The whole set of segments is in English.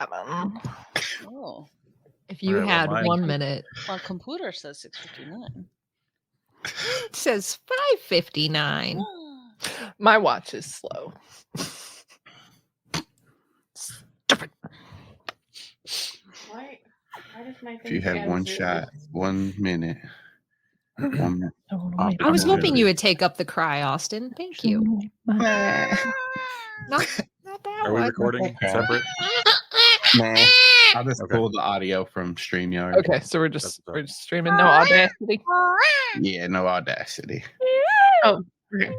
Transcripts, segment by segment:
Oh. If you had 1 minute. My computer says 6:59. It says 5:59. My watch is slow. Stupid. Why does my If you had one shot, 1 minute. I was hoping you would take up the cry, Austin. Thank you. Not that Are we one. recording separate? No, I'll just pull the audio from StreamYard. Okay, so we're just streaming no Audacity. Yeah, no Audacity. Oh, okay.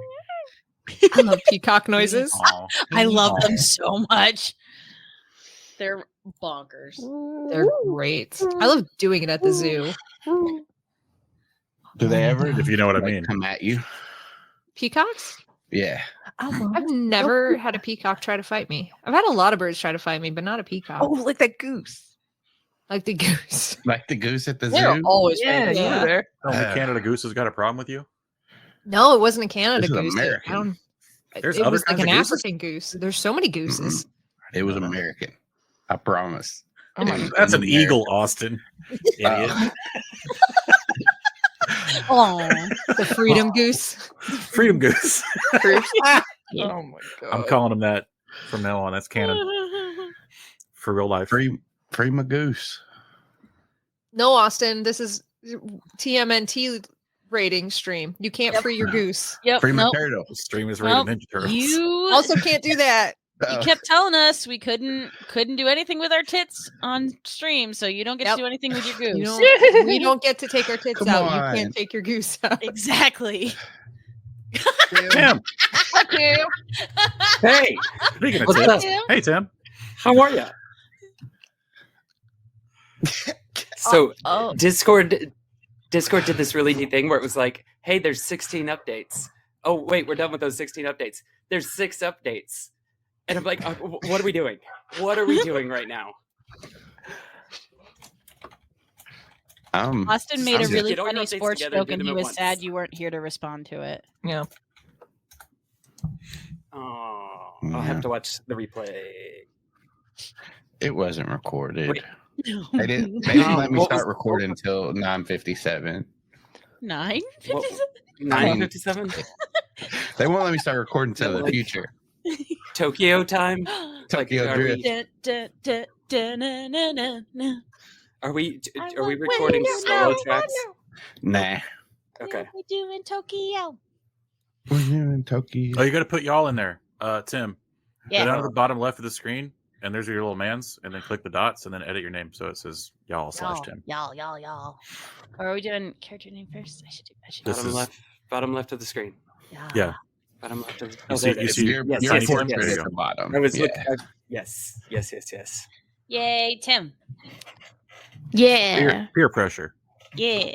I love peacock noises. I love them so much. They're bonkers. They're great. I love doing it at the zoo. Do they ever, if you know what I mean, come at you? Peacocks? Yeah. I've never had a peacock try to fight me. I've had a lot of birds try to fight me, but not a peacock. Oh, like that goose. Like the goose. Like the goose at the They're zoo? always you were there. Oh, the Canada goose has got a problem with you? No, it wasn't a Canada This is goose. American. There's It other was like kinds an of gooses? African goose. There's so many gooses. It was American. I promise. Oh my God. That's an eagle, Austin. Idiot. Oh, The freedom goose. Freedom goose. Oh my God. I'm calling him that from now on. That's canon for real life. Free my goose. No, Austin, this is TMNT rating stream. You can't free your goose. Yep. Free my Nope. turtle. The stream is rated Nope. Ninja Turtles. You Also can't do that. you kept telling us we couldn't do anything with our tits on stream, so you don't get Yep. to do anything with your goose. We don't get to take our tits Come out. on. You can't take your goose out. Exactly. Tim. Tim. Hey, Speaking of What's tits. up? Hey, Tim. how are you? So Oh. Discord did this really neat thing where it was like, hey, there's 16 updates. Oh, wait, we're done with those 16 updates. There's 6 updates. And I'm like, what are we doing? What are we doing right now? Austin made a I'm really Get all your funny updates sports together, joke, do and them he at was once. sad you weren't here to respond to it. Yeah. Oh, I'll have to watch the replay. It wasn't recorded. Wait. They didn't let me What start was- recording until 9:57. 9? 9:57? They won't let me start recording until the future. Tokyo time? Tokyo are Drift. Are we recording solo tracks? Nah. Okay. We do in Tokyo. We're here in Tokyo. Oh, you got to put y'all in there. Tim, go Yeah. down to the bottom left of the screen, and there's your little mans, and then click the dots, and then edit your name so it says y'all / Tim. Y'all. Or are we doing character name first? I should do. This Bottom is- left. Bottom left of the screen. Yeah. Bottom left of the You see, there you it is. see Your Yes, your yes, portrait yes. at the bottom. I was Yeah. looking. Yes. Yay, Tim. peer pressure. Yeah.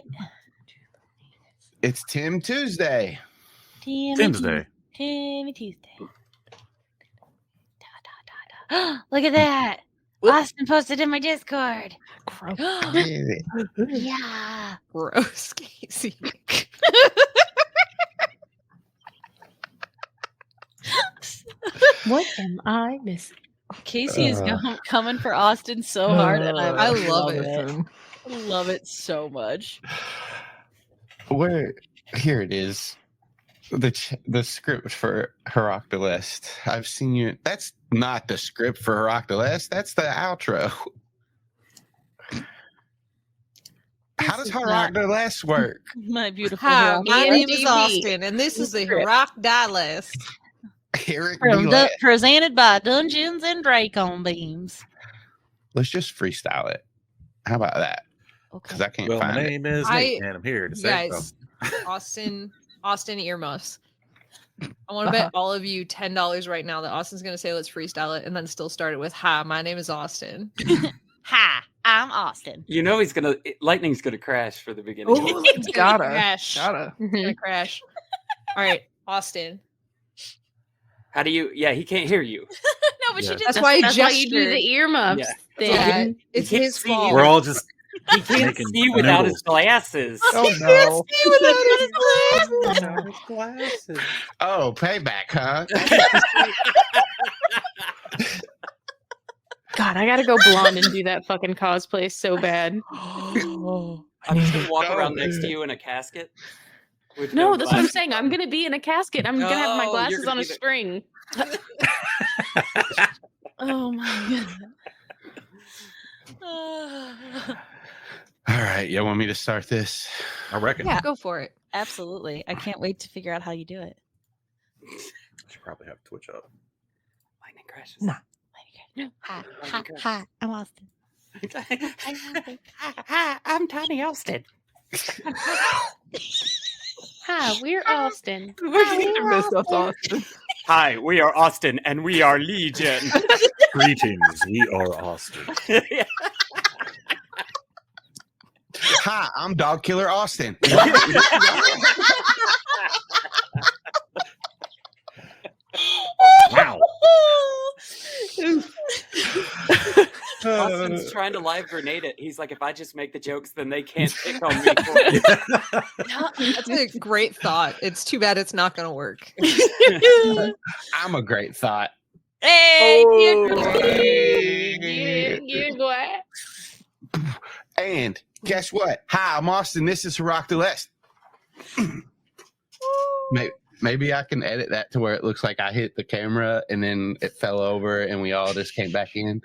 It's Tim Tuesday. Tim's Day. Timmy Tuesday. Look at that. Austin posted in my Discord. Yeah. Gross, Casey. What am I missing? Casey is coming for Austin so hard, and I love it. Listen. I love it so much. Where here it is. The script for Delest. I've seen you. That's not the script for Delest. That's the outro. How does Delest work? My beautiful Hi, Rocky. my name is D&amp. Austin, and this is the Hork List. Eric Presented by Dungeons and Dracon Beams. Let's just freestyle it. How about that? Because I can't Well, my find it. name is Nate, and I'm here to say so. Guys, Austin earmuffs. I want to bet all of you $10 right now that Austin's going to say let's freestyle it and then still start it with hi, my name is Austin. Hi, I'm Austin. You know lightning's gonna crash for the beginning. Oh, it's gotta. Crash. Gotta. It's gonna crash. All right, Austin. How do you? Yeah, he can't hear you. No, but Yeah. she did. That's why he That's why you do gestured. the earmuffs Yeah. thing. Yeah, it's can't his see fault. We're all just He can't Making see without his noodles. glasses. Oh no. Oh, payback, huh? God, I gotta go blonde and do that fucking cosplay so bad. I'm just gonna walk around next to you in a casket. With No, that's what I'm glasses saying. I'm on. gonna be in a casket. I'm gonna have my Oh, you're glasses gonna on a be the- string. Oh my god. All right, you want me to start this? I reckon. Yeah, go for it. Absolutely. I can't wait to figure out how you do it. Should probably have Twitch up. Lightning crashes. Nah. Hi, I'm Austin. Hi, I'm Tiny Austin. Hi, we're Austin. Hi, we are Austin, and we are Legion. Greetings, we are Austin. Hi, I'm Dog Killer Austin. Wow. Austin's trying to live grenade it. He's like, if I just make the jokes, then they can't pick on me. For it. That's a great thought. It's too bad it's not going to work. I'm a great thought. Hey, And guess what? Hi, I'm Austin. This is Rock Delest. Maybe I can edit that to where it looks like I hit the camera and then it fell over and we all just came back in.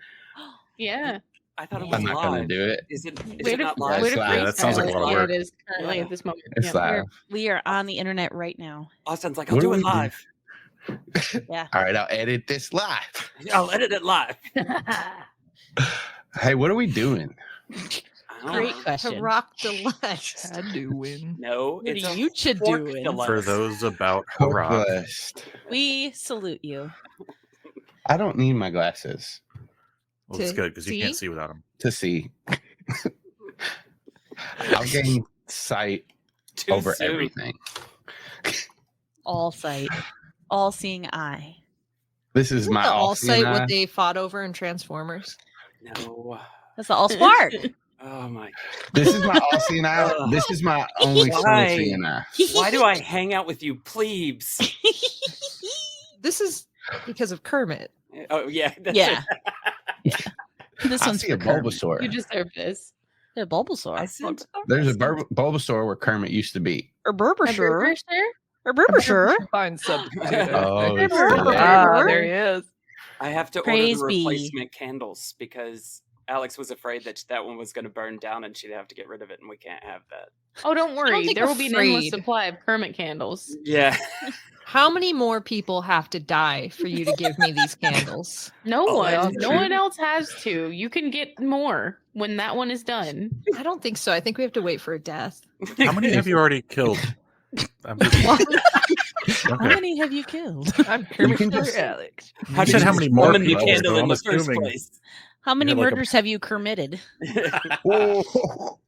Yeah. I thought it was I'm not live. going to do it. Is it Way it to, not way live? to Yeah, that sounds like a lot of freestyle work. It is currently at this moment. It's live. we are on the internet right now. Austin's like, I'll What do do it we do? live. All right, I'll edit this live. I'll edit it live. Hey, what are we doing? I don't Great know. question. To rock the left. I do win. No, What it's are a you fork doing? Delest. For those about Rock, Hork-Bajir. We salute you. I don't need my glasses well, it's To good because you can't see? see without them. to see. I'll gain sight Too over soon. everything. All sight. All seeing eye. This is Isn't my the all all-seeing sight eye. what they fought over in Transformers? No. That's the all smart. Oh my. This is my all-seeing eye. This is my only Why? seeing eye. Why do I hang out with you, plebes? This is because of Kermit. Oh yeah. that's Yeah. it. Yeah. This I one's see a for Kermit. Bulbasaur. You deserve this. Yeah, Bulbasaur. I said, There's a Bulbasaur where Kermit used to be. Or Burbusher. Sure. Or Burbusher. Find substitute. Oh, it's it's still there. Ah, there he is. I have to Praise order the be. replacement candles because Alex was afraid that that one was going to burn down and she'd have to get rid of it, and we can't have that. Oh, don't worry. think There will be an endless afraid. supply of Kermit candles. Yeah. How many more people have to die for you to give me these candles? No Oh, one. that's No true. one else has to. You can get more when that one is done. I don't think so. I think we have to wait for a death. How many have you already killed? I'm just, How okay. many have you killed? I'm You can Kermit just- Alex. How You did said how you many more summon the people, candle so in I'm the first assuming- place? How many had like a- murders have you committed? Whoa.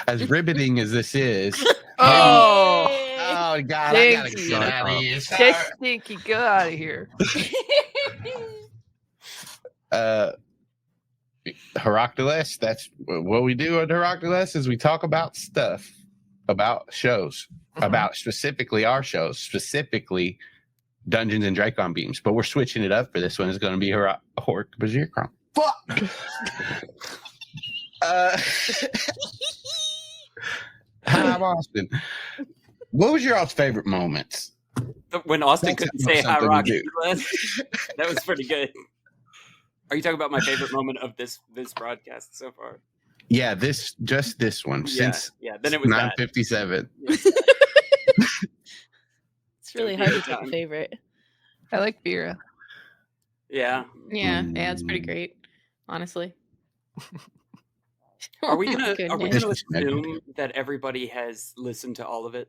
As riveting as this is. Oh, Oh, God, I gotta Thank get you. out of here. that's stinky. Get out of here. Heroclus, that's what we do at Heroclus is we talk about stuff, about shows, about specifically our shows, specifically Dungeons and Dracon Beams. But we're switching it up for this one. It's going to be Hork-Bajir Chronicles. Fuck! Hi, I'm Austin. What was your all's favorite moments? When Austin That's couldn't say hi, something to Rock. do. That was pretty good. Are you talking about my favorite moment of this broadcast so far? Yeah, just this one since Yeah. Then it was that. 9:57. It's really hard to pick a favorite. I like Vera. Yeah. yeah, it's pretty great. Honestly. Are we Oh my gonna goodness. assume that everybody has listened to all of it?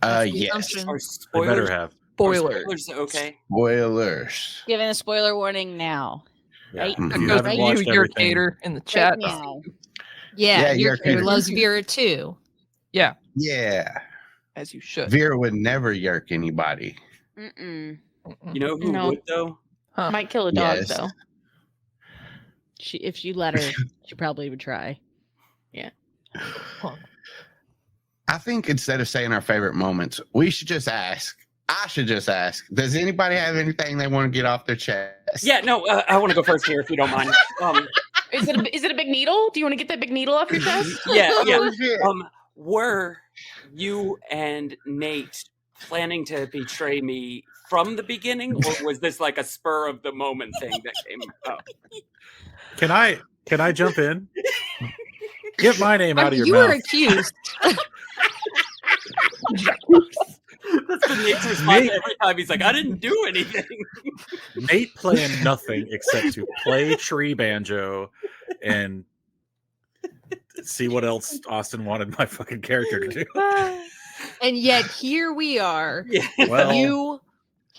That's the Yes. assumption. Are They spoilers, better have. are Spoiler. spoilers okay? Spoilers. Giving a spoiler warning now. Yeah. Right. If That you Goes haven't to watched you, your everything, cater in the chat. Right now. Yeah, Yeah, your you're kid kidding. loves Vera too. Yeah. As you should. Vera would never yerk anybody. Mm-mm. You know who No. would though? Might kill a dog Yes. though. If you let her, she probably would try. I think instead of saying our favorite moments, we should just ask. I should just ask. Does anybody have anything they want to get off their chest? Yeah, no, I want to go first here if you don't mind. Is it a big needle? Do you want to get that big needle off your chest? Yeah. Oh, shit. Were you and Nate planning to betray me from the beginning, or was this like a spur of the moment thing that came up? Can I jump in? Get my name out of your you mouth. were accused. That's been Nate's response every time. He's like, I didn't do anything. Nate planned nothing except to play tree banjo and see what else Austin wanted my fucking character to do. And yet here we are. Yeah. Well, You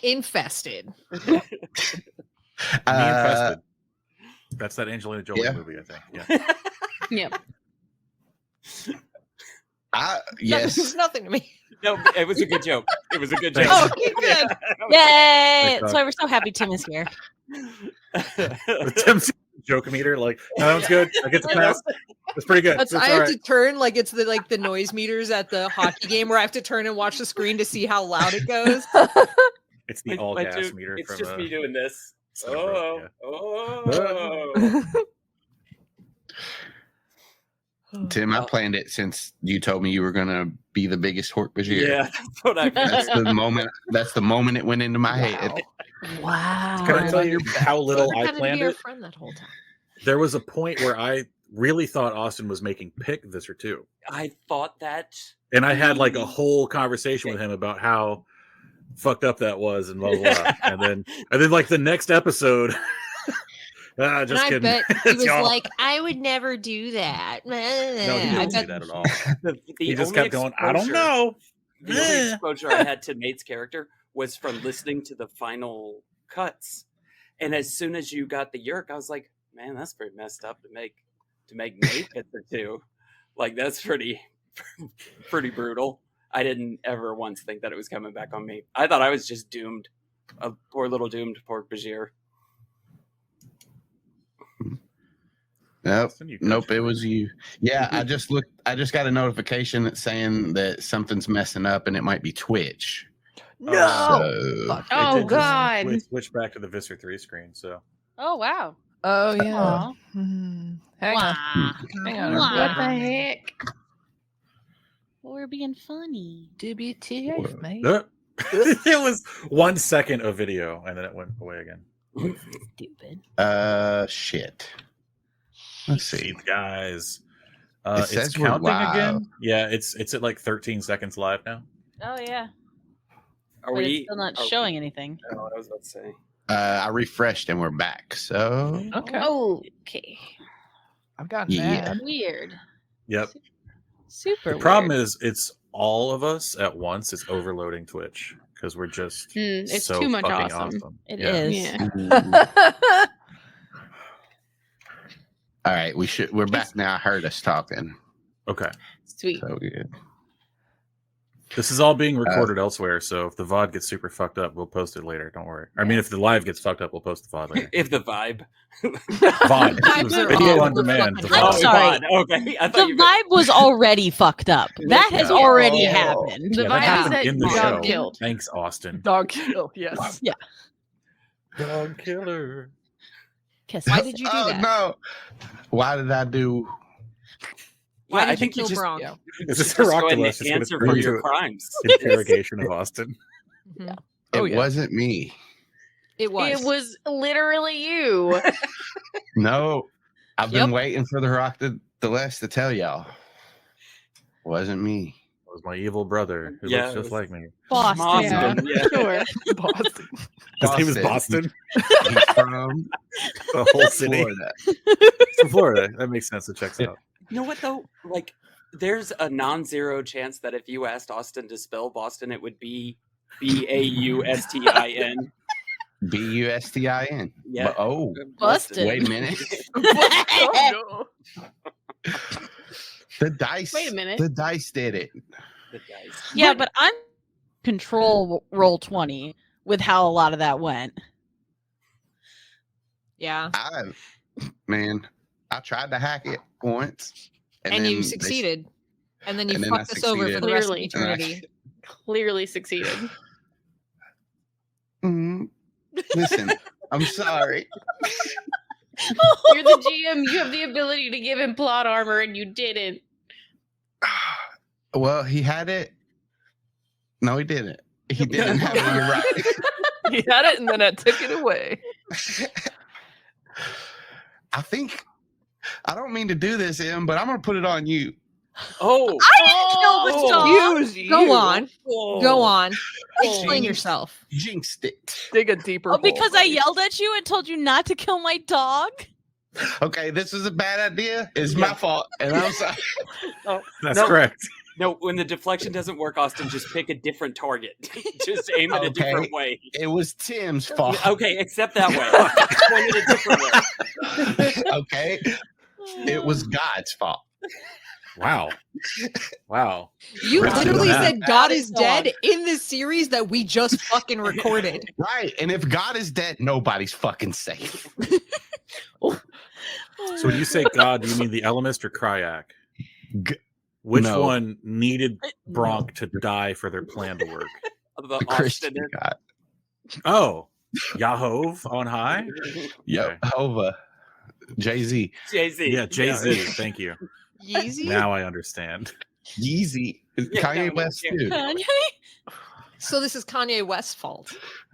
infested. Me Infested. That's that Angelina Jolie movie, I think. Yeah. Yep. That Yes. means nothing to me. No, it was a good joke. It was a good joke. Oh, okay, good. Yay! That's why we're so happy Tim is here. Tim's joke meter, like, no, that one's good. I get the pass. It's pretty good. That's, It's I all have right. to turn like it's the noise meters at the hockey game where I have to turn and watch the screen to see how loud it goes. It's the all gas joke, meter. it's from, just me doing this. Star Oh, Trek, oh. Tim, I planned it since you told me you were gonna be the biggest Hork-Bajir. Yeah, that's what I That's the moment. That's the moment it went into my head. Wow. Can I tell you how little I How to planned be our it? friend that whole time. There was a point where I really thought Austin was making pick Visser 2. I thought that. And I had like a whole conversation with him about how fucked up that was and blah blah blah. and then like the next episode And just I kidding. bet he It's was y'all. like, I would never do that. No, he I didn't do bet that at all. The He just only kept going, I don't exposure- know. The only exposure I had to Nate's character was from listening to the final cuts. And as soon as you got the Yeerk, I was like, man, that's pretty messed up to make Nate Visser 2. Like, that's pretty brutal. I didn't ever once think that it was coming back on me. I thought I was just doomed. A poor little doomed Hork-Bajir. Nope. Austin, you Nope, coach it me. was you. Yeah, I just got a notification that's saying that something's messing up and it might be Twitch. No. So, Fuck. It Oh did just God. switch back to the Visser 3 screen. So Oh wow. Oh yeah. Aw. Hmm. Hang on. Wow. Hang on. Wow. What the heck? Well, we're being funny. WTF, mate? it was 1 second of video and then it went away again. Stupid. shit. Let's see. See, guys. It It's says we're counting live. again. Yeah, it's at like 13 seconds live now. Oh yeah. Are But we it's still not showing anything. Oh, I was about to say. I refreshed and we're back. So Okay. Okay. I've got Yeah. mad. Weird. Yep. Super. The problem weird. is it's all of us at once. It's overloading Twitch because we're just It's so too much fucking awesome. It Yeah. is. Yeah. all right, we're back now. I heard us talking. Okay. Sweet. So good. This is all being recorded elsewhere, so if the VOD gets super fucked up, we'll post it later. Don't worry. I mean, if the live gets fucked up, we'll post the VOD later. If the vibe. VOD. Vibes are Video all on over demand. fucking The I'm VOD. sorry. VOD. Okay. I The thought you meant- vibe was already fucked up. That has Yeah. already Oh. happened. The Yeah, that vibe is happened that in the dog show. killed. Thanks, Austin. Dog kill. Yes. Dog killer. Kiss Why us. did you do Oh that? no! Why did I do? Why Yeah, I did you think you kill just- Bronk? Yeah. Is this Just a go rock ahead to and us? It's gonna answer turn for into your an crimes. interrogation of Austin. Mhm. Oh, It yeah. wasn't me. It was. It was literally you. No, I've been Yep. waiting for the rock to Delest to tell y'all. Wasn't me. It was my evil brother who Yeah, looks it just was- like me. Boston. Yeah. Sure. Boston. His name is Boston. He's from The whole city. Florida. It's from Florida. That makes sense. It checks out. You know what though? Like, there's a non-zero chance that if you asked Austin to spell Boston, it would be Baustin. Bustin. Yeah. But, oh, Busted. wait a minute. Oh, no. The dice. Wait a minute. The dice did it. The dice. Yeah, but I'm control roll 20 with how a lot of that went. Yeah. I tried to hack it once. And then you they- succeeded. And then you and then I fucked us over for succeeded. the rest of Clearly. eternity. Clearly succeeded. Listen, I'm sorry. You're the GM. You have the ability to give him plot armor, and you didn't. Well, he had it. No, he didn't. He didn't have it. You're right. He had it, and then I took it away. I think I don't mean to do this, Em, but I'm gonna put it on you. Oh, I didn't kill the dog. Use you. Go on. oh. Go on. Explain Jeez. yourself. Jinxed it. Dig a deeper Oh, hole, because I buddy. yelled at you and told you not to kill my dog? Okay, this was a bad idea. It's my fault, and I'm sorry. That's No. correct. No, when the deflection doesn't work, Austin, just pick a different target. Just aim it a Okay. different way. It was Tim's fault. Okay, except that way. Point it a different way. Okay, it was God's fault. Wow. Wow. You Right. literally Yeah. said God is dead in this series that we just fucking recorded. Right, and if God is dead, nobody's fucking safe. So when you say God, do you mean the Elemist or Kryak? G- Which No. one needed Bronk to die for their plan to work? The The Christian Austin. God. Oh, Yahov on high? Yo, Okay. Hova. Jay-Z. Jay-Z. Yeah, Jay-Z. Thank you. Yeezy? Now I understand. Yeezy. Yeah, Kanye no, West, yeah. too. Kanye? So this is Kanye West's fault.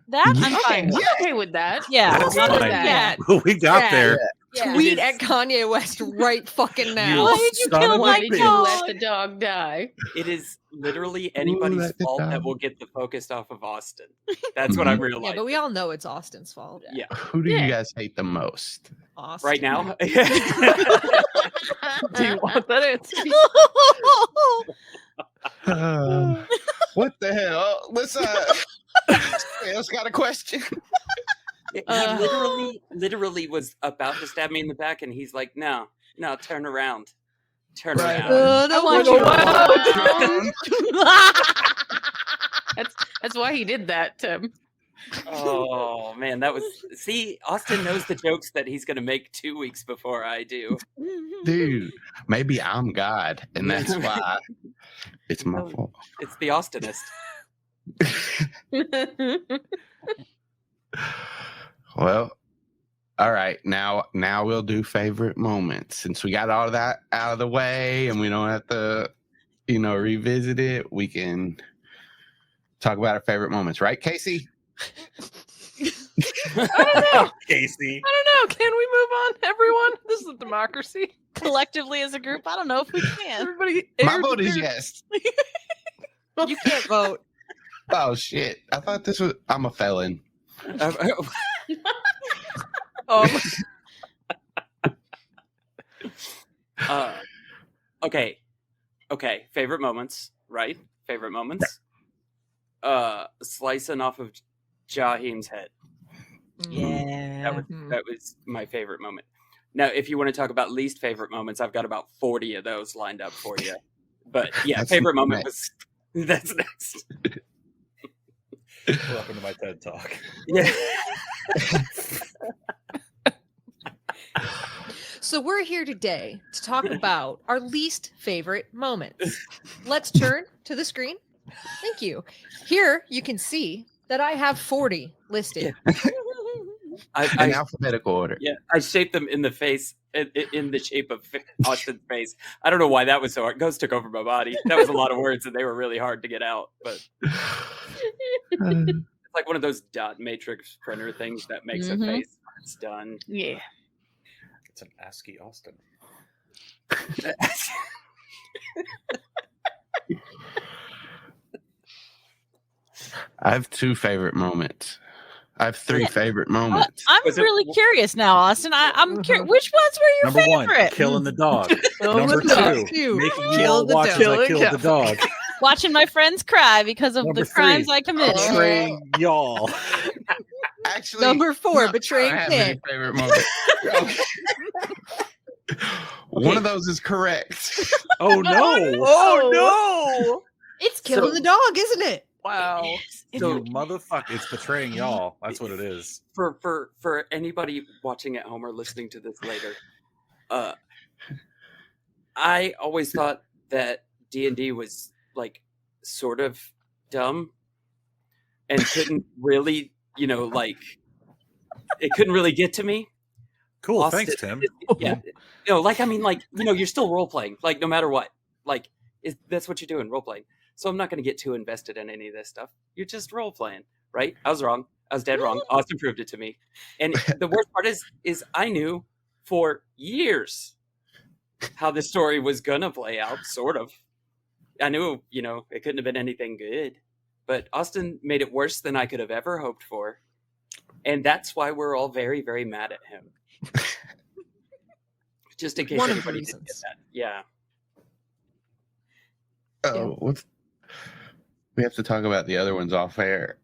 That I'm Yeah. fine with. I'm okay with that. Yeah. That's I'm fine. yeah. We got Yeah. there. Yeah. Tweet It at Kanye West right fucking You now. Why did you son kill of a my Why did you dog? let the dog die? It is literally anybody's let the fault that dog- will get the focus off of Austin. That's what I'm Yeah, realizing. but we all know it's Austin's fault. Yeah. Who do Yeah. you guys hate the most? Austin. Right now? Do you want that answer? What the hell? Let's else got a question. He Uh. literally was about to stab me in the back, and he's like, "No, turn around, turn Right. around." I want Wow. That's why he did that, Tim. Oh man, that was. See, Austin knows the jokes that he's gonna make 2 weeks before I do. Dude, maybe I'm God, and that's why it's my fault. It's the Austinist. Well, all right. Now we'll do favorite moments. Since we got all of that out of the way and we don't have to, revisit it, we can talk about our favorite moments, right, Casey? I don't know. Casey. I don't know. Can we move on, everyone? This is a democracy. Collectively as a group, I don't know if we can. Everybody. My vote is yes. You can't vote. Oh shit! I thought this was. I'm a felon. Um, Okay. Favorite moments, right? Favorite moments. Slicing off of Jaheem's head. Yeah. That was my favorite moment. Now, if you want to talk about least favorite moments, I've got about 40 of those lined up for you. But yeah, That's favorite moment next. was that's next. Welcome to my TED Talk. Yeah. So we're here today to talk about our least favorite moments. Let's turn to the screen. Thank you. Here you can see that I have 40 listed. In I alphabetical order. yeah, I shaped them in the face, in the shape of Austin's face. I don't know why that was so hard. Ghost took over my body. That was a lot of words, and they were really hard to get out. But it's like one of those dot matrix printer things that makes Mhm. a face when it's done. Yeah. It's an ASCII Austin. I have two favorite moments. I have three favorite moments. I'm Was it- really curious now, Austin. I'm curious. Which ones were your Number favorite? one, killing the dog. Kill Number the dog. two, making you Kill all the watch dog. as I Killing killed the dog. Watching my friends cry because of Number the crimes three. I committed. Betraying y'all. Actually, Number 4, no, betraying I don't have any Kid. favorite moments. One of those is correct. Oh no! Oh no! It's killing So- the dog, isn't it? Wow. You motherfucker! It's betraying y'all. That's what it is. For anybody watching at home or listening to this later, I always thought that D&D was like sort of dumb and couldn't really like it couldn't really get to me. Cool, Austin- thanks, Tim. Yeah, you're still role playing, like no matter what, like that's what you're doing, role playing. So I'm not going to get too invested in any of this stuff. You're just role playing, right? I was wrong. I was dead wrong. Austin proved it to me. And the worst part is I knew for years how the story was going to play out, sort of. I knew, it couldn't have been anything good. But Austin made it worse than I could have ever hoped for. And that's why we're all very, very mad at him. Just in case One of the anybody didn't get reasons. that. Yeah. Oh, we have to talk about the other ones off air.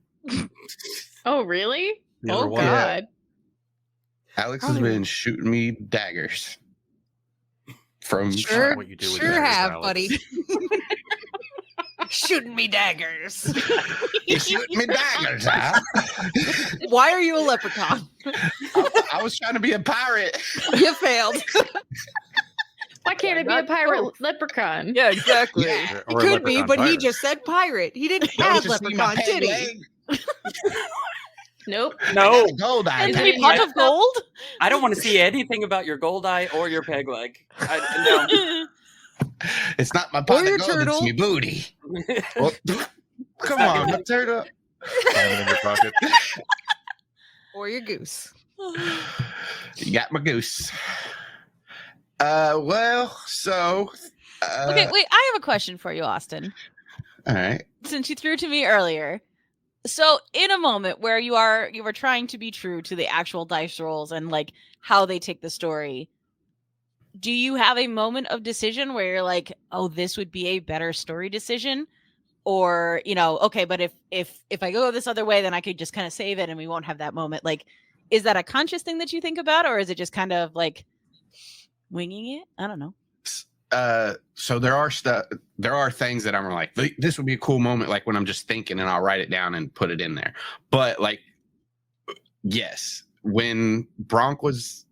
Oh, really? The Oh, other one? God. Alex has been shooting me daggers from Sure, what you do with sure daggers, have, Alex. buddy. Shooting me daggers. You shooting me daggers, huh? Why are you a leprechaun? I was trying to be a pirate. You failed. Why can't it be a Not pirate both. leprechaun? Yeah, exactly. Yeah. It Or a could be, leprechaun but he pirate. just said pirate. He didn't Don't have you see my leprechaun, peg did he? leg? Nope. No, Gold eye Is Is it he peg. in pot your of gold? I don't want to see anything about your gold eye or your peg leg. No. It's not my pot your of gold, turtle. it's me booty. Well, come on, my turtle. Diamond in your pocket. Or your goose. You got my goose. Well, so. Okay, wait. I have a question for you, Austin. All right. Since you threw to me earlier. So, in a moment where you were trying to be true to the actual dice rolls and like how they take the story, do you have a moment of decision where you're like, "Oh, this would be a better story decision," or okay, but if I go this other way, then I could just kind of save it and we won't have that moment. Like, is that a conscious thing that you think about, or is it just kind of like winging it? I don't know. So there are things that I'm like, this would be a cool moment, like when I'm just thinking and I'll write it down and put it in there. But like, yes, when Bronk was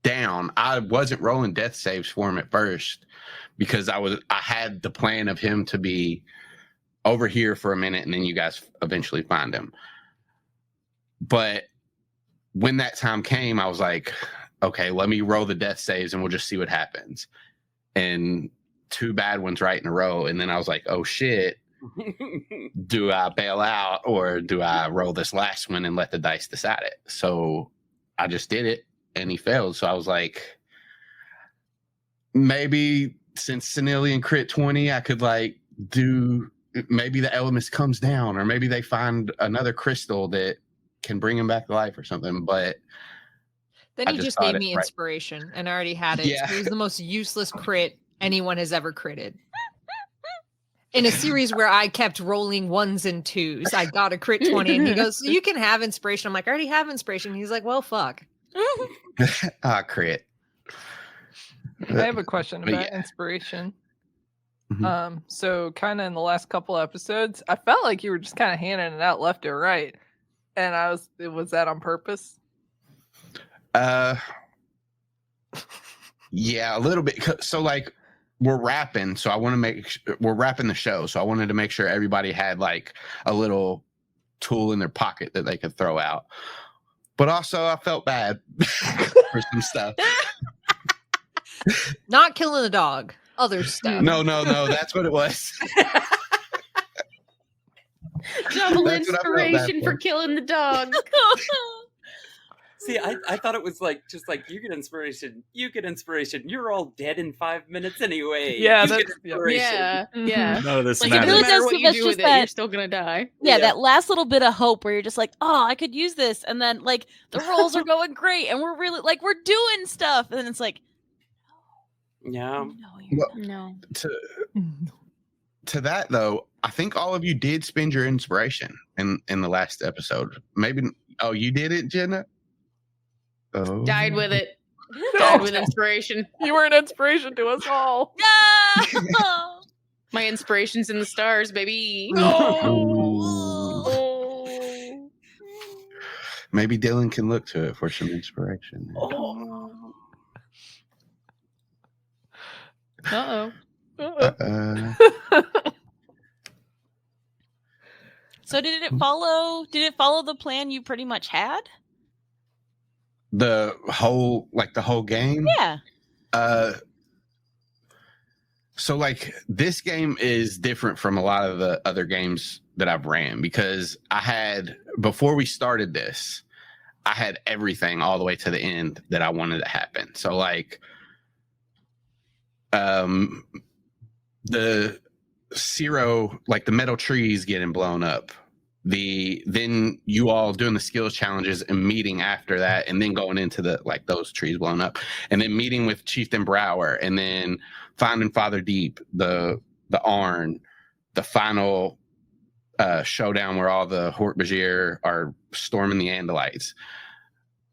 down, I wasn't rolling death saves for him at first because I had the plan of him to be over here for a minute and then you guys eventually find him. But when that time came, I was like, okay, let me roll the death saves and we'll just see what happens. And 2 bad ones right in a row. And then I was like, oh shit, do I bail out or do I roll this last one and let the dice decide it? So I just did it and he failed. So I was like, maybe since Senilian crit 20, I could like do, maybe the elements comes down or maybe they find another crystal that can bring him back to life or something. But Then I he just just thought gave it me right. inspiration and I already had it. Yeah. So it was the most useless crit anyone has ever critted. In a series where I kept rolling 1s and 2s, I got a crit 20 and he goes, so you can have inspiration. I'm like, I already have inspiration. He's like, well, fuck. Crit. I have a question But about yeah. inspiration. Mhm. So kind of in the last couple episodes, I felt like you were just kind of handing it out left or right, and was that on purpose? Yeah, a little bit. So like we're wrapping, so I want to we're wrapping the show. So I wanted to make sure everybody had like a little tool in their pocket that they could throw out. But also I felt bad for some stuff. Not killing the dog. Other stuff. No, that's what it was. Double That's what I felt bad inspiration for for. killing the dog. See, I thought it was like just like you get inspiration, you're all dead in 5 minutes anyway. Yeah, You that's get inspiration. Yeah, Mhm. yeah. None of this Like it matters. doesn't Really matter does what give you us do just with it, that- you're still gonna die. Yeah, Yeah. that last little bit of hope where you're just like, oh, I could use this. And then like the rolls are going great and we're really like, we're doing stuff. And then it's like, Yeah. no, you're Well, not. No. To that though, I think all of you did spend your inspiration in the last episode. Maybe you did it, Jenna? Oh. Died with it. Died with inspiration. You were an inspiration to us all. No! My inspiration's in the stars, baby. Ooh. Oh. Maybe Dylan can look to it for some inspiration. Uh-oh. Uh, So did it follow the plan you pretty much had? The whole game? Yeah. So like this game is different from a lot of the other games that I've ran because before we started this, I had everything all the way to the end that I wanted to happen. So like the Zero, like the metal trees getting blown up. Then you all doing the skills challenges and meeting after that, and then going into the like those trees blown up, and then meeting with Chieftain Brower, and then finding Father Deep, the Arn, the final showdown where all the Hork-Bajir are storming the Andalites.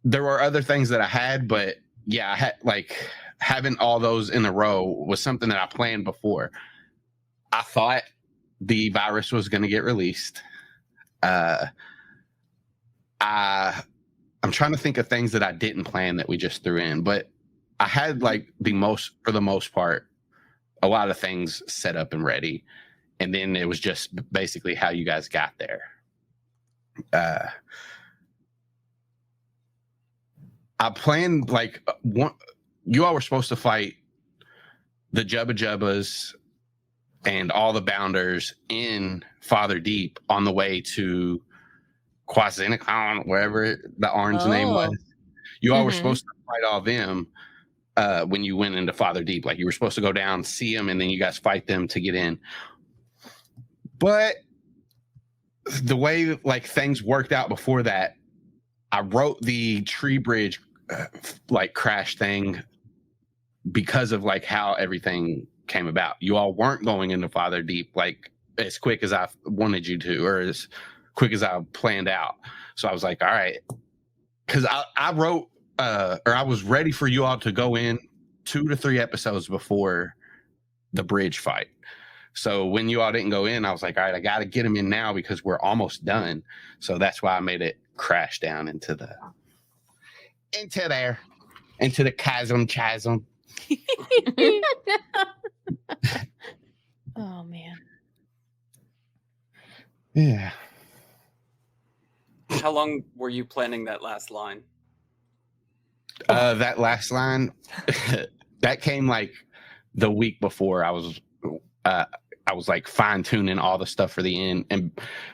There were other things that I had, but yeah, I had like having all those in a row was something that I planned before. I thought the virus was going to get released. I'm trying to think of things that I didn't plan that we just threw in, but I had like for the most part, a lot of things set up and ready. And then it was just basically how you guys got there. I planned like you all were supposed to fight the Jubba Jubbas and all the Bounders in Father Deep on the way to Quasinicon, wherever the Arn's name was. You all were supposed to fight all them when you went into Father Deep. Like you were supposed to go down, see them, and then you guys fight them to get in. But the way like things worked out before that, I wrote the tree bridge like crash thing because of like how everything came about. You all weren't going into Father Deep like as quick as I wanted you to, or as quick as I planned out. So I was like, all right, because I wrote or I was ready for you all to go in 2 to 3 episodes before the bridge fight. So when you all didn't go in, I was like, all right, I got to get them in now because we're almost done. So that's why I made it crash down into the chasm. Oh man. Yeah. How long were you planning that last line? That last line, that came like the week before. I was like fine tuning all the stuff for the end, and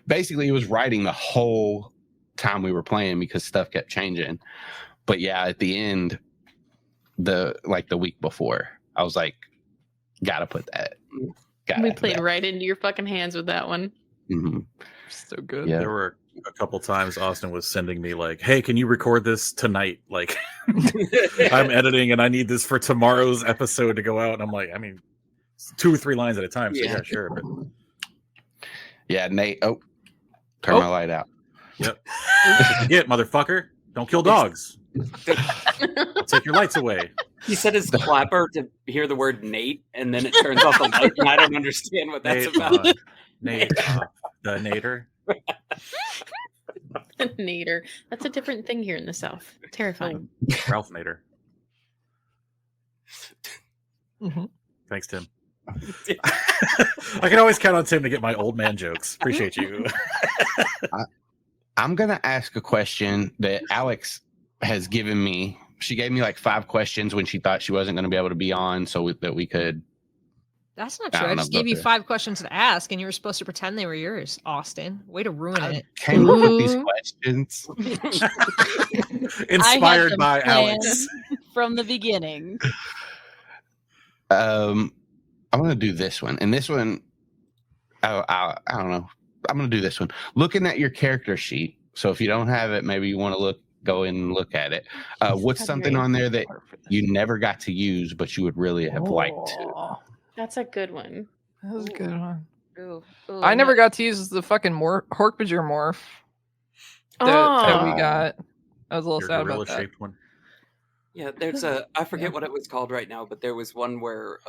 basically it was writing the whole time we were playing because stuff kept changing. But yeah, at the end, the week before, I was like, gotta put that. We played right into your fucking hands with that one. Mm-hmm. So good. Yeah. There were a couple times Austin was sending me like, hey, can you record this tonight? Like I'm editing and I need this for tomorrow's episode to go out. And I'm like, I mean, 2 or 3 lines at a time. So yeah, sure. But... yeah, Nate. Oh, turn my light out. Yep. Yeah, motherfucker. Don't kill dogs. I'll take your lights away. He said his clapper to hear the word Nate, and then it turns off the light, and I don't understand what that's about. Nate, the Nader. Nader. That's a different thing here in the South. Terrifying. Ralph Nader. Mm-hmm. Thanks, Tim. I can always count on Tim to get my old man jokes. Appreciate you. I'm going to ask a question that Alex has given me. She gave me like 5 questions when she thought she wasn't going to be able to be on so that we could. That's not true. I just gave you 5 questions to ask, and you were supposed to pretend they were yours, Austin. Way to ruin it. Came up with these questions. Inspired by Alex. From the beginning. I'm going to do this one. And this one, I don't know. I'm going to do this one. Looking at your character sheet. So if you don't have it, maybe you want to go in and look at it. What's something on there that you never got to use, but you would really have liked to? That's a good one. That was a good one. Ooh, I never got to use the fucking Hork-Bajir morph that we got. I was a little sad about that. Shaped one. Yeah, there's I forget what it was called right now, but there was one where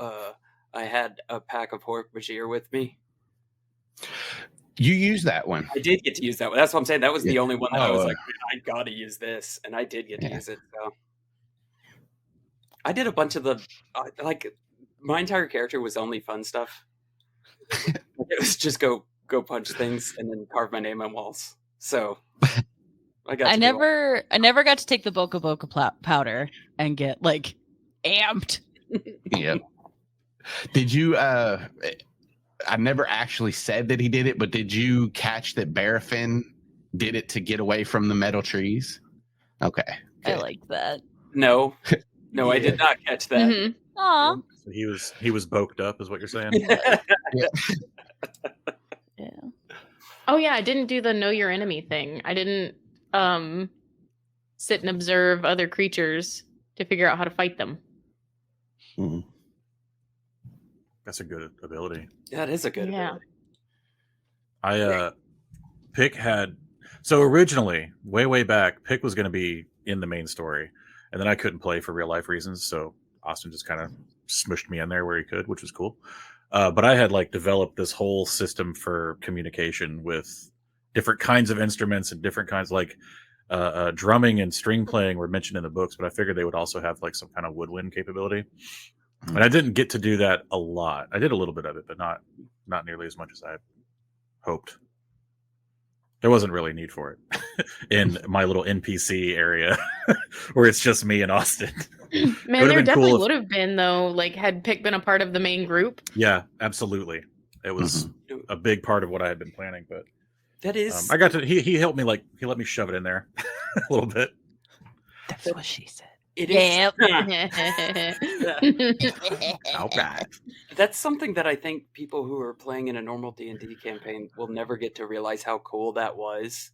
I had a pack of Hork-Bajir with me. You used that one. I did get to use that one. That's what I'm saying. That was the only one that I was like, I gotta use this, and I did get to use it. So I did a bunch of the like. My entire character was only fun stuff. It was just go go punch things and then carve my name on walls. So I got. I never got to take the Boca Boca powder and get like amped. Yeah. Did you? I never actually said that he did it, but did you catch that Barafin did it to get away from the metal trees? Okay. I Good. like that. No, I did not catch that. Mhm. Aw. So he was boked up, is what you're saying? Yeah. Oh yeah, I didn't do the know your enemy thing. I didn't sit and observe other creatures to figure out how to fight them. Mhm. That's a good ability. That is a good Yeah. ability. Pick had so originally, way back, Pick was going to be in the main story, and then I couldn't play for real life reasons, so Austin just kind of smushed me in there where he could, which was cool. But I had like developed this whole system for communication with different kinds of instruments and different kinds, like drumming and string playing were mentioned in the books, but I figured they would also have like some kind of woodwind capability. And I didn't get to do that a lot. I did a little bit of it, but not nearly as much as I hoped. There wasn't really a need for it in my little NPC area where it's just me and Austin. Man, would've there been definitely cool if- would have been though, like had Pick been a part of the main group. Yeah, absolutely. It was a big part of what I had been planning, but That is. I got to. He helped me, like he let me shove it in there a little bit. That's what she said. It is. Yep. Okay. That's something that I think people who are playing in a normal D&D campaign will never get to realize how cool that was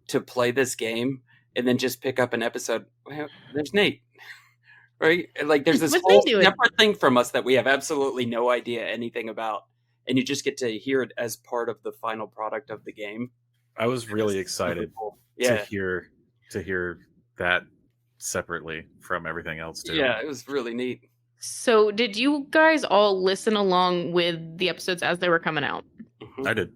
to play this game and then just pick up an episode. Well, there's Nate, right? Like there's this What's whole Nate doing? separate thing from us that we have absolutely no idea anything about, and you just get to hear it as part of the final product of the game. I was really excited Yeah, to hear that separately from everything else too. yeah, it was really neat. So, did you guys all listen along with the episodes as they were coming out? Mhm. I did.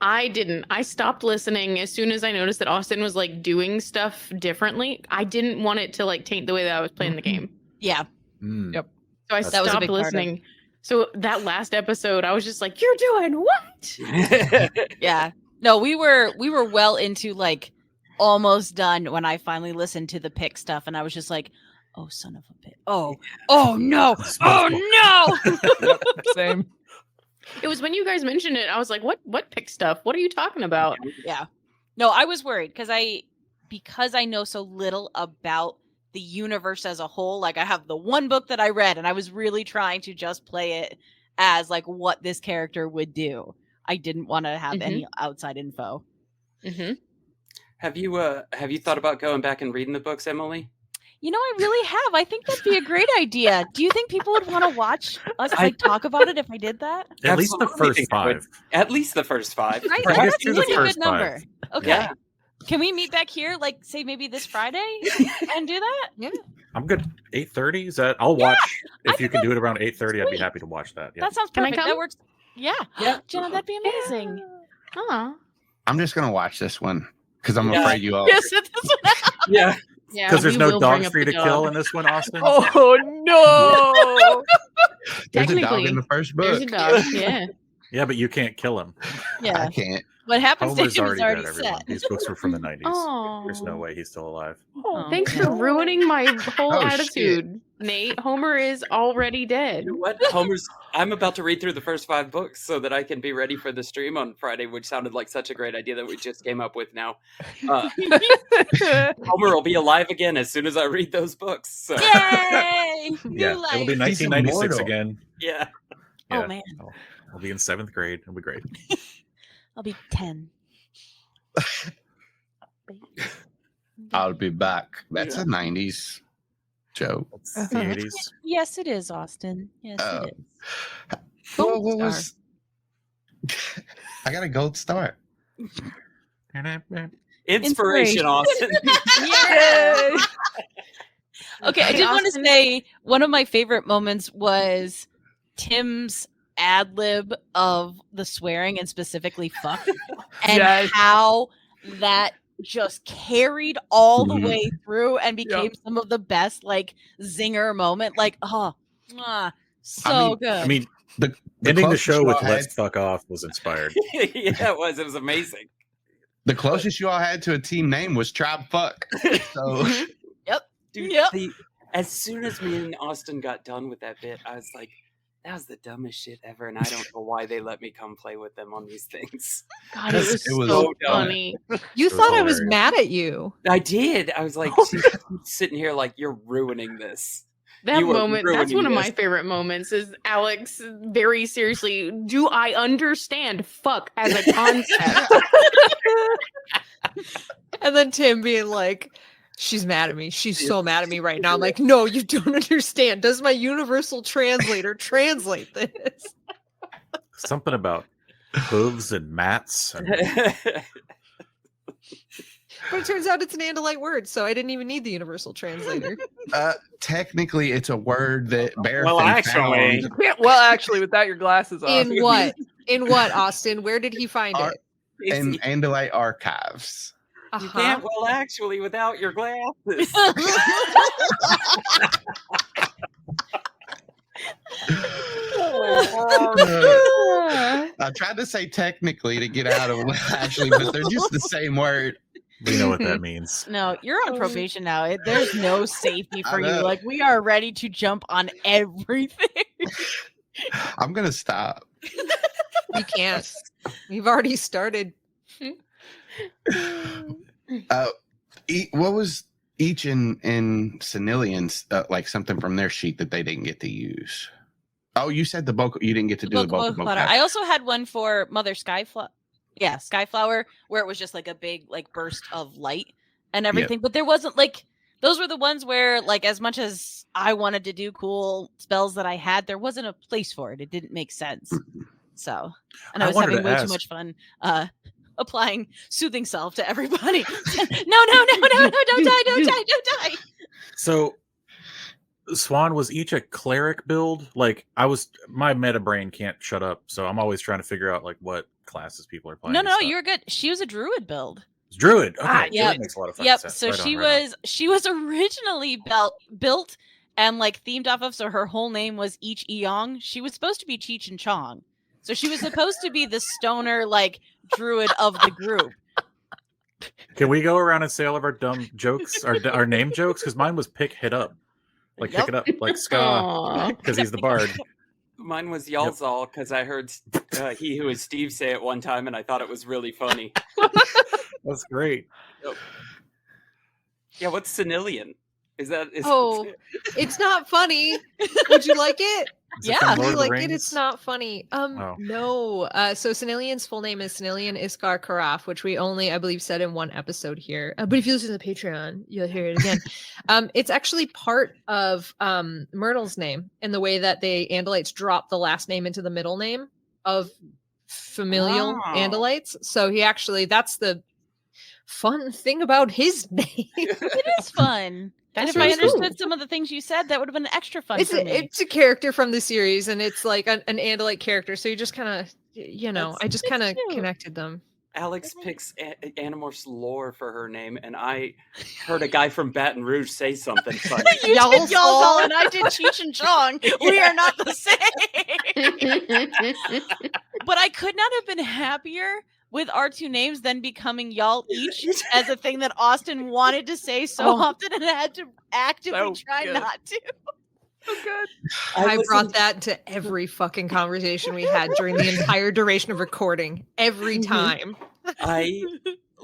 I didn't. I stopped listening as soon as I noticed that Austin was like doing stuff differently. I didn't want it to like taint the way that I was playing the game. Yeah. Mm. Yep. So I That was a stopped big part of- listening. So that last episode, I was just like, "You're doing what?" Yeah. No, we were well into like almost done when I finally listened to the Pick stuff, and I was just like, "Oh, son of a bitch! Oh no! Oh no!" Same. It was when you guys mentioned it, I was like, "What Pick stuff? What are you talking about?" Yeah. No, I was worried because I know so little about the universe as a whole. Like I have the one book that I read, and I was really trying to just play it as like what this character would do. I didn't want to have any outside info. Mm-hmm. Have you thought about going back and reading the books, Emily? You know, I really have. I think that'd be a great idea. Do you think people would want to watch us like talk about it if I did that? At least the Absolutely first think I would. 5. At least the first 5. Right? Perhaps That's do a the pretty first good number. 5. Okay. Yeah. Can we meet back here, like say maybe this Friday, and do that? I'm good. 8:30 is that? I'll watch I if you think can do it around 8:30. I'd be sweet. happy to watch that. Yeah. That sounds Can I perfect. come? That works. Yeah. Yeah. Jenna, that'd be amazing. Aw. I'm just gonna watch this one because I'm Yeah. afraid you all. Yes, it's this one. Yeah. Yeah, Because there's we no will bring dogs up for you the to kill dog. in this one, Austin. Oh no! There's a dog Technically, in the first There's book. a dog. Yeah. Yeah, but you can't kill him. Yeah. I can't. What happens Homer's to him is already already dead, everyone. set. These books were from the 90s. Oh. There's no way he's still alive. Oh, Oh, thanks man. for ruining my whole Oh, shit. attitude, Nate. Homer is already dead. You know what? I'm about to read through the first 5 books so that I can be ready for the stream on Friday, which sounded like such a great idea that we just came up with now. Homer will be alive again as soon as I read those books. So Yay! New Yeah, life. it'll be He's 1996 immortal. again. yeah. Oh, Yeah. man. I'll be in 7th grade. It'll be great. I'll be 10. I'll be back. That's a '90s joke. It's the 80s. Yes, it is, Austin. Yes, Oh. it is. Well, what was? I got a gold star. Inspiration, Austin. Yay! Okay, I Hey, did want to Austin. say one of my favorite moments was Tim's ad lib of the swearing and specifically fuck, and Yes. how that just carried all the Mhm. way through and became some of the best like zinger moment. Like, oh, mwah, so I mean- good. I mean, Ending the closest show you with all "Let's had- fuck off" was inspired. Yeah, it was. It was amazing. The closest you all had to a team name was Tribe Fuck. So Dude, Yep. as soon as me and Austin got done with that bit, I was like, that was the dumbest shit ever, and I don't know why they let me come play with them on these things. God, it was, It was so so dumb. funny. You It was thought I was hilarious. mad at you. I did. I was like, she's sitting here like, you're ruining this. That You are moment, that's ruining one of my this. favorite moments, is Alex very seriously, do I understand fuck as a concept? And then Tim being like, she's mad at me. She's so mad at me right now. I'm like, no, you don't understand. Does my universal translator translate this? Something about hooves and mats. And But it turns out it's an Andalite word, so I didn't even need the universal translator. technically, it's a word that Bear Well, actually- found. Well, actually, without your glasses on. In what? In what, Austin? Where did he find Ar- it? in Andalite archives. You can't, well, actually, without your glasses. I tried to say technically to get out of actually, but they're just the same word. we know what that means. No, you're on probation now. There's no safety I for you. know. Like, we are ready to jump on everything. I'm gonna stop. You can't. We've already started. What was each in Senilian's like something from their sheet that they didn't get to use? Oh, you said the bulk. You didn't get to do the bulk. I also had one for Mother Skyflower. Yeah, Skyflower, where it was just like a big like burst of light and everything. But there wasn't like, those were the ones where, like, as much as I wanted to do cool spells that I had, there wasn't a place for it. It didn't make sense. So, and I I was wanted having to way ask- too much fun applying soothing self to everybody. No, don't die. So, Swan, was each a cleric build? Like, my meta brain can't shut up, so I'm always trying to figure out like what classes people are playing. No, and stuff. you're good. She was a druid build. It's Druid. Okay, Ah, Druid yep. makes a lot of fucking Yep. sense. So Right on, she right on. was originally built and like themed off of. So her whole name was Ich Eong. She was supposed to be Cheech and Chong. So she was supposed to be the stoner like druid of the group. Can we go around and say all of our dumb jokes, our name jokes? Because mine was pick hit up, like pick it up, like ska, Aw. because he's the bard. Mine was Y'all's because I heard He Who Is Steve say it one time, and I thought it was really funny. That's great. Yeah, what's Senilian? Oh, it's not funny. Would you like it? Is it Yeah, from Would Lord you of the like it? Rings? It's not funny. Oh. No. So Senilian's full name is Senilian Iskar Karaf, which we only, I believe, said in one episode here. But if you listen to the Patreon, you'll hear it again. It's actually part of Myrtle's name in the way that the Andalites drop the last name into the middle name of familial Oh. Andalites. So he actually, that's the fun thing about his name. It is fun. And That's if I really cool. understood some of the things you said, that would have been extra fun It's for me. it's a character from the series, and it's like an Andalite character. So you just kind of, I just kind of cute. connected them. Alex picks Animorph's lore for her name, and I heard a guy from Baton Rouge say something funny. You Y'all did saw- Y'all and I did Cheech and Chong. We are not the same. But I could not have been happier with our two names than becoming y'all each as a thing that Austin wanted to say so Oh. often and had to actively So try good. not to. So good. I listened- brought that to every fucking conversation we had during the entire duration of recording. Every Mhm. time. I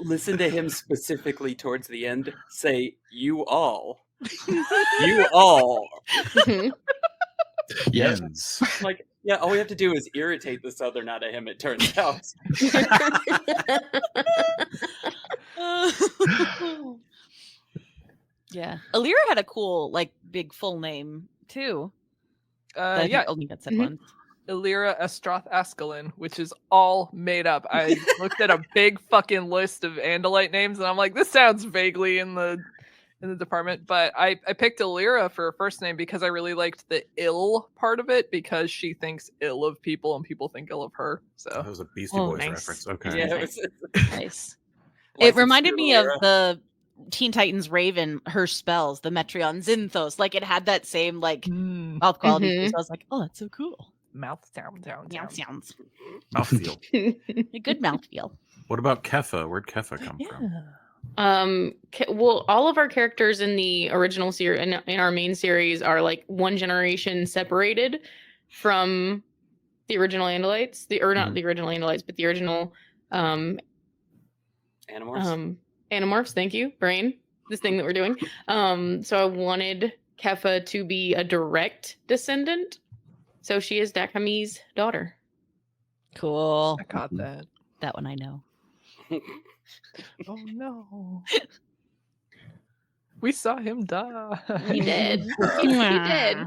listened to him specifically towards the end say, "You all, you all." Yes. Ends. Like, yeah, all we have to do is irritate the Southern out of him. It turns out. Yeah. Alira had a cool, like, big full name too. that I think Yeah, only got said Mhm. once. Illyra Estroth Askelin, which is all made up. I looked at a big fucking list of Andalite names, and I'm like, this sounds vaguely in the department. But I picked Illyra for her first name because I really liked the ill part of it, because she thinks ill of people and people think ill of her. That So was a Beastie Oh, Boys nice. reference. Okay. Yeah, it was. Nice. It License reminded to me of Illyra. the Teen Titans Raven, her spells, the Metreon Zinthos. Like, it had that same, like, mouth quality. Mhm. So I was like, oh, that's so cool. Mouth sound. Sounds. Mouthfeel. A good mouthfeel. What about Keffa? Where'd Keffa come from? Well, all of our characters in the original series, in our main series, are like one generation separated from the original Andalites. Not the original Andalites, but the original Animorphs. Animorphs. Thank you, brain. This thing that we're doing. So I wanted Keffa to be a direct descendant. So she is Dakami's daughter. Cool. I caught that. That one I know. Oh no. We saw him die. He did. He did.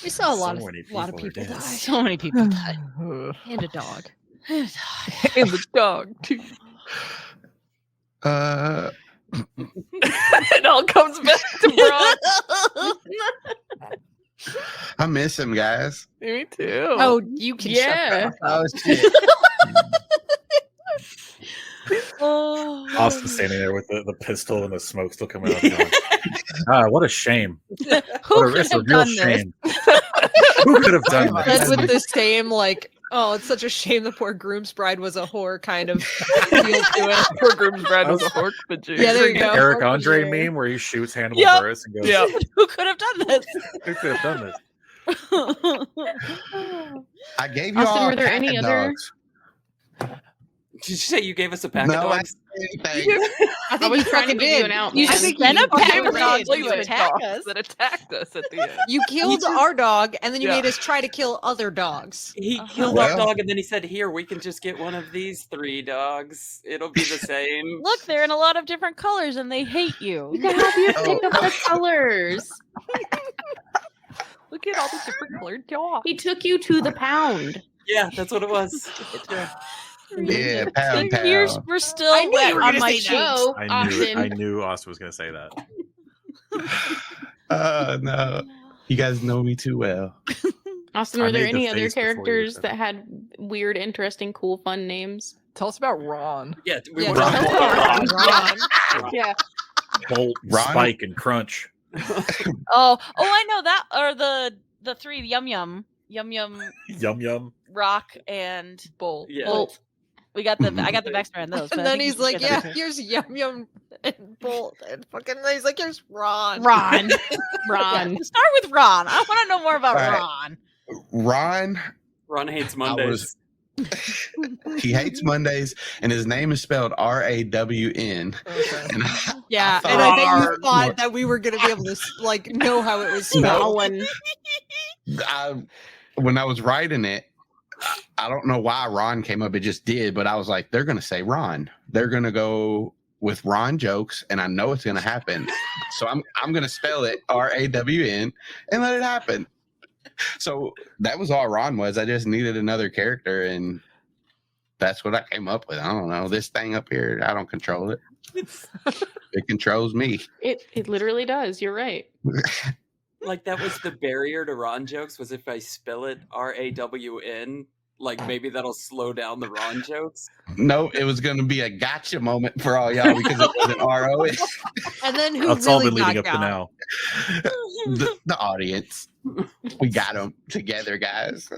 We saw a So lot many of people people are dead. die. So many people died. And a dog. And the dog too. It all comes back to Braun. I miss him, guys. Me too. Oh, you can Yeah. Oh shit. Austin standing there with the pistol and the smoke still coming out. What a shame. Who It's a could have real done this? shame. Who could have done Said this? with the same like, oh, it's such a shame the poor groom's bride was a whore kind of feel to it. Poor groom's bride was a Hork-Bajir. Yeah, there you go. Eric Hork-Bajir. Andre meme where he shoots Hannibal Yep. Buress and goes, Yeah. Who could have done this? who could have done this? I gave you Austin, all were there cat any other- dogs. Did you say you gave us a pack No, of I dogs? didn't say anything. I think was you trying to fucking give you did. an out, You man. I think sent you a pack fucking of did. dogs to Legitimate attack dogs us. that attacked us at the end. You killed our dog, and then you Yeah. made us try to kill other dogs. He Uh-huh. killed Well- our dog and then he said, "Here, we can just get one of these 3 dogs. It'll be the same." Look, they're in a lot of different colors and they hate you. You can have you Oh. pick up the colors. Look at all the different colored dogs. He took you to the pound. Yeah, that's what it was. Yeah. Yeah, The pound tears pound. were still I knew wet you were on gonna my say cheeks. that. I knew Austin was going to say that. No. You guys know me too well. Austin, I were there made the any other face before you characters said that had weird, interesting, cool, fun names? Tell us about Ron. Yeah, we Yeah, want Ron. to tell us about Ron. Yeah. Bolt, Ron- Spike, and Crunch. Oh, I know that. Or the 3 Yum Yum, Yum Yum. Rock, and Bolt. Yeah. Bolt. I got the backstory on those. but And I then think he's you like, should yeah, get that here's Yum Yum and Bolt. And fucking, he's like, here's Ron. too. Ron. Ron. Yeah, start with Ron. I want to know more about All right. Ron. Ron, Ron hates Mondays. he hates Mondays, and his name is spelled R-A-W-N. Okay. And Yeah, I and I bet thought- you thought that we were going to be able to like know how it was spelled. Nolan. When I was writing it, I don't know why Ron came up. It just did, but I was like, they're going to say Ron. They're going to go with Ron jokes, and I know it's going to happen. So I'm going to spell it R-A-W-N and let it happen. So that was all Ron was. I just needed another character, and that's what I came up with. I don't know. This thing up here, I don't control it. It controls me. It literally does. You're right. Like that was the barrier to Ron jokes, was if I spell it R-A-W-N, like maybe that'll slow down the Ron jokes. No, it was going to be a gotcha moment for all y'all because it wasn't R-O. And then who That's all really been leading up knocked to out? now. The audience. We got them together, guys.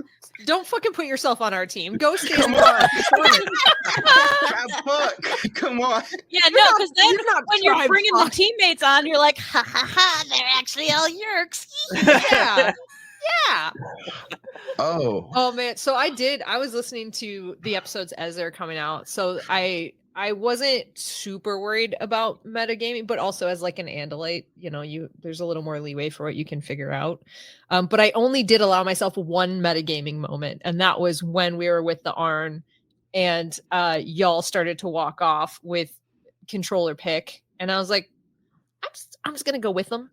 Don't fucking put yourself on our team. Go stay Come in on. the Tribe fuck. Come on. Yeah, no, because then you're not when you're tribe bringing fuck. the teammates on, you're like, ha ha ha, they're actually all Yeerks. Yeah. Yeah. Oh. Oh man. So I was listening to the episodes as they're coming out. So I wasn't super worried about metagaming, but also as like an Andalite, there's a little more leeway for what you can figure out. But I only did allow myself one metagaming moment, and that was when we were with the Arn and y'all started to walk off with controller pick. And I was like, I'm just gonna go with them.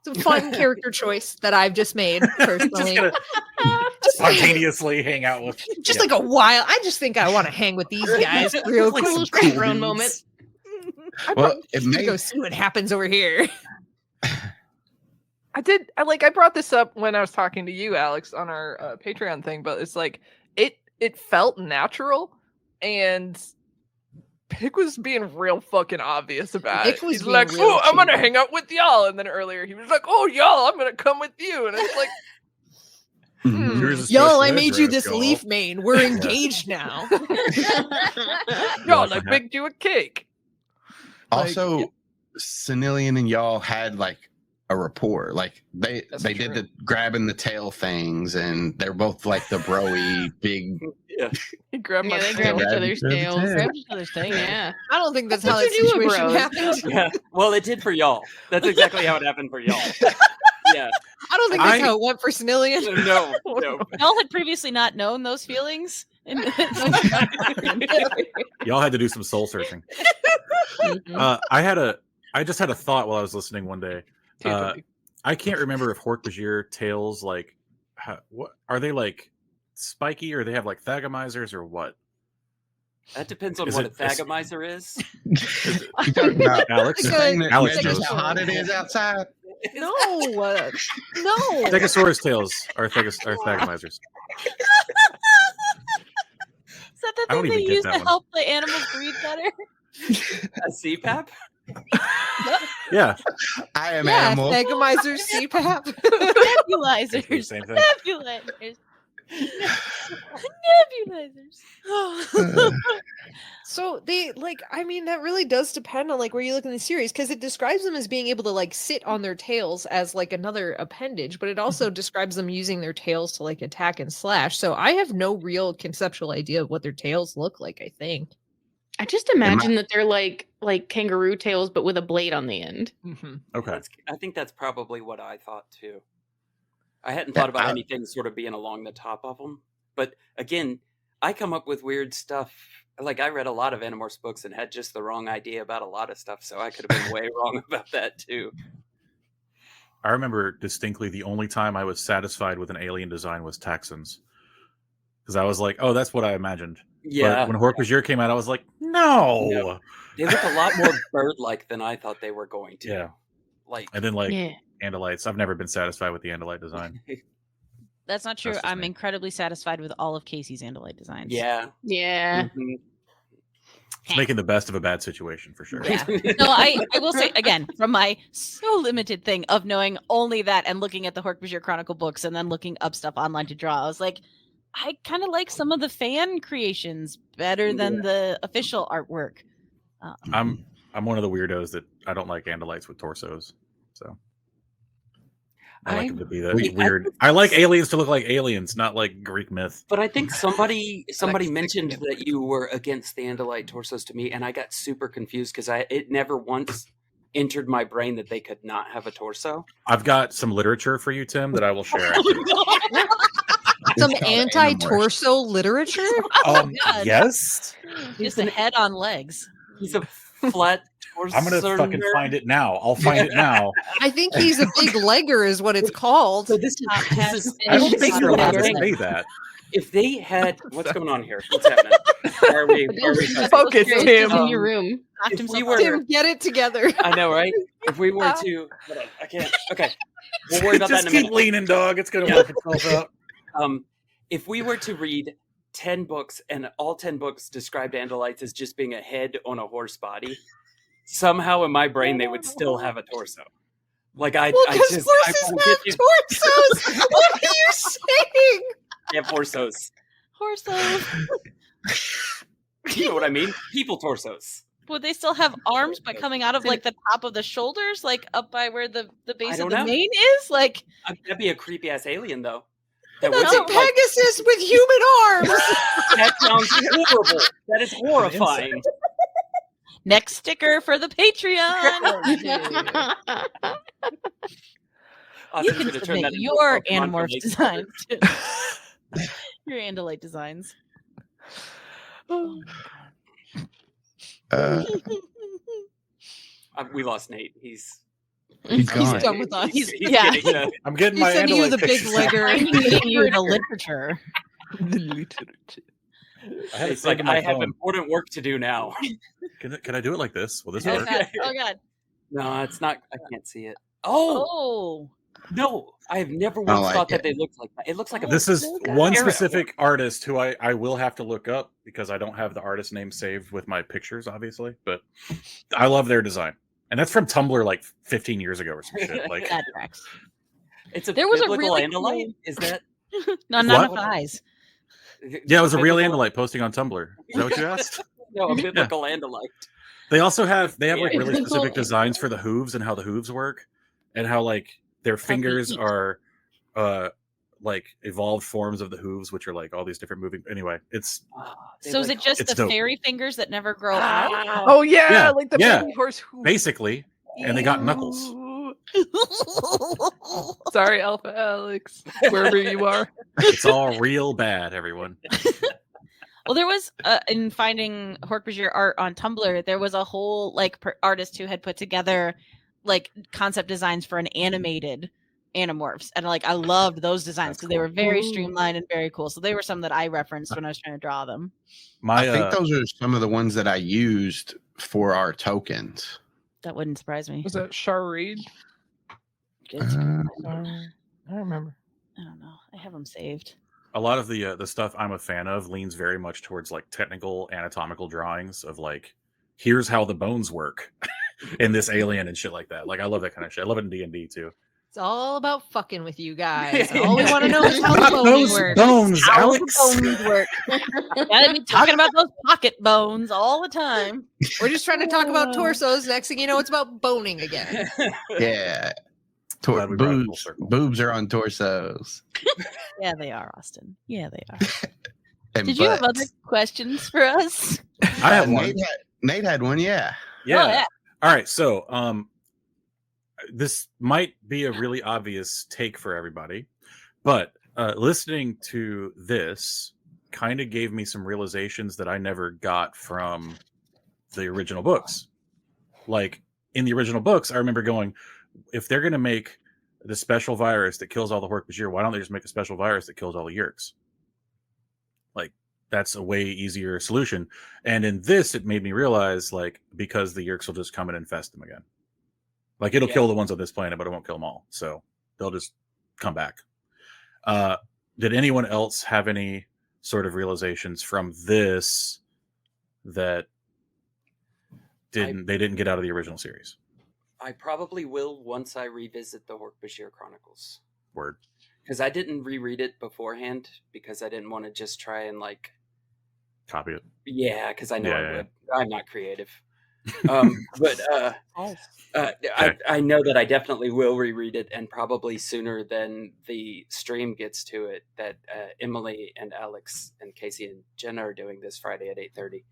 It's a fun character choice that I've just made personally. Just gonna spontaneously hang out with. Just yeah. like a while. I just think I want to hang with these guys real Like quick. some Chaperone cool moment. dudes. Well, it I'm gonna may go see what happens over here. I brought this up when I was talking to you, Alex, on our Patreon thing, but it's like it felt natural, and Pick was being real fucking obvious about Pick it. was He's being like, real "Oh, I'm gonna cheating. hang out with y'all," and then earlier he was like, "Oh, y'all, I'm gonna come with you," and it's like, Mhm. Yours is Y'all, special I ed made you dress, this y'all. leaf mane. We're engaged now. Y'all, like I my baked you a cake. Also, Senilian and y'all had like a rapport. Like they That's did true. the grabbing the tail things, and they're both like the broy big. Yeah. He grabbed my Yeah, they tail. grabbed each other's tails. Grab each other's tail. Yeah. I don't think that's That's how what that you do with situation bros. happened. Yeah. Well, it did for y'all. That's exactly how it happened for y'all. Yeah. I don't think that's how it went for Senilian. No. No. Y'all had previously not known those feelings. Y'all had to do some soul searching. Mhm. I just had a thought while I was listening one day. I can't remember if Hork-Bajir tails like what are they like spiky, or they have like thagamizers, or what? That depends on Is what it- a thagomizer is. You talking about Alex? the thing that Alex measures knows. how hot it is outside? No, no. Stegosaurus tails are thagomizers. Is that the I don't thing they even get use that to one. help the animals breathe better? A CPAP? Yeah, I am Yeah, animal. Thagomizers, CPAP. Nebulizers. the same thing. Nebulizers. Nebulizers. So they like, I mean, that really does depend on like where you look in the series, because it describes them as being able to like sit on their tails as like another appendage, but it also describes them using their tails to like attack and slash. So I have no real conceptual idea of what their tails look like, I think. I just imagine that they're like kangaroo tails, but with a blade on the end. Mhm. Okay. I think that's probably what I thought too. I hadn't thought about I- anything sort of being along the top of them. But again, I come up with weird stuff. Like I read a lot of Animorphs books and had just the wrong idea about a lot of stuff, so I could have been way wrong about that too. I remember distinctly the only time I was satisfied with an alien design was Taxons, because I was like, "Oh, that's what I imagined." Yeah, But when Hork-Bajir came out, I was like, "No." Yep. they look a lot more bird-like than I thought they were going to. Yeah. Like And then like Yeah. Andalites, I've never been satisfied with the Andalite design. That's not true. That's just I'm me. incredibly satisfied with all of Casey's Andalite designs. yeah. Yeah. Mhm. It's making the best of a bad situation for sure. Yeah. No, I will say again, from my so limited thing of knowing only that and looking at the Hork-Bajir Chronicle books and then looking up stuff online to draw, I was like, I kind of like some of the fan creations better than the official artwork. I'm one of the weirdos that I don't like Andalites with torsos. So I like them to be that weird. I like aliens to look like aliens, not like Greek myth. But I think somebody mentioned that you were against the Andalite torsos to me, and I got super confused because it never once entered my brain that they could not have a torso. I've got some literature for you, Tim, that I will share. After this. Some It's called anti-torso literature? God. Yes, Just a head on legs. He's a flat torso. I'm gonna fucking find it now. I'll find it now. I think he's a big legger is what it's called. So this Top hat, is I don't fish, think you're allowed to top say hat. that. if they had what's going on here? What's happening? Why are we Focus, Ghost Tim. is in your room. Knocked If himself we out. were- Tim, get it together. I know, right? If we were to hold on, I can't. Okay. We'll worry about Just that in a keep minute. leaning, dog. It's gonna Yeah. work itself out. If we were to read 10 books and all 10 books described Andalites as just being a head on a horse body, somehow in my brain they would still have a torso. Like I Well, because just horses I won't have get you. torsos. What are you saying? They have torsos. Horses. You know what I mean? People torsos. Would they still have arms but coming out of like the top of the shoulders, like up by where the base of don't the know. mane is? Like That'd be a creepy ass alien though. That That's would a be like, Pegasus with human arms. that sounds horrible. That is horrifying. next sticker for the Patreon. You Austin's can gonna turn submit that into a your Pokemon Animorph from designs. too. Your Andalite designs. We lost Nate. He's gone. done with us. He's Yeah. getting, I'm getting He's my sending you Andalite the big pictures out. legger. I'm giving you the literature. The literature. I had it it's saved like in my I have phone. important work to do now. Can I do it like this? Will this Oh work? god. Oh god. No, it's not. I can't see it. Oh Oh. no! I have never once like thought that it. they looked like that. It looks like a. This is Okay. one Area. specific artist who I will have to look up because I don't have the artist name saved with my pictures, obviously. But I love their design, and that's from Tumblr like 15 years ago or some shit. Like, That tracks. It's a There was a biblical really Andalite. cool- Is that? No, none What? of eyes. Yeah, it was a real Andalite posting on Tumblr. Is that what you asked? No, a biblical Andalite. They also have like Yeah. really specific designs for the hooves and how the hooves work, and how like their fingers eat. are like evolved forms of the hooves, which are like all these different moving. Anyway, it's So is it just It's the dope. fairy fingers that never grow out? Oh yeah, Yeah, like the yeah. baby horse. Hoof. basically, and they got knuckles. Ooh. Sorry, Alpha Alex, wherever you are. It's all real bad, everyone. Well, there was in finding Hork-Bajir art on Tumblr, there was a whole like artist who had put together like concept designs for an animated Animorphs, and like I loved those designs That's because they were very Ooh. streamlined and very cool. So they were some that I referenced when I was trying to draw them. My I think those are some of the ones that I used for our tokens. That wouldn't surprise me. Was that Sharid? It's- I don't remember. I don't know. I have them saved. a lot of the stuff I'm a fan of leans very much towards like technical anatomical drawings of like, here's how the bones work in this alien and shit like that. Like I love that kind of shit. I love it in D&D too. It's all about fucking with you guys. All we want to know is how Not the boning those works. bones, How Alex. the bones work. Gotta be talking about those pocket bones all the time. We're just trying to talk about torsos. Next thing you know, it's about boning again. Yeah. Glad we brought it full Boobs. circle. Boobs are on torsos. Yeah, they are, Austin. Yeah, they are. And Did you have butts. other questions for us? I have one. Nate had one, yeah. Yeah. Oh, yeah. All right. So, this might be a really obvious take for everybody, but listening to this kind of gave me some realizations that I never got from the original books. Like in the original books, I remember going, if they're going to make the special virus that kills all the Hork-Bajir, why don't they just make a special virus that kills all the Yeerks? Like, that's a way easier solution. And in this, it made me realize, like, because the Yeerks will just come and infest them again. Like, it'll kill the ones on this planet, but it won't kill them all. So they'll just come back. Did anyone else have any sort of realizations from this that they didn't get out of the original series? I probably will once I revisit the Hork-Bajir Chronicles. Word. Because I didn't reread it beforehand because I didn't want to just try and like Copy it. Yeah, because I know Yeah, I yeah, would. I'm not creative. But I know that I definitely will reread it, and probably sooner than the stream gets to it. That Emily and Alex and Casey and Jenna are doing this Friday at 8:30.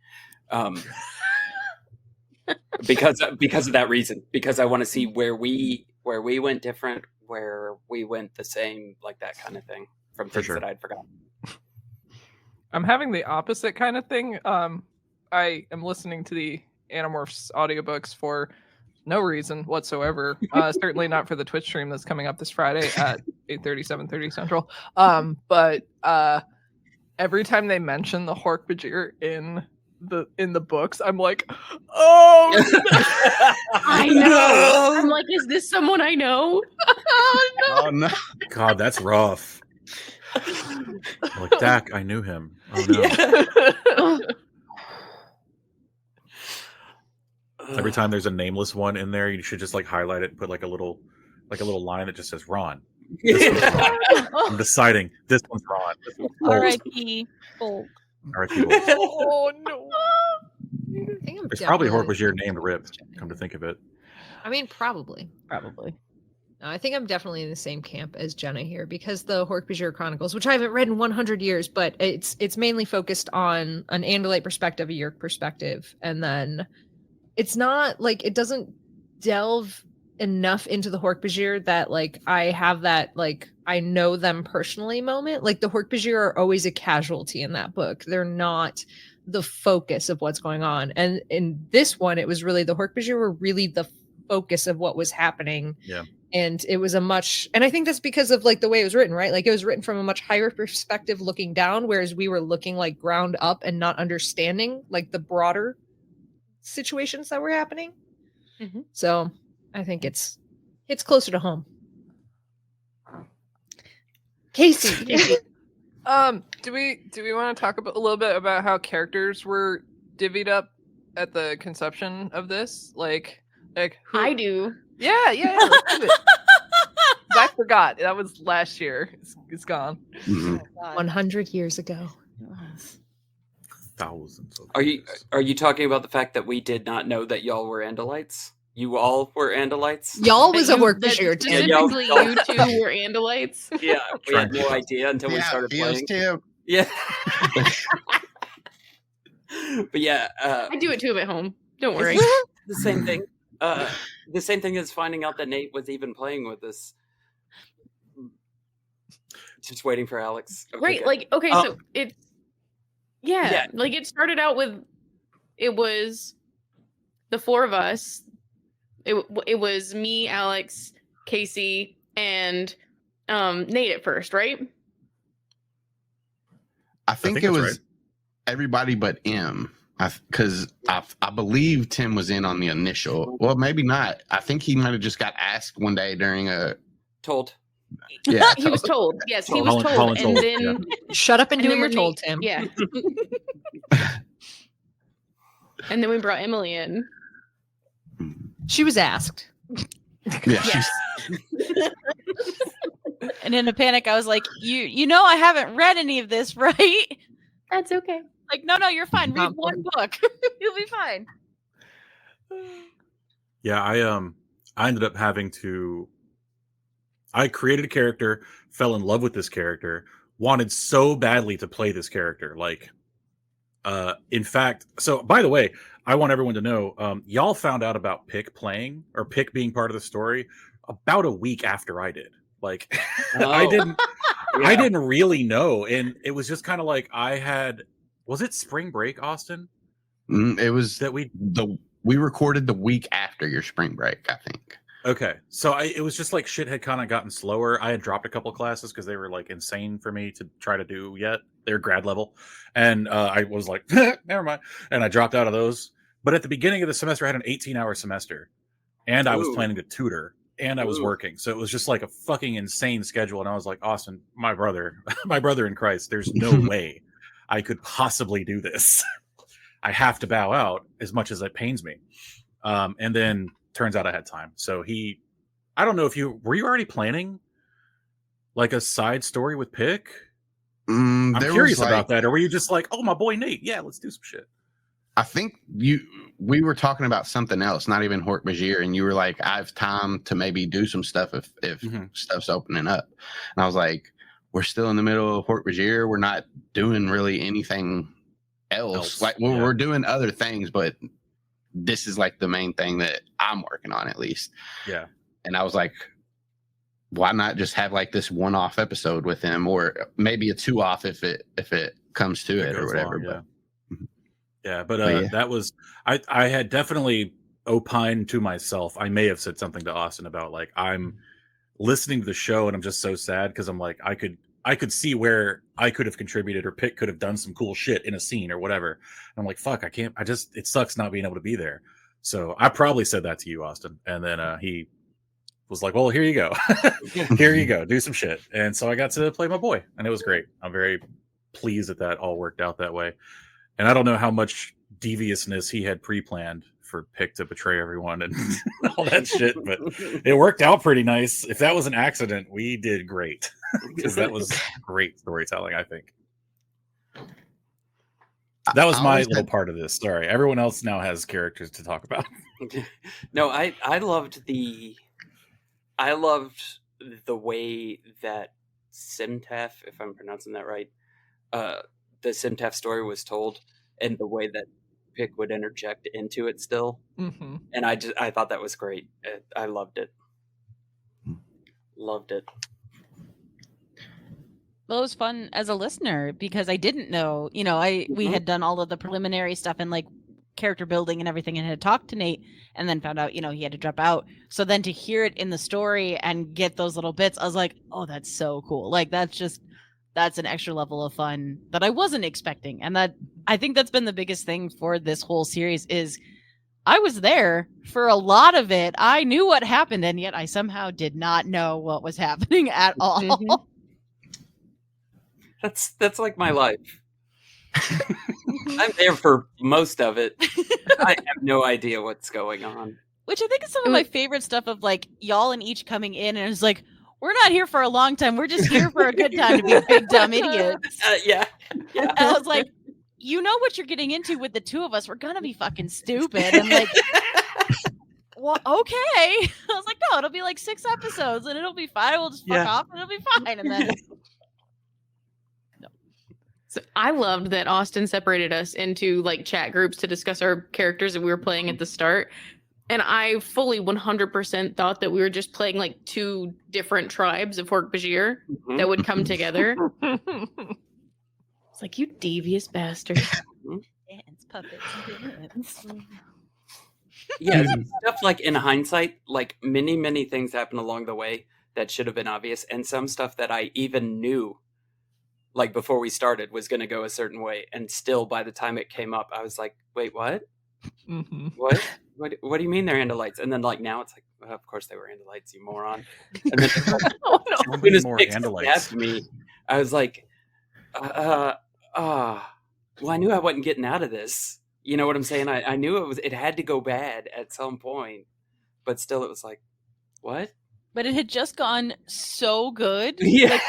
Because of that reason. Because I want to see where we went different, where we went the same, like that kind of thing from things that I'd forgotten. I'm having the opposite kind of thing. I am listening to the Animorphs audiobooks for no reason whatsoever. Certainly not for the Twitch stream that's coming up this Friday at 8:30, 7:30 Central. But every time they mention the Hork-Bajir in the books, I'm like, oh I know. I'm like, is this someone I know? Oh no. God, that's rough. Like, Dak, I knew him. Oh no. Yeah. Every time there's a nameless one in there, you should just like highlight it and put like a little line that just says Ron. This one's Ron. I'm deciding this one's Ron. This one's Bolt. R.I.P. Bolt. R.I.P. Bolt. Oh no. I think I'm There's probably definitely- Hork-Bajir named Rip, come to think of it. I mean, probably. No, I think I'm definitely in the same camp as Jenna here because the Hork-Bajir Chronicles, which I haven't read in 100 years, but it's mainly focused on an Andalite perspective, a Yeerk perspective, and then it's not like it doesn't delve enough into the Hork-Bajir that like I have that like I know them personally moment. Like the Hork-Bajir are always a casualty in that book. They're not the focus of what's going on. And in this one, it was really the Hork-Bajir were really the focus of what was happening. Yeah. And it was and I think that's because of like the way it was written, right? Like it was written from a much higher perspective looking down, whereas we were looking like ground up and not understanding like the broader situations that were happening. Mm-hmm. So I think it's closer to home. Casey. Do we want to talk a little bit about how characters were divvied up at the conception of this? Like who... I do. Yeah. Let's do it. I forgot. That was last year. It's gone. Mhm. Oh, God. 100 years ago. Thousands of Are years. you talking about the fact that we did not know that y'all were Andalites? You all were Andalites? Y'all was a That Hork-Bajir team. specifically Yeah, you two were Andalites. Yeah, we had Trying to no be idea until we Yeah, started feels playing. Tim. Yeah. But yeah, I do it too at home. Don't worry. the same thing. The same thing as finding out that Nate was even playing with us. Just waiting for Alex. Okay, Right, good. like okay, Oh. so it's yeah, like it started out with it was the four of us. It was me, Alex, Casey, and Nate at first, right? I think it that's was right. everybody but M. Because I believe Tim was in on the initial. Well, maybe not. I think he might have just got asked one day during a. Told. Yeah. He was told. Yes, he was Colin told, and told, then Shut up and and do then what you're when told, Nate- Tim. Yeah. And then we brought Emily in. She was asked. Yeah. Yes. And in a panic, I was like, "You know, I haven't read any of this, right?" That's okay. Like, no, you're fine. Read Not one book. You'll be fine. Yeah, I ended up having to. I created a character, fell in love with this character, wanted so badly to play this character. Like, in fact, so by the way, I want everyone to know, y'all found out about Pick playing or Pick being part of the story about a week after I did. Like, I Oh. didn't. Yeah. I didn't really know, and it was just kind of like I had. Was it spring break, Austin? It was That we we recorded the week after your spring break, I think. Okay, so it was just like shit had kind of gotten slower. I had dropped a couple classes because they were like insane for me to try to do yet. They're grad level, and I was like, never mind, and I dropped out of those. But at the beginning of the semester, I had an 18-hour semester, and I was Ooh. planning to tutor, and I was Ooh. working, so it was just like a fucking insane schedule. And I was like, Austin, my brother in Christ, there's no way I could possibly do this. I have to bow out as much as it pains me. And then turns out I had time. So I don't know if were you already planning like a side story with Pick? I'm There curious was, about that. Or were you just like, oh, my boy Nate, yeah, let's do some shit? I think we were talking about something else, not even Hork-Bajir, and you were like, I have time to maybe do some stuff if Mhm. stuff's opening up. And I was like, we're still in the middle of Hork-Bajir. We're not doing really anything else. Like yeah. we're doing other things, but this is like the main thing that I'm working on, at least. Yeah. And I was like, why not just have like this one-off episode with him, or maybe a two-off if it comes to it or goes whatever. long, But yeah, but yeah. that was I had definitely opined to myself. I may have said something to Austin about like I'm listening to the show and I'm just so sad because I'm like I could see where I could have contributed or Pitt could have done some cool shit in a scene or whatever. And I'm like, fuck, I can't. It sucks not being able to be there. So I probably said that to you, Austin, and then he was like, well, here you go, here you go, do some shit. And so I got to play my boy, and it was great. I'm very pleased that all worked out that way. And I don't know how much deviousness he had pre-planned for Pick to betray everyone and all that shit, but it worked out pretty nice. If that was an accident, we did great because that was great storytelling, I think. That was my little part of this. Sorry, everyone else now has characters to talk about. No, I loved the way that Simtaf, if I'm pronouncing that right, the Simtaf story was told, and the way that Pick would interject into it still. Mm-hmm. And I thought that was great. I loved it. Loved it. Well, it was fun as a listener because I didn't know, we had done all of the preliminary stuff and like character building and everything and had talked to Nate and then found out, he had to drop out. So then to hear it in the story and get those little bits, I was like, oh, that's so cool. Like that's an extra level of fun that I wasn't expecting. And that I think that's been the biggest thing for this whole series is I was there for a lot of it. I knew what happened and yet I somehow did not know what was happening at all. Mhm. That's like my life. I'm there for most of it. I have no idea what's going on. Which I think is some of my favorite stuff of like y'all and each coming in and it's like, we're not here for a long time. We're just here for a good time to be big dumb idiots. Yeah. And I was like, you know what you're getting into with the two of us. We're gonna be fucking stupid. And like, well, okay. I was like, no, it'll be like 6 episodes and it'll be fine. We'll just fuck off and it'll be fine. And then So I loved that Austin separated us into like chat groups to discuss our characters that we were playing at the start. And I fully 100% thought that we were just playing like 2 different tribes of Hork-Bajir that would come together. It's like, you devious bastard. dance, puppets, dance. Yeah, stuff like in hindsight, like many things happen along the way that should have been obvious, and some stuff that I even knew, like before we started, was going to go a certain way, and still by the time it came up, I was like, "Wait, what? What? What do you mean they're Andalites?" And then like now it's like, well, of course they were Andalites, you moron. And then as soon as Pix stabbed me, I was like, well, I knew I wasn't getting out of this. You know what I'm saying? I knew it had to go bad at some point, but still it was like, what? But it had just gone so good. Yeah.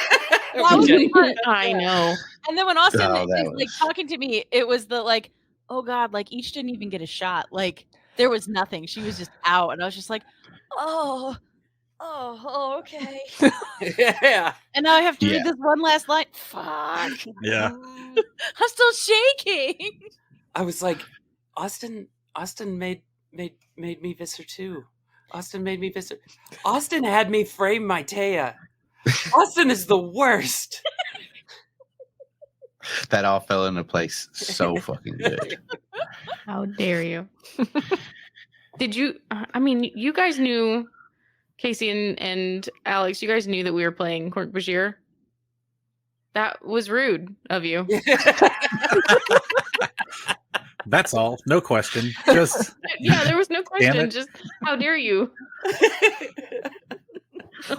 Like, why would you not- I know. And then when Austin Oh, that is like was- talking to me, it was the like, oh God, like each didn't even get a shot. Like there was nothing. She was just out. And I was just like, oh, okay. Yeah. And now I have to Yeah. read this one last line. Fuck. Yeah. I'm still shaking. I was like, Austin made me Visser too. Austin made me Visser. Austin had me frame my Taya. Austin is the worst. That all fell into place so fucking good. How dare you? Did you, I mean, you guys knew, Casey and Alex, you guys knew that we were playing Hork-Bajir. That was rude of you. That's all. No question. Just Yeah, there was no Damn question. it. Just, how dare you?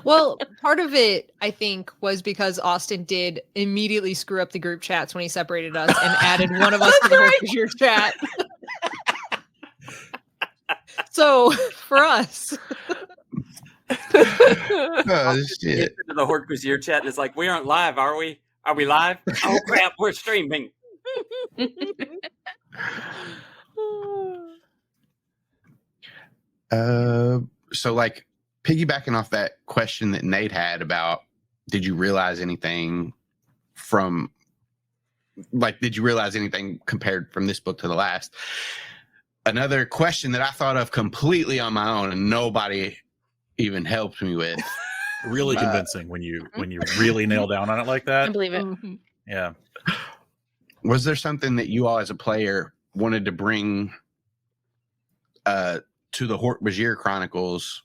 Well, part of it, I think, was because Austin did immediately screw up the group chats when he separated us and added one of us to the Hork-Bajir chat. So, for us, Oh, shit. Gets into the Hork-Bajir chat and it's like, we aren't live, are we? Are we live? Oh crap, we're streaming. So like piggybacking off that question that Nate had about did you realize anything from like did you realize anything compared from this book to the last? Another question that I thought of completely on my own and nobody even helped me with. really convincing when you really nail down on it like I that. believe it. Yeah. Was there something that you all as a player wanted to bring to the Hork-Bajir Chronicles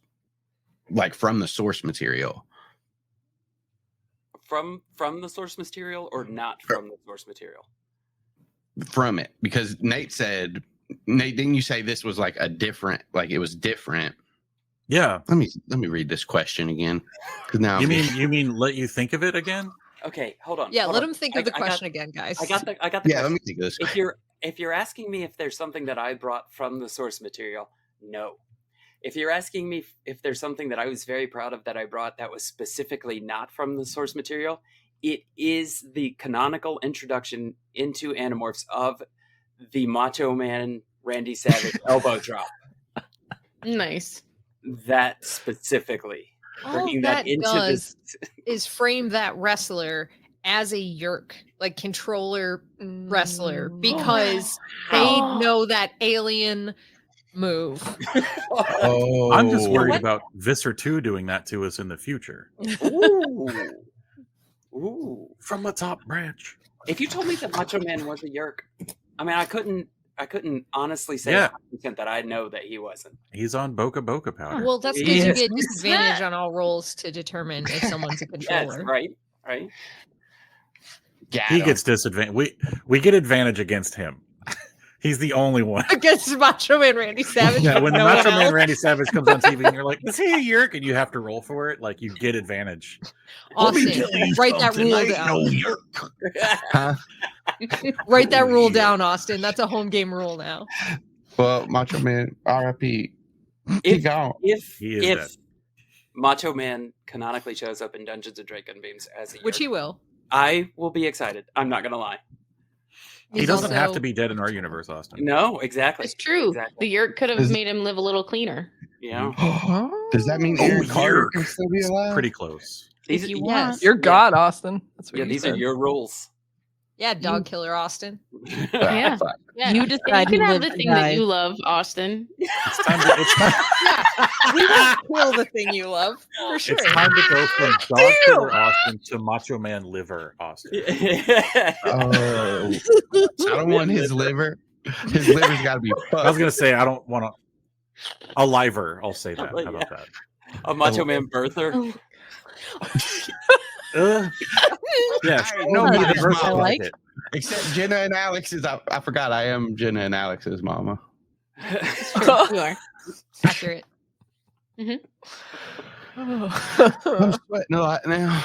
like from the source material? From the source material or not from the source material? From it, because Nate, didn't you say this was like a different, like it was different? Yeah. Let me read this question again. 'Cause now You mean let you think of it again? Okay, hold on. yeah, hold let on. him think of the question again, guys. I got the yeah, question. let me think of this. If you're asking me if there's something that I brought from the source material, no. If you're asking me if there's something that I was very proud of that I brought that was specifically not from the source material, it is the canonical introduction into Animorphs of the Macho Man Randy Savage elbow drop. Nice. That specifically. All Bringing that into does this. is frame that wrestler as a Yeerk, like controller wrestler, because they know that alien move. Oh, I'm just worried about Visser 2 doing that to us in the future. Ooh. Ooh. From the top branch. If you told me that Macho Man was a Yeerk, I mean, I couldn't honestly say Yeah. 100% that I know that he wasn't. He's on Boca Boca powder. Well, that's because you Yes. get disadvantage on all rolls to determine if someone's a Yes, controller. right. He gets disadvantage. We get advantage against him. He's the only one. Against Macho Man Randy Savage. Yeah, but when the no one Macho Man else. Randy Savage comes on TV and you're like, is he a Yeerk? And you have to roll for it, like you get advantage. Austin, write that rule down. Write that rule down, Austin. That's a home game rule now. Well, Macho Man, R.I.P. He gone. If He is if dead. Macho Man canonically shows up in Dungeons and Dracon Beams as a Which Yeerk, he will. I will be excited. I'm not gonna lie. He He's doesn't have also- to be dead in our universe, Austin. No, exactly. It's true. Exactly. The Yeerk could have Is- made him live a little cleaner. You know, Does that mean Oh, Aaron Carter Yeerk. can still be alive? Pretty close. these, If you Yes. want. You're God, Austin. That's what yeah, you these said. are your rules. Yeah, dog killer Austin. Yeah. Fuck. Yeah. You You decide can who have lives the and thing that dies. you love, Austin. It's time to, it's time, We won't kill the thing you love, for sure. it's time to go from Dog Killer Austin to Macho Man Liver Austin. Oh, I don't want his liver. His liver's got to be fucked. I was gonna say I don't want to. A liver, I'll say that. How about that? A Macho Man birther. Yeah, No, Oh, neither's that's mama. I like. Except Jenna and Alex's. I forgot I am Jenna and Alex's mama. You are. Accurate. I'm sweating a lot now.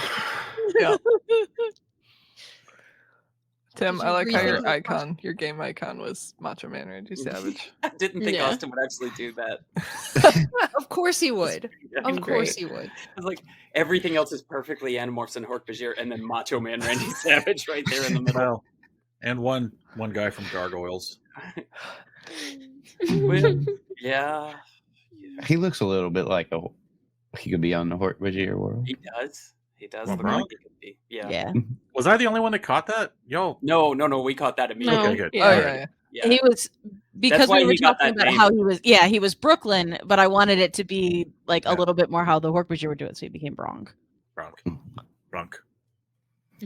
Tim, Did I you like how rethink your the icon, your game icon was Macho Man Randy Savage. I didn't think Yeah. Austin would actually do that. Of course he would. Of It's course great. he would. It's like everything else is perfectly Animorphs and Hork-Bajir, and then Macho Man Randy Savage right there in the middle. Well, and one guy from Gargoyles. Well, yeah, He looks a little bit like he could be on the Hork-Bajir world. he does. He does Well, look bro. like he could be. Yeah. Yeah. Was I the only one that caught that? Yo, No, we caught that immediately. Okay, good. Oh, Yeah. yeah, yeah. Yeah. He was because why we were he got talking that about name. how he was Brooklyn, but I wanted it to be like a Yeah. little bit more how the Hork-Bajir were doing, so he became Bronk. Bronk. Bronk.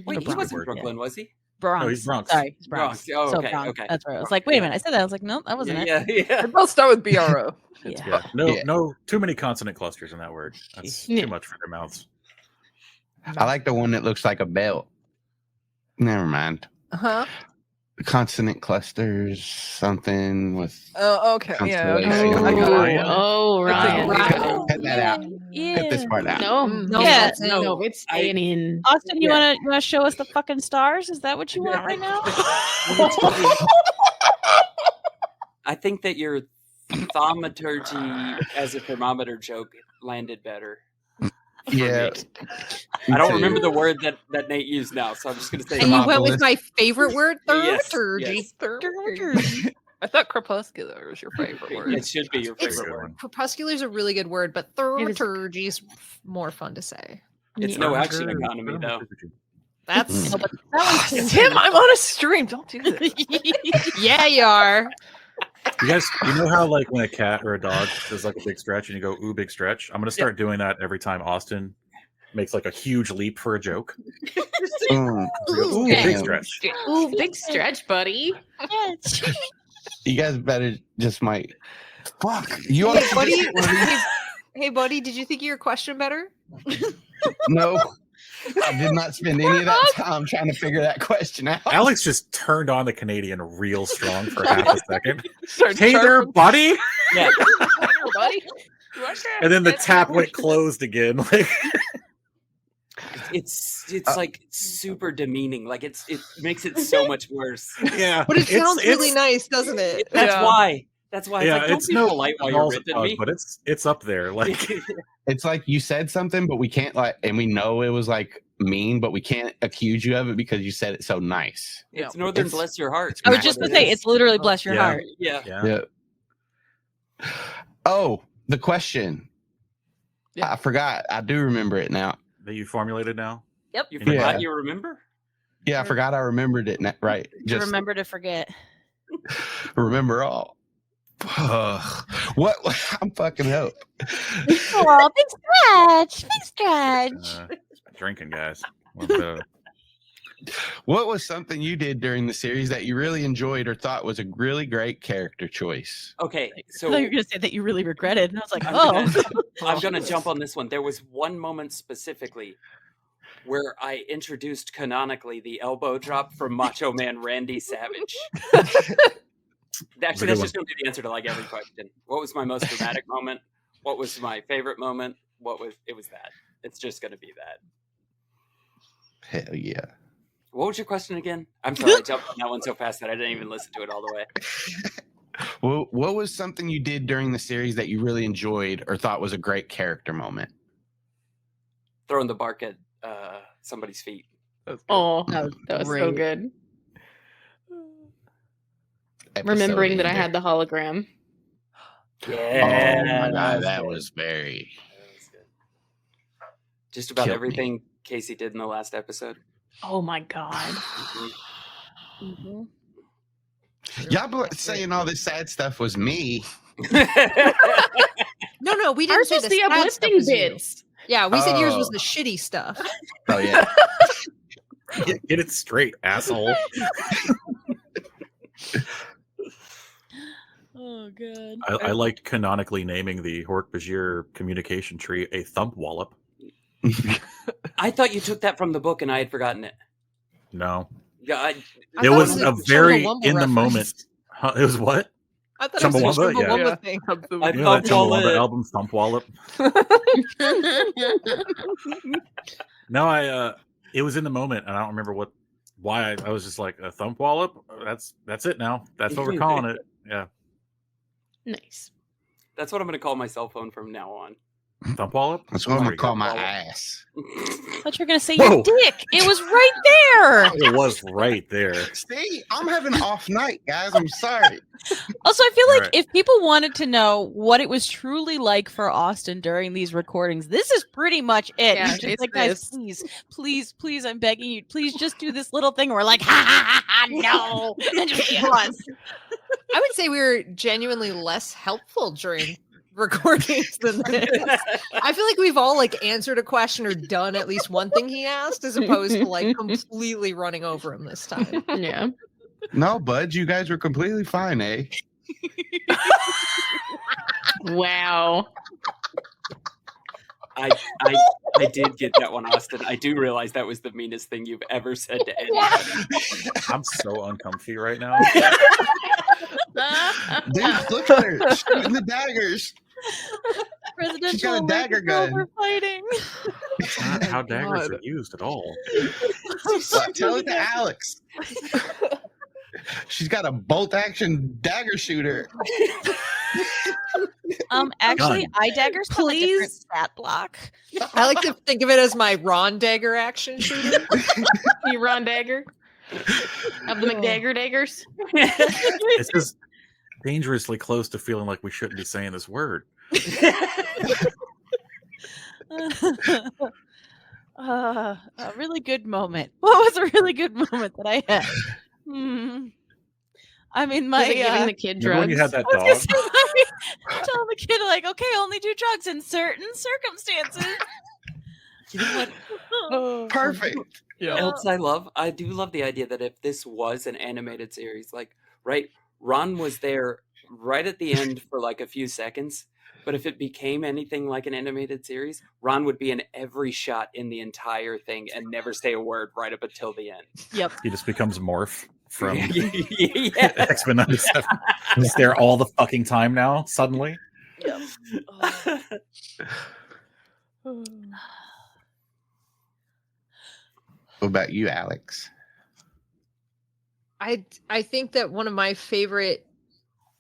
Wait, he Bronx wasn't word, Brooklyn, was he? Bronx. he's Bronx. Sorry, he's Bronx. Bronx. Oh, So okay, Bronx. okay. That's right. I was Bronx, like, wait a yeah. minute. I said that. I was like, no, that wasn't it. Yeah. They both start with BRO. Yeah. No, Yeah. no, too many consonant clusters in that word. That's Yeah. too much for their mouths. I like the one that looks like a belt. Never mind. Huh? Consonant clusters, something with. Oh, okay. Yeah. Okay. Constellation. I got it. Ryan. Oh, Ryan. Ryan. Cut that out. Yeah. Cut this part out. No, No, Yeah. that's it. no, it's staying in. Austin, you Yeah. wanna show us the fucking stars? Is that what you want right now? I think that your thaumaturgy as a thermometer joke landed better. Yeah. I don't too. remember the word that Nate used now, so I'm just going to say And you went with Thermopolis. my favorite word, Yes, thaumaturgy. I thought crepuscular was your favorite word. it should be your It's- favorite word. Crepuscular is a really good word, but thaumaturgy is more fun to say. It's no action economy, though. That's No, but that one's Tim, I'm on a stream. Don't do this. yeah, you are. You guys, you know how like when a cat or a dog does like a big stretch and you go, ooh, big stretch? I'm gonna start doing that every time Austin makes like a huge leap for a joke. Mm. Ooh, Yeah. big stretch. Ooh, big stretch, buddy. You guys better just might. Fuck. You Hey, all buddy. Hey, buddy, did you think of your question better? No. I did not spend any of that time trying to figure that question out. Alex just turned on the Canadian real strong for half a second. Start Hey there, sharpening- buddy. Yeah. buddy. And then the tap went closed again. Like It's like super demeaning. Like it makes it so much worse. yeah. But it sounds really it's- nice, doesn't it? That's Yeah. why. That's why. It's Yeah, like, don't it's be no polite while you're balls ripping of me. but it's up there. Like It's like you said something, but we can't and we know it was like mean, but we can't accuse you of it because you said it so nice. It's Northern It's- Bless Your Heart. I was just gonna say it's literally bless your Yeah. heart. Yeah. yeah. Yeah. Oh, the question. Yeah. I forgot. I do remember it now. That you formulated now. You Yeah. forgot you remember? Yeah, I forgot I remembered it. Right. Just Remember to forget. remember all. What? I'm fucking hope. Oh, big stretch. Big stretch. Drinking, guys. What was something you did during the series that you really enjoyed or thought was a really great character choice? Okay, I so thought you were gonna say that you really regretted, and I was like, I'm oh. I'm gonna jump on this one. There was one moment specifically where I introduced canonically the elbow drop from Macho Man Randy Savage. Actually, that's just gonna be the answer to like every question. What was my most dramatic moment? What was my favorite moment? It was that. It's just gonna be that. Hell yeah. What was your question again? I'm sorry, I jumped on that one so fast that I didn't even listen to it all the way. Well, what was something you did during the series that you really enjoyed or thought was a great character moment? throwing the bark at somebody's feet. That's good. Oh, That that was was so great. good. Episode Remembering that I ender. had the hologram. Yeah. Oh my god, that good. was very. That was good. Just about Killed me. everything Casey did in the last episode. Oh my god. Mhm. Y'all saying all this sad stuff was me. No, we didn't Ours say was the the sad stuff uplifting was you. bits. Yeah, we said yours was Oh. the shitty stuff. Oh yeah. Get it straight, asshole. Oh god. I liked canonically naming the Hork-Bajir communication tree a thump wallop. I thought you took that from the book and I had forgotten it. No, Yeah, I it thought was it a was very Chumbawamba in the reference. moment. Huh, it was what? I thought it was a Chumbawamba, yeah. Chumbawamba thing. I You know that thump Chumbawamba wallop. album, Thump Wallop? No, it was in the moment, and I don't remember why I was just like a thump wallop. That's it now. That's what we're calling it. Yeah, Nice. That's what I'm going to call my cell phone from now on. thump wallop. That's what I'm gonna Pretty call good. my ass. I thought you were gonna say Whoa. your dick. It was right there. It was right there. See, I'm having an off night, guys. I'm sorry. Also, I feel like Right. if people wanted to know what it was truly like for Austin during these recordings, this is pretty much it. Yeah, He's just it's like, guys, please, I'm begging you, please just do this little thing. We're like, ha ha ha, ha no, and just run. I would say we were genuinely less helpful during recordings than this. I feel like we've all like answered a question or done at least one thing he asked, as opposed to like completely running over him this time. Yeah. No, bud, you guys were completely fine, eh? Wow. I did get that one, Austin. I do realize that was the meanest thing you've ever said to anybody. I'm so uncomfy right now. Dude, look at her shooting the daggers. Presidential dagger elected gun. over fighting. That's not how daggers God. are used at all. Tell it to Alex. She's got a bolt action dagger shooter. Actually, Gun. eye daggers have a different Please? stat block. I like to think of it as my Ron Dagger action shooter. You Ron Dagger? Of the McDagger daggers? It's just dangerously close to feeling like we shouldn't be saying this word. A really good moment. What was a really good moment that I had? I mean, my Was it giving the kid Remember when drugs? you had that I was gonna dog? say, tell the kid like, okay, only do drugs in certain circumstances. You know what Perfect. Yeah. else I do love the idea that if this was an animated series, like, right, Ron was there right at the end for like a few seconds, but if it became anything like an animated series, Ron would be in every shot in the entire thing and never say a word right up until the end. Yep. He just becomes Morph from Yeah. X-Men 97. He's there all the fucking time now, suddenly. Yep. What about you, Alex? I think that one of my favorite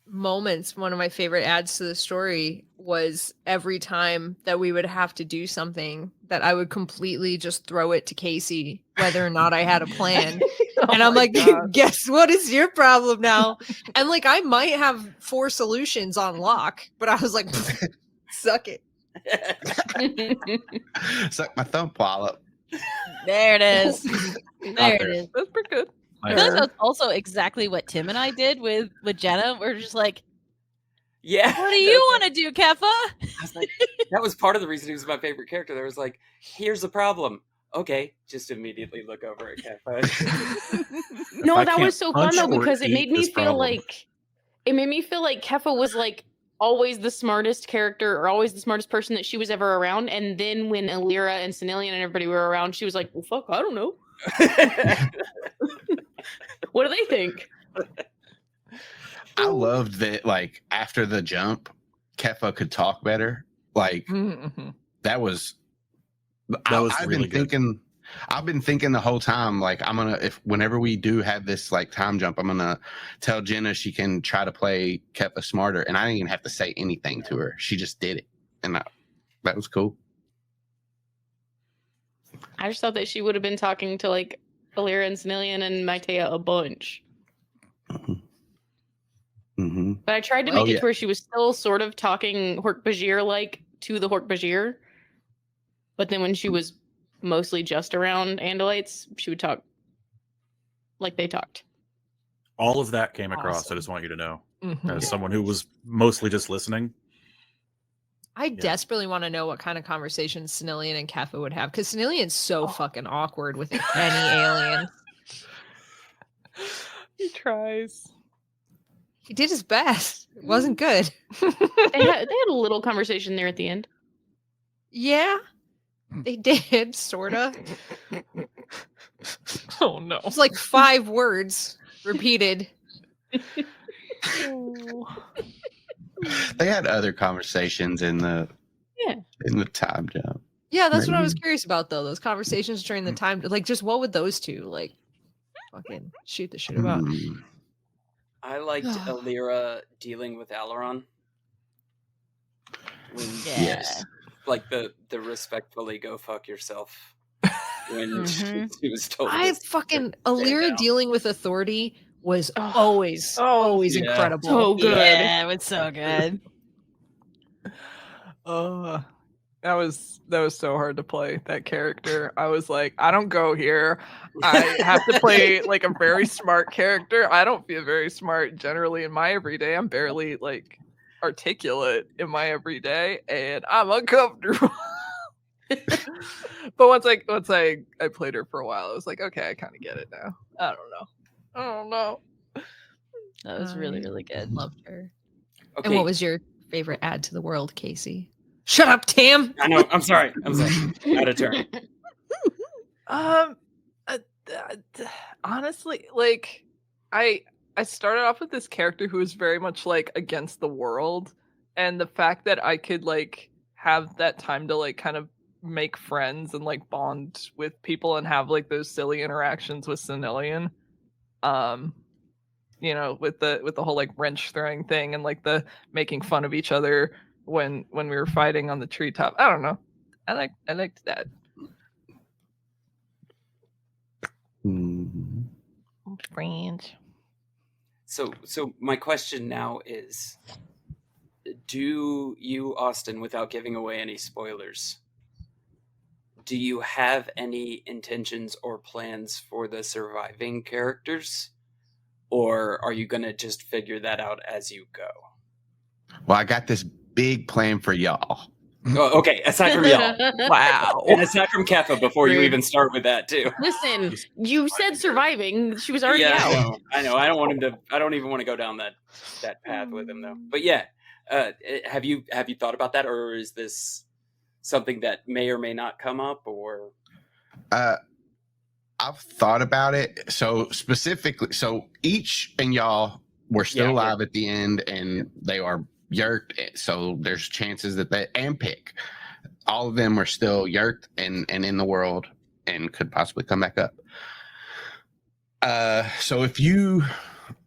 moments, one of my favorite adds to the story was every time that we would have to do something that I would completely just throw it to Casey, whether or not I had a plan. And I'm like, guess what is your problem now? And like, I might have 4 solutions on lock, but I was like, suck it. Suck my thumb wallop. There it is. There there. it is. That's pretty good. I feel like that's also exactly what Tim and I did with Jenna. We're just like, Yeah. what do you want to do, Keffa? I was like, that was part of the reason he was my favorite character. There was like, here's the problem. Okay, just immediately look over at Keffa. No, I that can't was so fun punch though or because it eat made me this feel problem. like Keffa was like always the smartest character or always the smartest person that she was ever around. And then when Alira and Senilian and everybody were around, she was like, well, fuck, I don't know. What do they think? I loved that, like, after the jump, Keffa could talk better. Like, Mhm. that was I've really been good. thinking I've been thinking the whole time, like, I'm gonna, if whenever we do have this like time jump, I'm gonna tell Jenna she can try to play Keffa smarter, and I didn't even have to say anything to her. She just did it, and that was cool. I just thought that she would have been talking to like Alira and Snillian and Maitea a bunch. Mm-hmm. But I tried to make it to where she was still sort of talking Hork-Bajir like to the Hork-Bajir. But then when she was mostly just around Andalites, she would talk like they talked. All of that came across. Awesome. I just want you to know, Mhm. as someone who was mostly just listening. I desperately want to know what kind of conversations Snillian and Keffa would have, because Snillian's so fucking awkward with any alien. He tries. He did his best. It wasn't good. They had a little conversation there at the end. Yeah, they did, sorta. Oh no. It was like 5 words repeated. They had other conversations in the time jump. Yeah, that's what I was curious about, though. Those conversations during the time, like, just what would those two like fucking shoot the shit about? Mm. I liked Alira dealing with Alaron. Yes. Like the respectfully go fuck yourself. When she was told. I to fucking stand Alira down. dealing with authority was Oh. always yeah. incredible. So good. Yeah, it was so good. That was so hard to play that character. I was like, I don't go here. I have to play like a very smart character. I don't feel very smart generally in my everyday. I'm barely like articulate in my everyday, and I'm uncomfortable. But once I played her for a while, I was like, okay, I kind of get it now. I don't know. That was really, really good. Loved her. Okay. And what was your favorite add to the world, Casey? Shut up, Tam. I know. I'm sorry. Out of turn. Honestly, like I started off with this character who was very much like against the world, and the fact that I could like have that time to like kind of make friends and like bond with people and have like those silly interactions with Senillian. You know, with the whole like wrench throwing thing and like the making fun of each other when we were fighting on the treetop. I don't know. I liked that. Mm. Friends. So my question now is, do you, Austin, without giving away any spoilers, do you have any intentions or plans for the surviving characters? Or are you going to just figure that out as you go? Well, I got this big plan for y'all. Oh, okay, aside from y'all. Wow. And aside from Keffa, before you Rude. even start with that, too. Listen, you said surviving. She was already Yeah, out. I know. I don't want him to. I don't even want to go down that path with him, though. But yeah, have you thought about that, or is this something that may or may not come up, or? I've thought about it. So specifically, each and y'all were still alive at the end, and they are Yeerked. So there's chances that and Pick, all of them are still Yeerked and in the world and could possibly come back up. So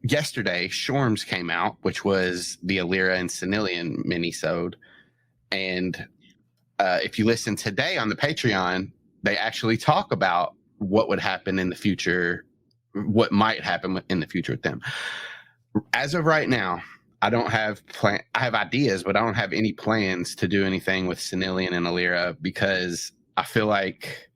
yesterday, Shorms came out, which was the Alira and Senillian mini-sode. And if you listen today on the Patreon, they actually talk about what would happen in the future, what might happen in the future with them. As of right now, I don't have I have ideas, but I don't have any plans to do anything with Senillian and Alira, because I feel like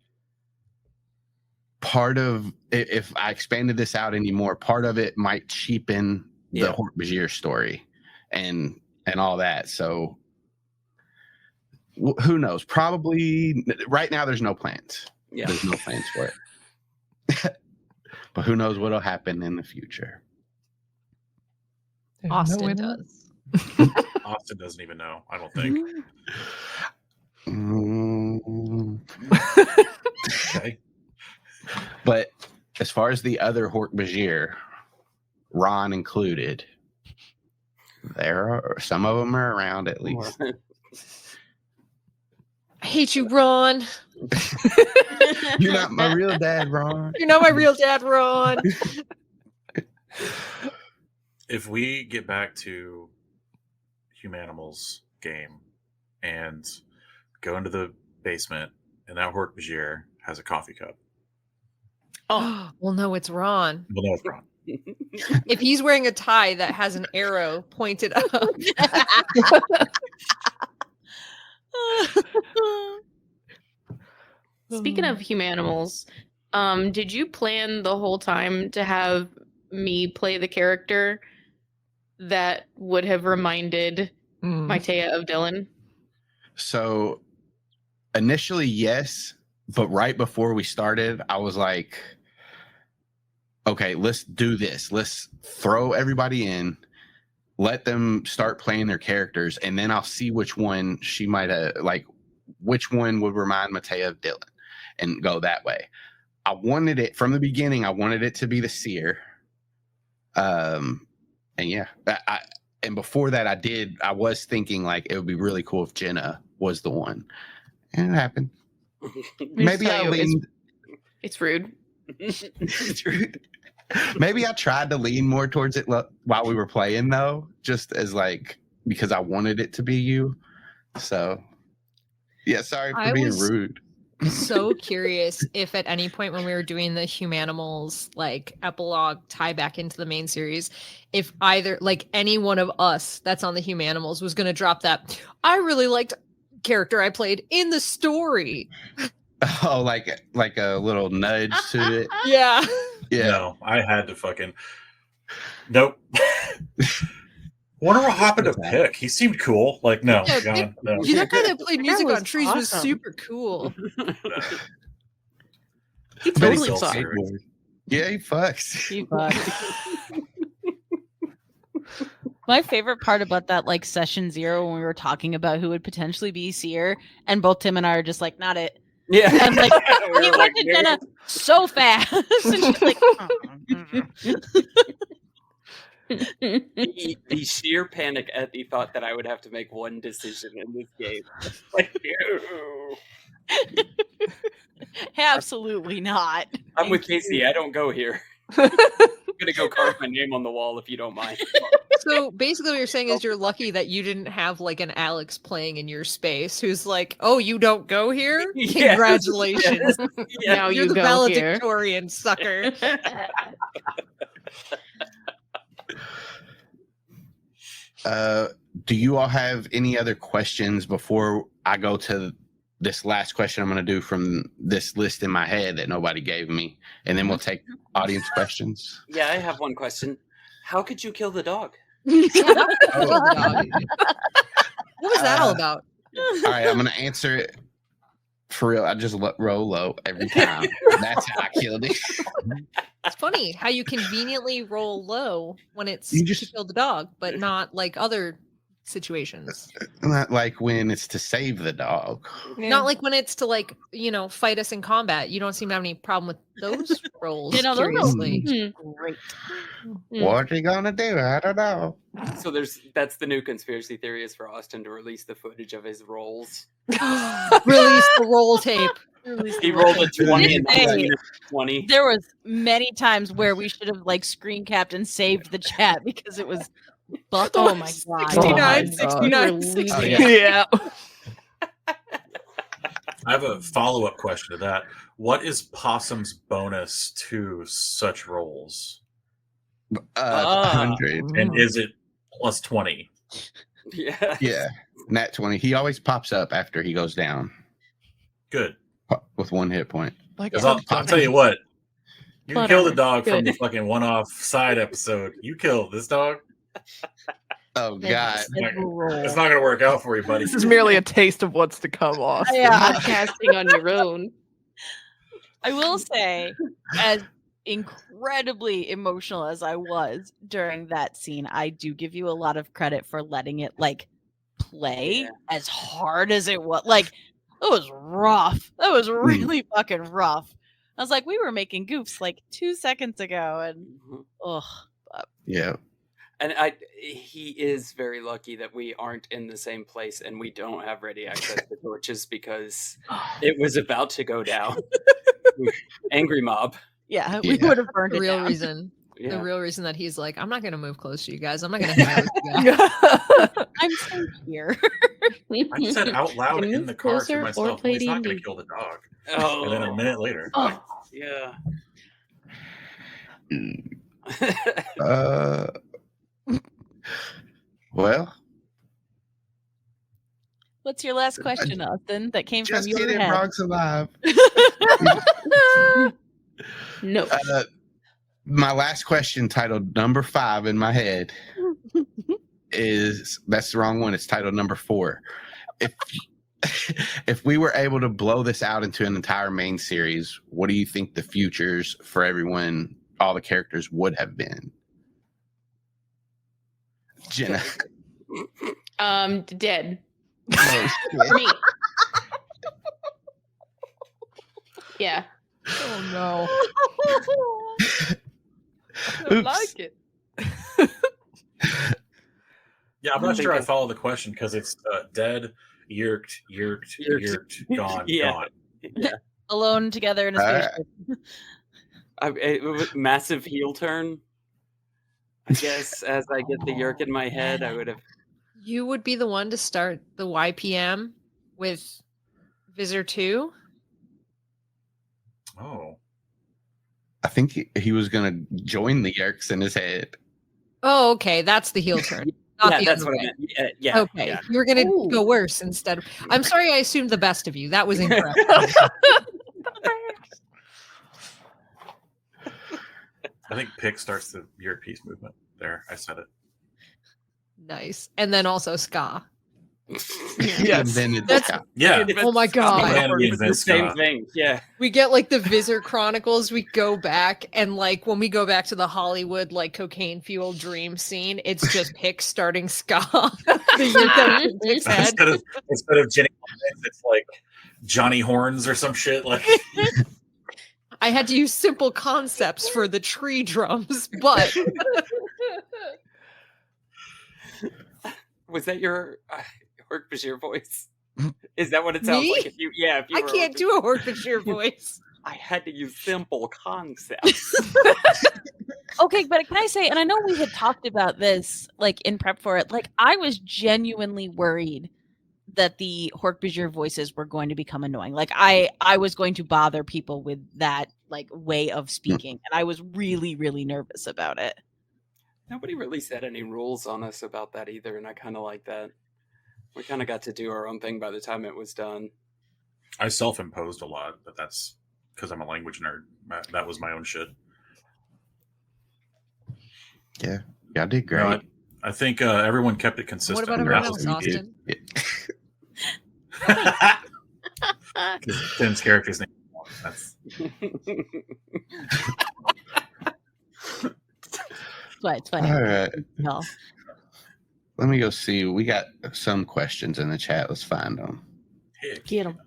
part of, if I expanded this out anymore, part of it might cheapen the Hork-Bajir story and all that. So who knows? Probably right now there's no plans. Yeah. There's no plans for it. But who knows what'll happen in the future. Austin does. Austin doesn't even know, I don't think. Okay. But as far as the other Hork-Bajir, Ron included, there are some of them are around at least. I hate you, Ron. You're not my real dad, Ron. You're not my real dad, Ron. If we get back to Humanimals game and go into the basement and that Hork-Bajir has a coffee cup. Oh, well, no, it's Ron. Well, no, it's wrong. If he's wearing a tie that has an arrow pointed up. Speaking of humanimals, did you plan the whole time to have me play the character that would have reminded Maitea of Dylan? So initially, yes, but right before we started, I was like, okay, let's do this. Let's throw everybody in, let them start playing their characters, and then I'll see which one she might like, which one would remind Maitea of Dylan, and go that way. I wanted it from the beginning. I wanted it to be the seer. And yeah, and before that, I was thinking like it would be really cool if Jenna was the one, and it happened. Maybe I leaned. It's rude. It's rude. Maybe I tried to lean more towards it while we were playing, though, just as like because I wanted it to be you. So, yeah, sorry for being rude. So curious if at any point when we were doing the Humanimals like epilogue tie back into the main series, if either like any one of us that's on the Humanimals was going to drop that I really liked character I played in the story. Oh, like a little nudge to it. Yeah. Yeah. No, I had to fucking. Nope. Wonder what happened to Pick. He seemed cool. Like, no, Yeah, God, no. that guy that played music was on trees was awesome. super cool. He But he totally still sucked. skateboard. Yeah, he fucks. You fuck. My favorite part about that like session 0 when we were talking about who would potentially be Seer, and both Tim and I are just like, not it. Yeah. And like We he were went like, to "No." Jenna so fast. And she's like, The sheer panic at the thought that I would have to make one decision in this game. Like, no. absolutely not. I'm with Casey. I don't go here. I'm gonna go carve my name on the wall if you don't mind. So basically what you're saying is you're lucky that you didn't have like an Alex playing in your space who's like, oh, you don't go here? Yes. Congratulations. Yeah. Now You're you the go here. valedictorian, sucker. Do you all have any other questions before I go to this last question I'm going to do from this list in my head that nobody gave me, and then we'll take audience questions? Yeah, I have one question. How could you kill the dog? What was that all about? All right, I'm going to answer it for real. I just roll low every time. That's how I killed it. It's funny how you conveniently roll low when it's You to just- kill the dog, but not like other situations. Not like when it's to save the dog. Not like when it's to like, fight us in combat. You don't seem to have any problem with those rolls. You know, those are curiously. great. What are you going to do? I don't know. So that's the new conspiracy theory is for Austin to release the footage of his rolls. Release the roll tape. He rolled a 20 and Hey. 19 and 20. There was many times where we should have like screen capped and saved the chat because it was oh my god. 69, Oh my 69, God. 69. Yeah. I have a follow-up question to that. What is Possum's bonus to such rolls? 100. And is it plus 20? Yeah. Yeah, nat 20. He always pops up after he goes down Good. with 1 hit point. Like, Because I'll tell you what. You Whatever. kill the dog from Good. the fucking one-off side episode. You kill this dog, Oh, God. it's not going to work out for you, buddy. this is merely a taste of what's to come, Austin. Yeah. Podcasting on your own. I will say, as incredibly emotional as I was during that scene, I do give you a lot of credit for letting it like play Yeah. as hard as it was. Like, it was rough. That was really fucking rough. I was like, we were making goofs like 2 seconds ago, and Mhm. Yeah. And he is very lucky that we aren't in the same place and we don't have ready access to torches because it was about to go down. Angry mob. yeah, we Yeah. would have burned The it real down. reason. The real reason that he's like, I'm not going to move close to you guys. I'm not going to hang out with you guys. I'm safe here. I said out loud Can you in the car closer to or myself, play well, he's not going D&D? to kill the dog. Oh, And then a minute later, Oh, yeah. Well, What's your last question, Austin, that came from just your kidding, head? Brock's alive. no. My last question, titled number 5 in my head, that's the wrong one. It's titled number 4. If we were able to blow this out into an entire main series, what do you think the futures for everyone, all the characters, would have been? Jenna. Dead. Oh, shit. Me. Yeah. Oh no. I don't Oops. like it. yeah, I'm not sure I follow the question because it's dead, yeerked, gone, Yeah. gone. Alone together in a All right. spaceship. Massive heel turn. I guess as I get the Yeerk in my head, I would have. You would be the one to start the YPM with Visser 2. Oh. I think he was going to join the Yeerks in his head. Oh, okay. That's the heel turn. Not Yeah, the that's other what way. I meant. Yeah. Okay. Yeah. You were going to Ooh. go worse instead. I'm sorry I assumed the best of you. That was incorrect. I think Pick starts the Yeerk peace movement. There, I said it. Nice. And then also Ska. Yes. Invented That's- Ska. Yeah. Oh my God. Man, we It's the invent same Ska. thing. Yeah. We get like the Visser Chronicles. We go back and like when we go back to the Hollywood like cocaine fueled dream scene, it's just Pick starting Ska. The year that Pick's head. instead of Jenny, it's like Johnny Horns or some shit. Like I had to use simple concepts for the tree drums, but Was that your Hork-Bajir voice? Is that what it sounds Me? like? If you I were can't do a Hork-Bajir voice. I had to use simple concepts. Okay, but can I say, and I know we had talked about this like in prep for it, like I was genuinely worried that the Hork-Bajir voices were going to become annoying. Like I was going to bother people with that like way of speaking, and I was really, really nervous about it. Nobody really set any rules on us about that either, and I kind of like that. We kind of got to do our own thing by the time it was done. I self-imposed a lot, but that's because I'm a language nerd. That was my own shit. Yeah, y'all did great. No, I think everyone kept it consistent. What about and everyone that else, was what we Austin? did. 'Cause Tim's character's name. That's That's why it's funny. All right. No. Let me go see. We got some questions in the chat. Let's find them. Hick. Get him.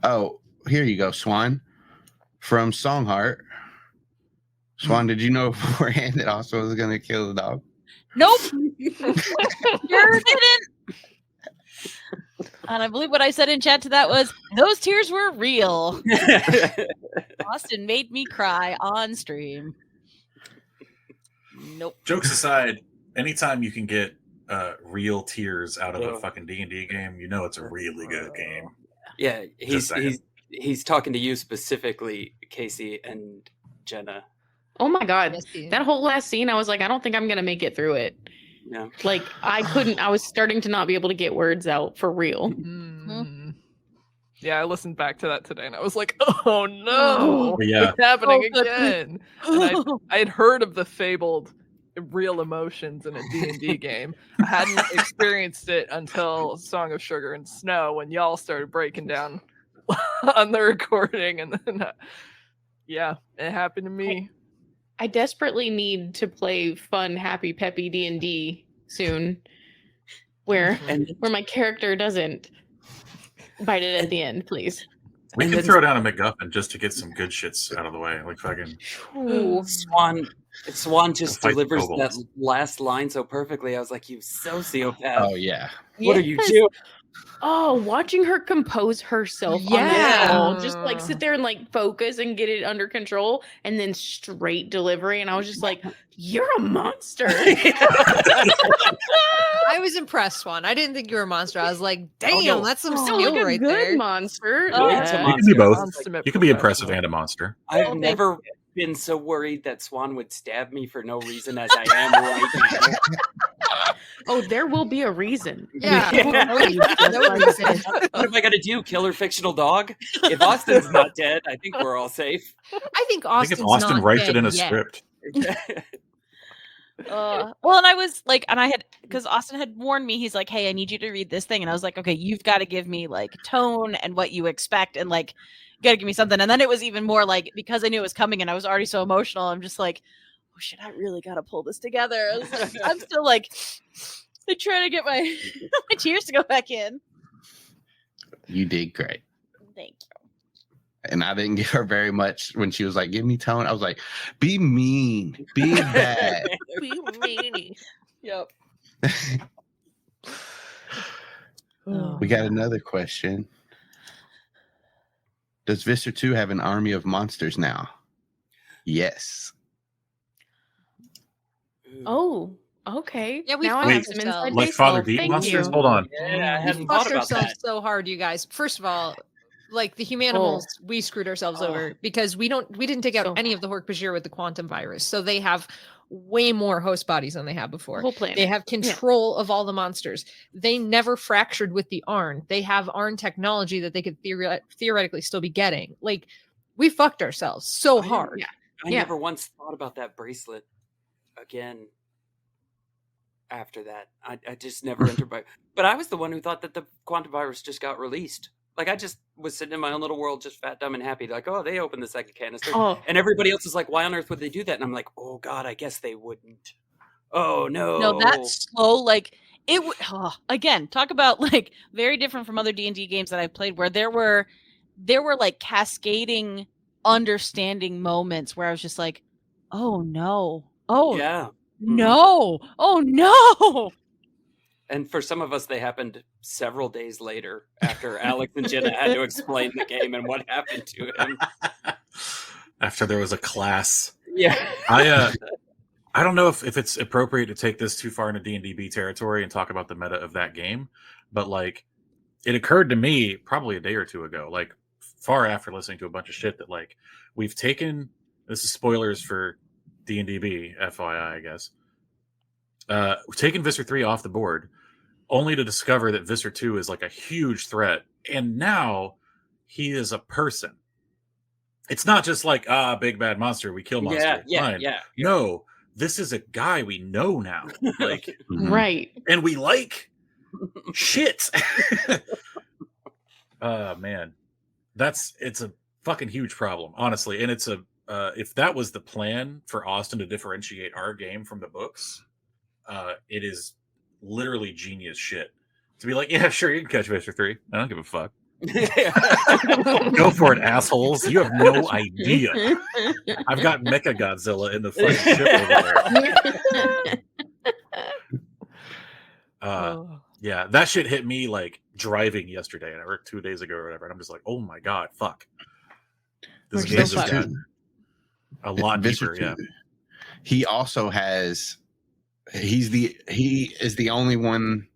Oh, here you go, Swan. From Songheart. Swan, did you know beforehand that Oscar was going to kill the dog? Nope. Sure didn't. And I believe what I said in chat to that was, those tears were real. Austin made me cry on stream. Nope. Jokes aside, anytime you can get real tears out of a Yeah. fucking D&D game, you know it's a really good game. Yeah, Just saying. he's talking to you specifically, Casey and Jenna. Oh my god. Yes, he- That whole last scene, I was like, I don't think I'm gonna make it through it. Yeah. Like I couldn't. I was starting to not be able to get words out for real. Mm. Yeah, I listened back to that today and I was like, oh no, Yeah. it's happening Oh, again. And I had heard of the fabled real emotions in a D&D game. I hadn't experienced it until Song of Sugar and Snow when y'all started breaking down on the recording. And then, yeah, it happened to me. I desperately need to play fun, happy, peppy D&D soon, where And my character doesn't bite it at the end, please. We And can then- throw down a MacGuffin just to get some good shits out of the way. Like fucking Ooh. Swan just Fight delivers that kobolds. last line so perfectly. I was like, you sociopath. Oh, yeah. What are you Yes. doing? watching her compose herself on Yeah. that call, just like sit there and like focus and get it under control, and then straight delivery. And I was just like, "You're a monster." I was impressed, Swan. I didn't think you were a monster. I was like, damn, no. that's some Oh, skill like a right good there. monster. Oh, Yeah. it's a You can be both. Consummate You can be impressive professional. and a monster. I've thank never been so worried that Swan would stab me for no reason as I am right now. Oh, there will be a reason. Yeah. No reason. What am I gonna do? Kill her fictional dog? If Austin's not dead, I think we're all safe. I think I think Austin's if Austin not writes dead it in a yet. script, Well, and I was like, and I had, because Austin had warned me, he's like, hey, I need you to read this thing. And I was like, okay, you've got to give me like tone and what you expect. And like, you got to give me something. And then it was even more like, because I knew it was coming and I was already so emotional, I'm just like, oh shit, I really got to pull this together. I was like, I'm still like, I trying to get my, my tears to go back in. You did great. Thank you. And I didn't give her very much when she was like, give me tone. I was like, be mean, be bad. Yep. We got another question. Does Visser 2 have an army of monsters now? Yes. Oh, okay. Yeah, we now I fucked have some ourselves. inside like baseball. Father Deep Thank monsters. you. Hold on. Yeah, I We hadn't thought fucked about ourselves that. so hard, you guys. First of all, like the humanimals, we screwed ourselves over because we didn't take out So any of the Hork-Bajir with the quantum virus. So they have way more host bodies than they had before. whole planet. They have control of all the monsters. They never fractured with the Arn. They have Arn technology that they could theoretically still be getting. Like, we fucked ourselves so hard. Yeah. I Yeah. never once thought about that bracelet again after that. I just never entered my. But I was the one who thought that the quantum virus just got released. Like, I just was sitting in my own little world, just fat, dumb, and happy. Like, oh, they opened the second canister. Oh, And everybody else is like, why on earth would they do that? And I'm like, oh, God, I guess they wouldn't. Oh, no. No, that's slow. Like it would again, talk about like very different from other D&D games that I've played where there were like cascading understanding moments where I was just like, oh no. Oh Yeah. no. Oh no. And for some of us, they happened several days later after Alex and Jenna had to explain the game and what happened to him. After there was a class. Yeah. I don't know if it's appropriate to take this too far into D&D territory and talk about the meta of that game, but like it occurred to me probably a day or two ago, like far after listening to a bunch of shit that like we've taken, this is spoilers for D&DB, FYI, I guess. We've taken Visser 3 off the board only to discover that Visser 2 is like a huge threat. And now he is a person. It's not just like, big bad monster, we kill monster. Yeah. Fine. No, this is a guy we know now. Like, right. and we like shit. Man. It's a fucking huge problem, honestly. And it's if that was the plan for Austin to differentiate our game from the books, it is literally genius shit. To be like, yeah, sure, you can catch Visser 3. I don't give a fuck. Go for it, assholes. You have no idea. I've got Mecha Godzilla in the fucking ship over there. Yeah, that shit hit me like driving yesterday or 2 days ago or whatever. And I'm just like, oh my god, fuck. This game has gotten a lot deeper, yeah. He also has he is the only one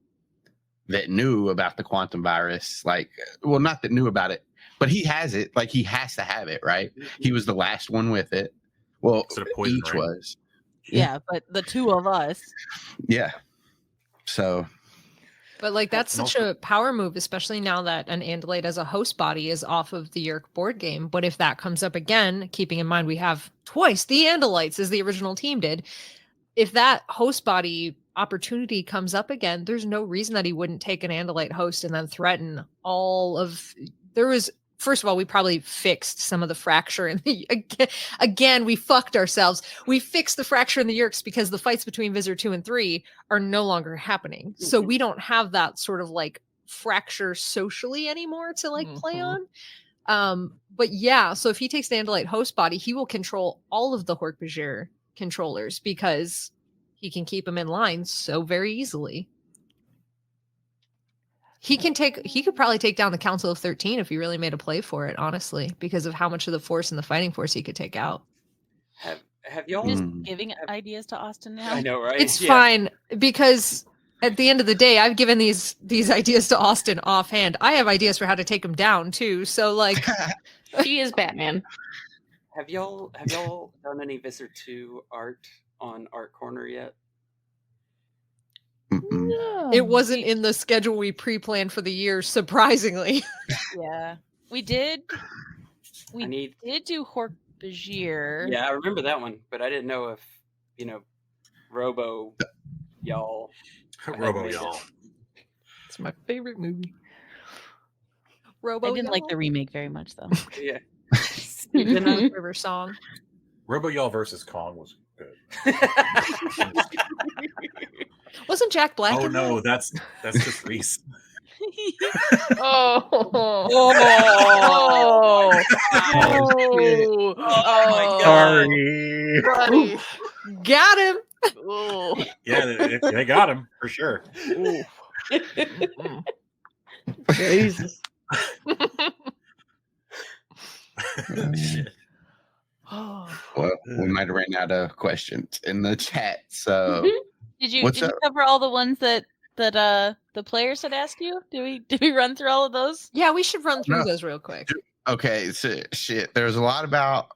that knew about the quantum virus. Like, well, not that knew about it, but he has it. Like, he has to have it, right? He was the last one with it. Well, poison, each right? was. Yeah, but the two of us. Yeah. So. But like that's such a power move, especially now that an Andalite as a host body is off of the Yeerk board game. But if that comes up again, keeping in mind we have twice the Andalites as the original team did, if that host body opportunity comes up again, there's no reason that he wouldn't take an Andalite host and then threaten all of. There was, first of all, we probably fixed some of the fracture in the again, we fucked ourselves. We fixed the fracture in the Yeerks because the fights between Visser 2 and 3 are no longer happening. So we don't have that sort of like fracture socially anymore to like play on. But yeah, so if he takes the Andalite host body, he will control all of the Hork-Bajir controllers because he can keep them in line so very easily. He could probably take down the Council of 13 if he really made a play for it, honestly, because of how much of the force and the fighting force he could take out. Have y'all? Just giving ideas to Austin now. I know, right? It's fine because at the end of the day, I've given these ideas to Austin offhand. I have ideas for how to take him down too. So like, She is Batman. Have y'all done any Visser 2 art on Art Corner yet? it wasn't in the schedule we pre-planned for the year, surprisingly. Yeah, we did. We I need. did do Hork-Bajir. Yeah, I remember that one, but I didn't know if Robo y'all. Robo y'all. It's my favorite movie. Robo I didn't like the remake very much though. Yeah. River song. Robo y'all versus Kong was good. Wasn't Jack Black? Oh in no, that? that's just Reese. Oh. Oh my God. Sorry. Buddy. Got him. Oh. Yeah, they got him for sure. Jesus. Well, we might have ran out of questions in the chat. So Did you What's did you up? cover all the ones that the players had asked you? Did we run through all of those? Yeah, we should run through No. those real quick. okay, so shit. There's a lot about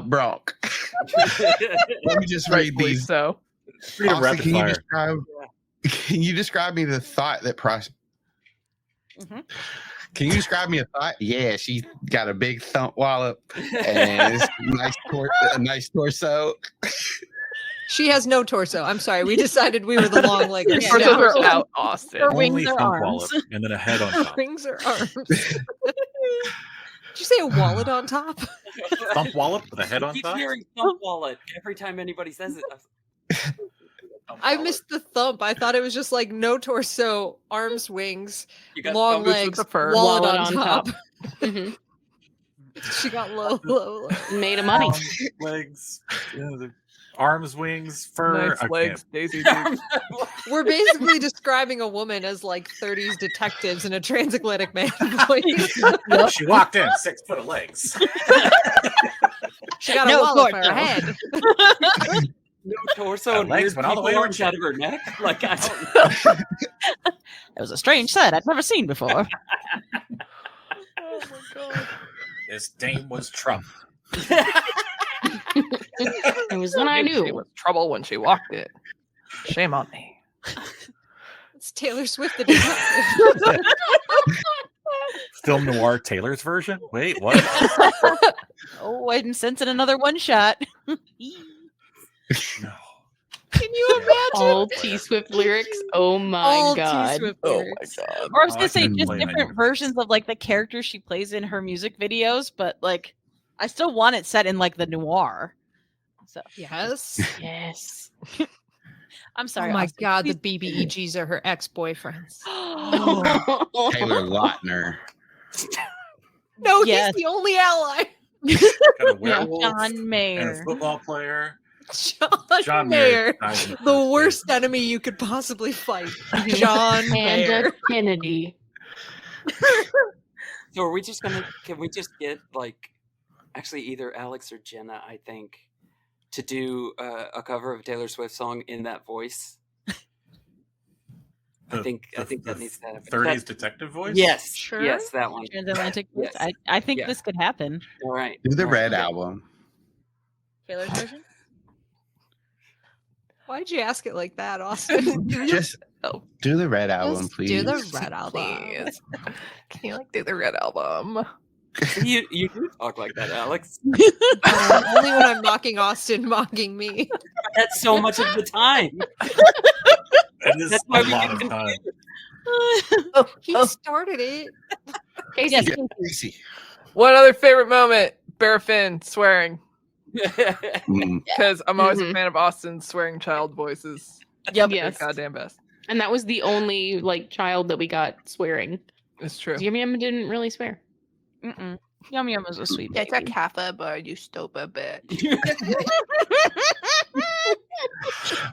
Bronk. Let me just read Rightfully these. so. Free to Austin, rapid fire. Can you describe me the thought that process? Mhm. Can you describe me a thought? Yeah, she's got a big thump wallop and it's a nice torso. She has no torso. I'm sorry. We decided we were the long leggers. Yeah, Torsos no. are out, Austin. Her wings Only are thump arms. wallop and then a head on Her top. wings are arms. Did you say a wallet on top? Thump wallop with a head I on keep top. hearing thump wallet every time anybody says it. Thump I wallet. missed the thump. I thought it was just like no torso, arms, wings, You got long thump- boots with legs, the fur. wallet, Wallet on on top. top. Mhm. She got low. Made of money. Legs, the arms, wings, fur. Nice I legs, Daisy Dukes. We're basically describing a woman as like 30s detectives in a transatlantic man voice. can't. She walked in 6 foot of legs. She got a No wallet for her torso. head. No torso Her and legs weird went all the way people to her arms out of her neck. Like I don't know. It was a strange sight I'd never seen before. Oh my God. This dame was Trump. It was then I She knew. was trouble when she walked it. Shame on me. It's Taylor Swift the detective. Film noir Taylor's version. Wait, what? Oh, I'm sensing another one shot. No. Can you imagine? All T Swift lyrics. Oh my All god. T-Swift Oh my lyrics. God. Or I was Oh, gonna I say couldn't just play different Animorph. versions of like the characters she plays in her music videos, but like I still want it set in like the noir. So Yes. Yes. I'm sorry. Oh my Austin, God, the please- BBEGs are her ex-boyfriends. Taylor Lautner. No, Yes. he's the only ally. Got a werewolf John and a Mayer. football player. John Mayer. dies in the The first worst enemy you could possibly fight. John Mayer. Panda Kennedy. So are we just gonna? Can we just get like, actually either Alex or Jenna? I think to do a cover of a Taylor Swift song in that voice. I think that needs to happen. 30s detective voice. Yes, Sure. yes, that one. Transatlantic. Yes. I think Yeah. this could happen. All right. Do the all right, Red okay. album. Taylor's version. Why'd you ask it like that, Austin? Just do the Red album, Just please. do the Red album. Please. Can you like do the Red album? You do talk like that, Alex. Only when I'm mocking Austin, mocking me. That's so much of the time. It is That's why a we lot get of time. He started it. Casey. Yes. Yeah, Casey. One other favorite moment: Bear Finn swearing. Mm. Because I'm always a Mhm. fan of Austin's swearing child voices. Yep. They're Yes. goddamn best. And that was the only like child that we got swearing. It's true. Yum Yum didn't really swear. Mm-mm. Yum Yum was a sweet It's baby. a kappa, but you stupid bitch.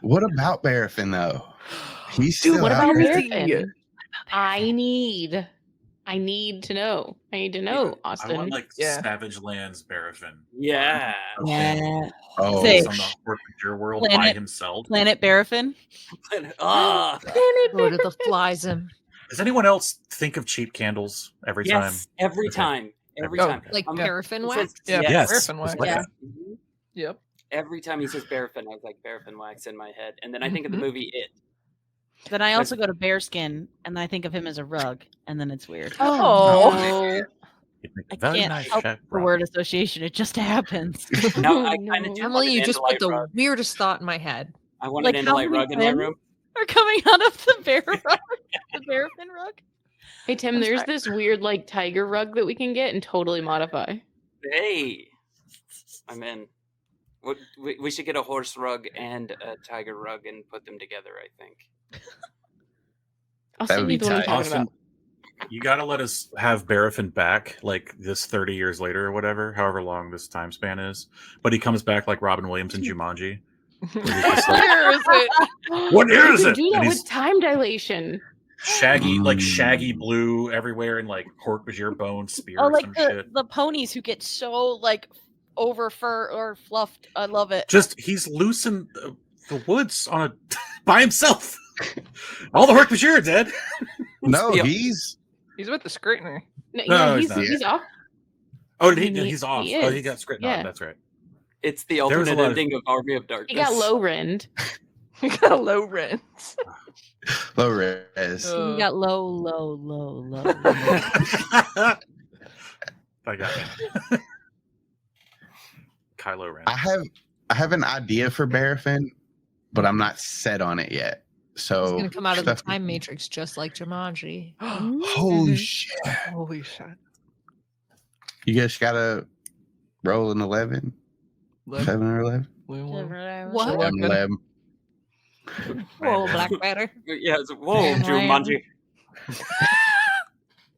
What about Barafin though? He's Dude, still what out about there. Barrifin? I need to know. I need to know, I Austin. want like Yeah. Savage Lands Barrifin. Yeah. Yeah. Oh, Say- He's on the Hork-Bajir world by Planet- himself. Planet Barrifin. Ah, Lord of the Fliesm. Does anyone else think of cheap candles every time? yes, every Okay. time. Every Oh, time. Like I'm- paraffin he wax? says- Yeah, Yes. paraffin wax. It's like Yeah. that. Mhm. Yep. Every time he says paraffin, I was like paraffin wax in my head. And then I think of the movie It. Then I also go to bearskin, and I think of him as a rug, and then it's weird. Oh. no. You'd make a I very can't nice help chef, the Rob. word association. It just happens. Now, I kind No. of do want Emily, an you just put Andalite the rug. weirdest thought in my head. I want Like, an how Andalite many rug in my pins? room. Are coming out of the bear rug, the Barrifin rug. Hey Tim, I'm there's sorry. this weird like tiger rug that we can get and totally modify. Hey, I'm in. We should get a horse rug and a tiger rug and put them together, I think. That I'll send would you be the one I'm tight. talking Austin, about. you gotta let us have Barrifin back, like this 30 years later or whatever, however long this time span is. But he comes back like Robin Williams in Jumanji. Where is it? What year You is can it? do And that he's- with time dilation. shaggy blue everywhere and like Hork-Bajir bone spears Oh, like and the, shit. the ponies who get so like over fur or fluffed. I love it. Just he's loose in the woods on a by himself. All the Hork-Bajir are dead. no, Yeah. he's He's with the scrutineer. No, No, yeah, he's not. he's off. Oh, He's off. he Oh, he is. got script. Yeah. No, that's right. It's the There was a alternate lot of- ending of Army of Darkness. He got low rend. He got a low rent. low res. You got low. I got it. Kylo Ren. I have an idea for Barrifin, but I'm not set on it yet. So He's going to come out of the stuff- time matrix just like Jumanji. Holy shit! Holy shit. You guys gotta roll an 11, 7 or 11. What? 7, 11. Whoa, Black Matter. Yeah, it's, whoa, Jumanji.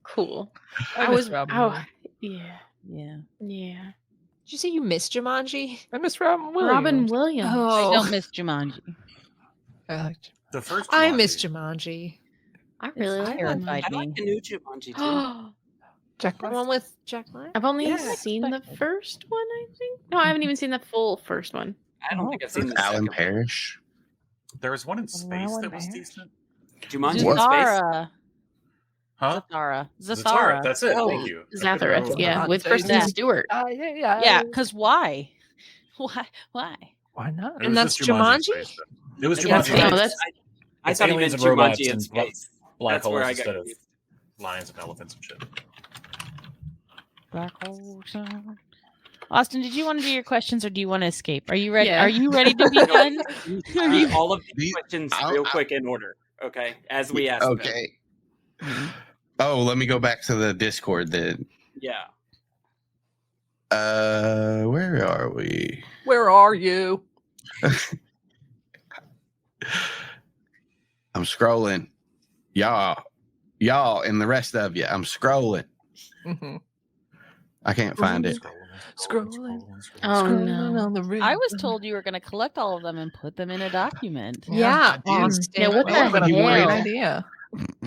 Cool. I miss Robin Williams. Yeah. Yeah. Yeah. Did you say you miss Jumanji? I miss Robin Williams. Robin Williams. I Oh, don't miss Jumanji. I liked The first I Jumanji. miss Jumanji. I really like that terrified one. I like the new Jumanji too. I've Jack The Black. one with Jack Black? only Yeah. seen the first one, I think. No, I haven't even seen the full first one. I don't think I've seen the Alan second one. Parrish. There was one in space Alan that was Parrish? decent. Jumanji in What? space. Zara. Huh? Zathara. Zathara. That's it. Oh. Thank you. Zathareth, yeah, God, with so Kristen yeah. Stewart. Yeah. Yeah, because why? Why? Why not? It And was that's just in Jumanji? space, though. It was Yeah, Jumanji. no, in that's- space. I It's thought he aliens meant and robots Jumanji in and space. Black That's where holes I got instead of confused. lions and elephants and shit. Black hole. Austin, did you want to do your questions or do you want to escape? Are you ready? Yeah. Are you ready to be done? Are you- All of these These- questions I'll- real quick in order, okay? As we ask them. Okay. Oh, let me go back to the Discord then. Yeah. Where are we? Where are you? I'm scrolling. Y'all, and the rest of you. I'm scrolling. Mhm. I can't find it. Scrolling. Oh Scrolling no. on the river. I was told you were going to collect all of them and put them in a document. Yeah, I do. Austin. Yeah, what Well, the but You a great wanted- hell? idea.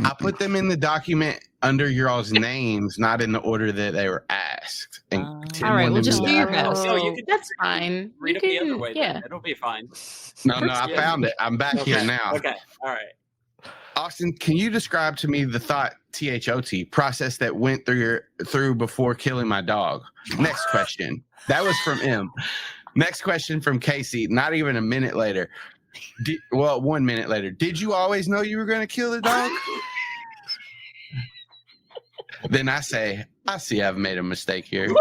I put them in the document under your all's names, not in the order that they were asked. And Tim all right, wanted we'll me just to- do your best. No, you can That's fine. read You it the other can- way. yeah. Then. It'll be fine. No, I Yeah. found it. I'm back here Okay. now. Okay. All right. Austin, can you describe to me the thought THOT process that went through before killing my dog? Next question. That was from M. Next question from Casey. Not even a minute later. 1 minute later. Did you always know you were going to kill the dog? Then I say, I see I've made a mistake here.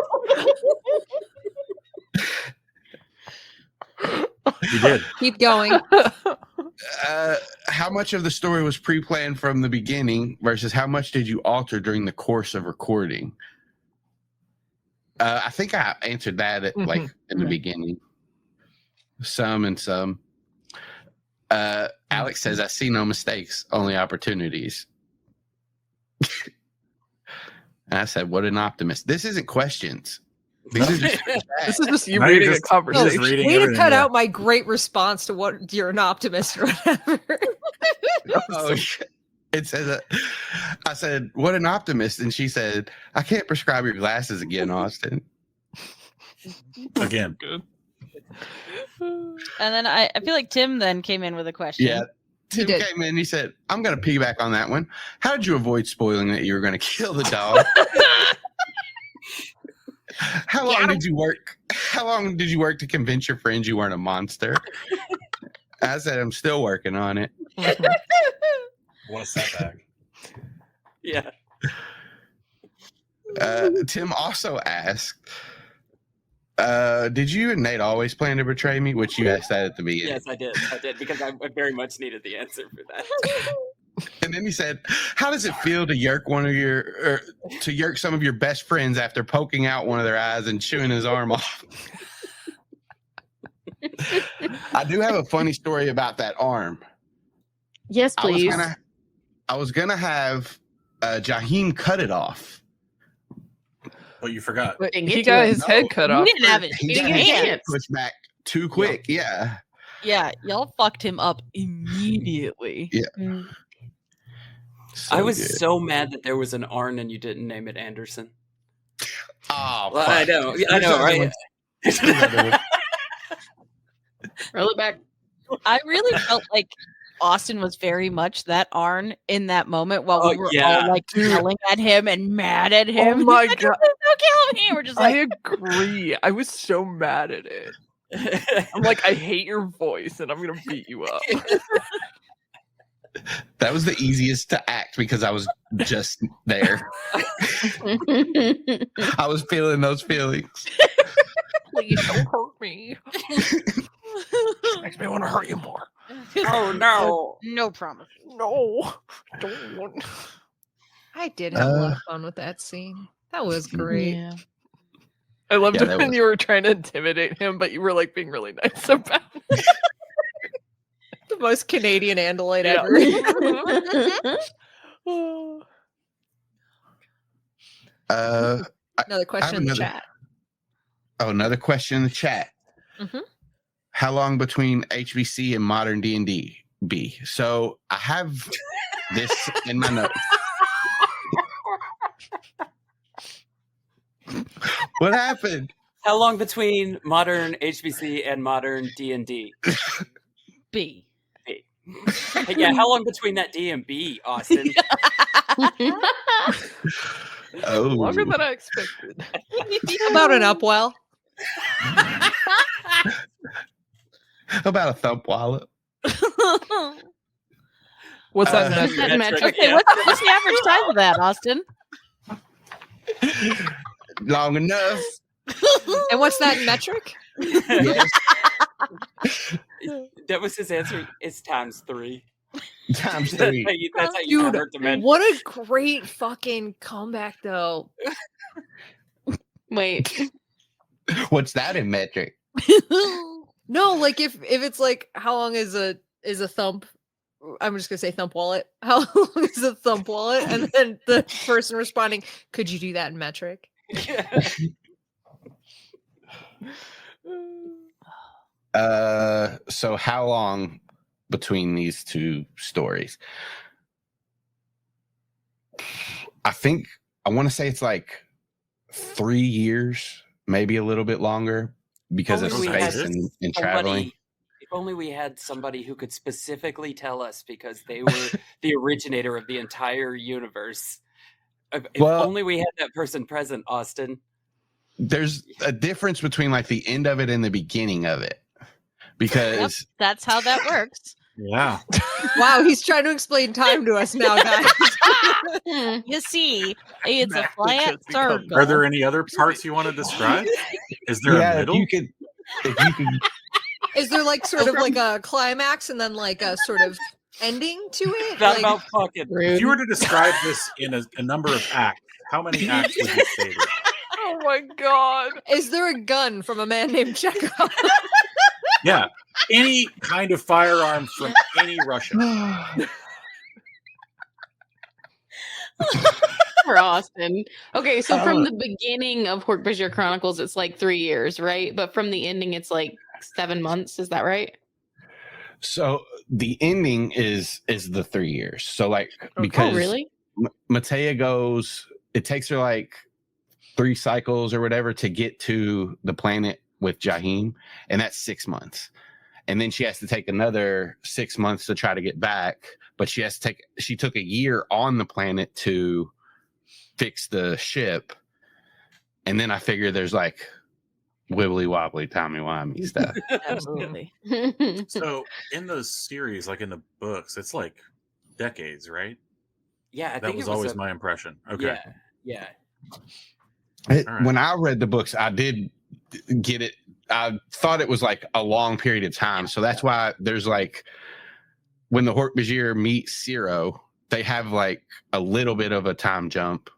You did. Keep going. How much of the story was pre-planned from the beginning versus how much did you alter during the course of recording? I think I answered that at, like in the beginning. Some and some. Alex says, I see no mistakes, only opportunities. And I said, what an optimist. This isn't questions. These are just This is just you Now you're reading a just- conversation. reading Way to everything, cut yeah. out my great response to what you're an optimist or whatever. Oh, it says, I said, what an optimist. And she said, I can't prescribe your glasses again, Austin. Again. Good. And then I feel like Tim then came in with a question. Yeah. Tim did. came in. He said, I'm going to piggyback on that one. How did you avoid spoiling that you were going to kill the dog? How long did you work? How long did you work to convince your friends you weren't a monster? I said, I'm still working on it. What a setback. Yeah. Tim also asked, did you and Nate always plan to betray me? Which you asked that at the beginning. Yes, I did. I did because I very much needed the answer for that. And then he said, how does it feel to yerk some of your best friends after poking out one of their eyes and chewing his arm off? I do have a funny story about that arm. Yes, please. I was gonna have Jaheim cut it off. But you forgot. But Didn't he get to got it. his head cut You off. didn't have it. He You got didn't his have head it. pushed back too quick. Yeah. Yeah, y'all fucked him up immediately. Mm. So I was good. so mad that there was an Arn and you didn't name it Anderson. Oh, Well, I know, right? Roll it back. I really felt like Austin was very much that Arn in that moment while we Oh, were yeah. all like yelling at him and mad at him. Oh my He's like, God. Don't kill me. We're just like, I agree. I was so mad at it. I'm like, I hate your voice, and I'm gonna beat you up. that was the easiest to act because I was just there. I was feeling those feelings. Please don't hurt me. Makes me want to hurt you more. Oh no! no promise. No, don't. I did have a lot of fun with that scene. That was great. Yeah. I loved Yeah, it that when was- you were trying to intimidate him, but you were like being really nice about it. The most Canadian Andalite Yeah. ever. Uh, Another question in the another- chat. oh, another question in the chat. Mhm. How long between HBC and modern D&D be? So I have this in my notes. What happened? How long between modern HBC and modern D&D? B. Yeah, how long between that D and B, Austin? Oh, Longer than I expected. About an upwell. about a thump wallet. What's that Uh, metric? that metric? Okay, what's the average time of that, Austin? Long enough. And what's that metric? Yes. That was his answer. It's times 3. Times That's 3. how you Dude, convert dimensions. What a great fucking comeback, though. Wait. What's that in metric? No, like if it's like how long is a thump? I'm just gonna say thump wallet. How long is a thump wallet? And then the person responding, could you do that in metric? So how long between these two stories? I think I want to say it's like 3 years, maybe a little bit longer because of Only we had space and traveling. If only we had somebody who could specifically tell us because they were the originator of the entire universe. If Well- only we had that person present, Austin. There's a difference between like the end of it and the beginning of it because That's how that works. Yeah. Wow, he's trying to explain time to us now, guys. You see, it's a Math flat just becomes- circle. Are there any other parts you want to describe? Is there a yeah, middle? if you could Is there like sort of like a climax and then like a sort of ending to it? Not Like, about fucking. If you were to describe this in a number of acts, how many acts would you say this? Oh my god. is there a gun from a man named Chekhov? Yeah. Any kind of firearm from any Russian. For Austin. Okay, so from the beginning of Hork-Bajir Chronicles, it's like 3 years, right? But from the ending, it's like 7 months. Is that right? So the ending is the 3 years. So like because Oh, really? Matea goes, it takes her like 3 cycles or whatever to get to the planet with Jaheim, and that's 6 months. And then she has to take another 6 months to try to get back, but she took a year on the planet to fix the ship. And then I figure there's like wibbly wobbly, timey wimey stuff. Absolutely. So in those series, like in the books, it's like decades, right? Yeah, I That think was it was always a, my impression. Okay. Yeah. right. When I read the books, I did get it. I thought it was like a long period of time. So that's why there's like, when the Hork-Bajir meet Zero, they have like a little bit of a time jump.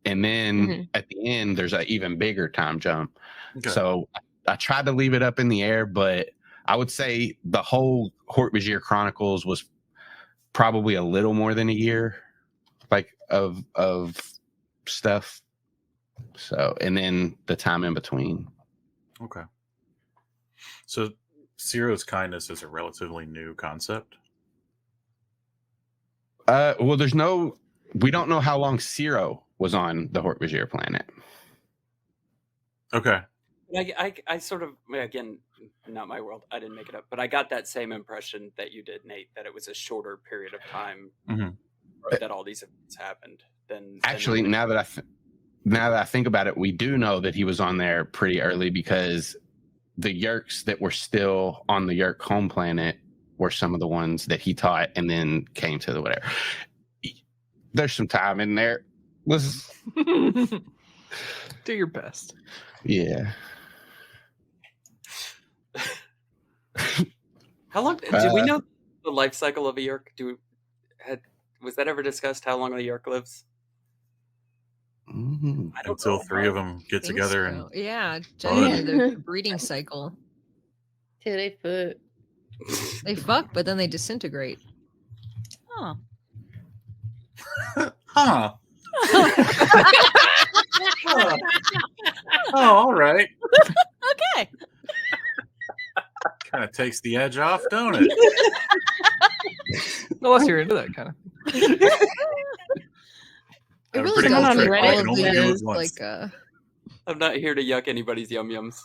And then at the end, there's an even bigger time jump. Okay. So I tried to leave it up in the air, but I would say the whole Hork-Bajir Chronicles was probably a little more than a year, like of stuff. So, and then the time in between. Okay. So Zero's kindness is a relatively new concept. Well, we don't know how long Zero was on the Hork-Bajir planet. Okay. I sort of, again, not my world. I didn't make it up, but I got that same impression that you did, Nate, that it was a shorter period of time that all these events happened. Actually, now that I think about it, we do know that he was on there pretty early, because the Yeerks that were still on the Yeerk home planet were some of the ones that he taught and then came to the whatever. There's some time in there. Let's Do your best. yeah. How long do we know the life cycle of a Yeerk? Was that ever discussed? How long a Yeerk lives? I don't Until know. 3 of them get Think together so. and Yeah, Fun. generally the breeding cycle. Till they foot. They fuck, but then they disintegrate. Oh. huh. Oh, all right. Okay. Kind of takes the edge off, don't it? Unless you're into that kind of. It I'm really pretty does much take Reddit. all I of can only the do it years, once. like I'm not here to yuck anybody's yum yums.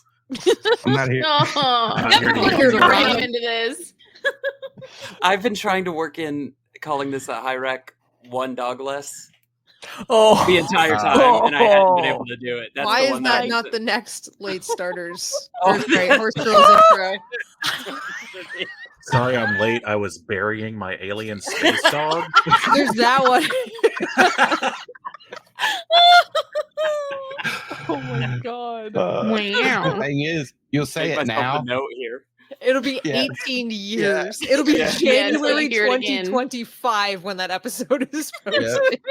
I'm not here. Oh, I'm not here to I'm get You're you. right. right into this. I've been trying to work in calling this a high rec one dog less Oh, the entire time, and I hadn't been able to do it. That's why the is one that I'm- not the next late starters? Oh. Right, Horse Girls intro. Sorry, I'm late. I was burying my alien space dog. There's that one. oh my god. The Wow. thing is, you'll say Make it myself now. a note here. It'll be Yeah. 18 years. It'll be Yeah. Yeah, until January you hear it again. 2025 when that episode is posted.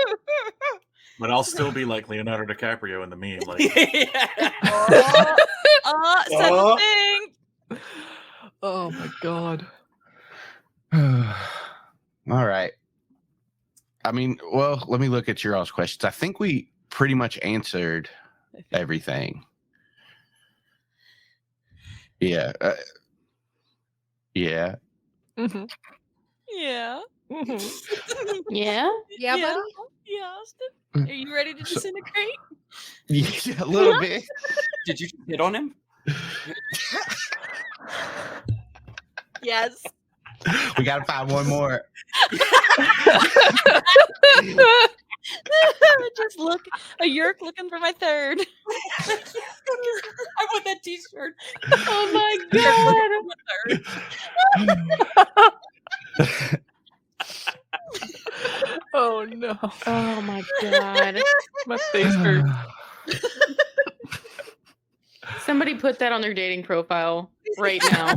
But I'll still be like Leonardo DiCaprio in the meme. Like, Said the thing. Oh my god. All right. I mean, well, let me look at your all's questions. I think we pretty much answered everything. Yeah. Yeah. Mm-hmm. Yeah. Mm-hmm. Yeah. Yeah, buddy. Yeah, Austin. Are you ready to disintegrate? Yeah, a little bit. Did you hit on him? Yes. We got to find one more. Just look, a Yeerk looking for my third. I want that T-shirt. Oh my god. Oh no. Oh my god. My face hurts. Somebody put that on their dating profile right now.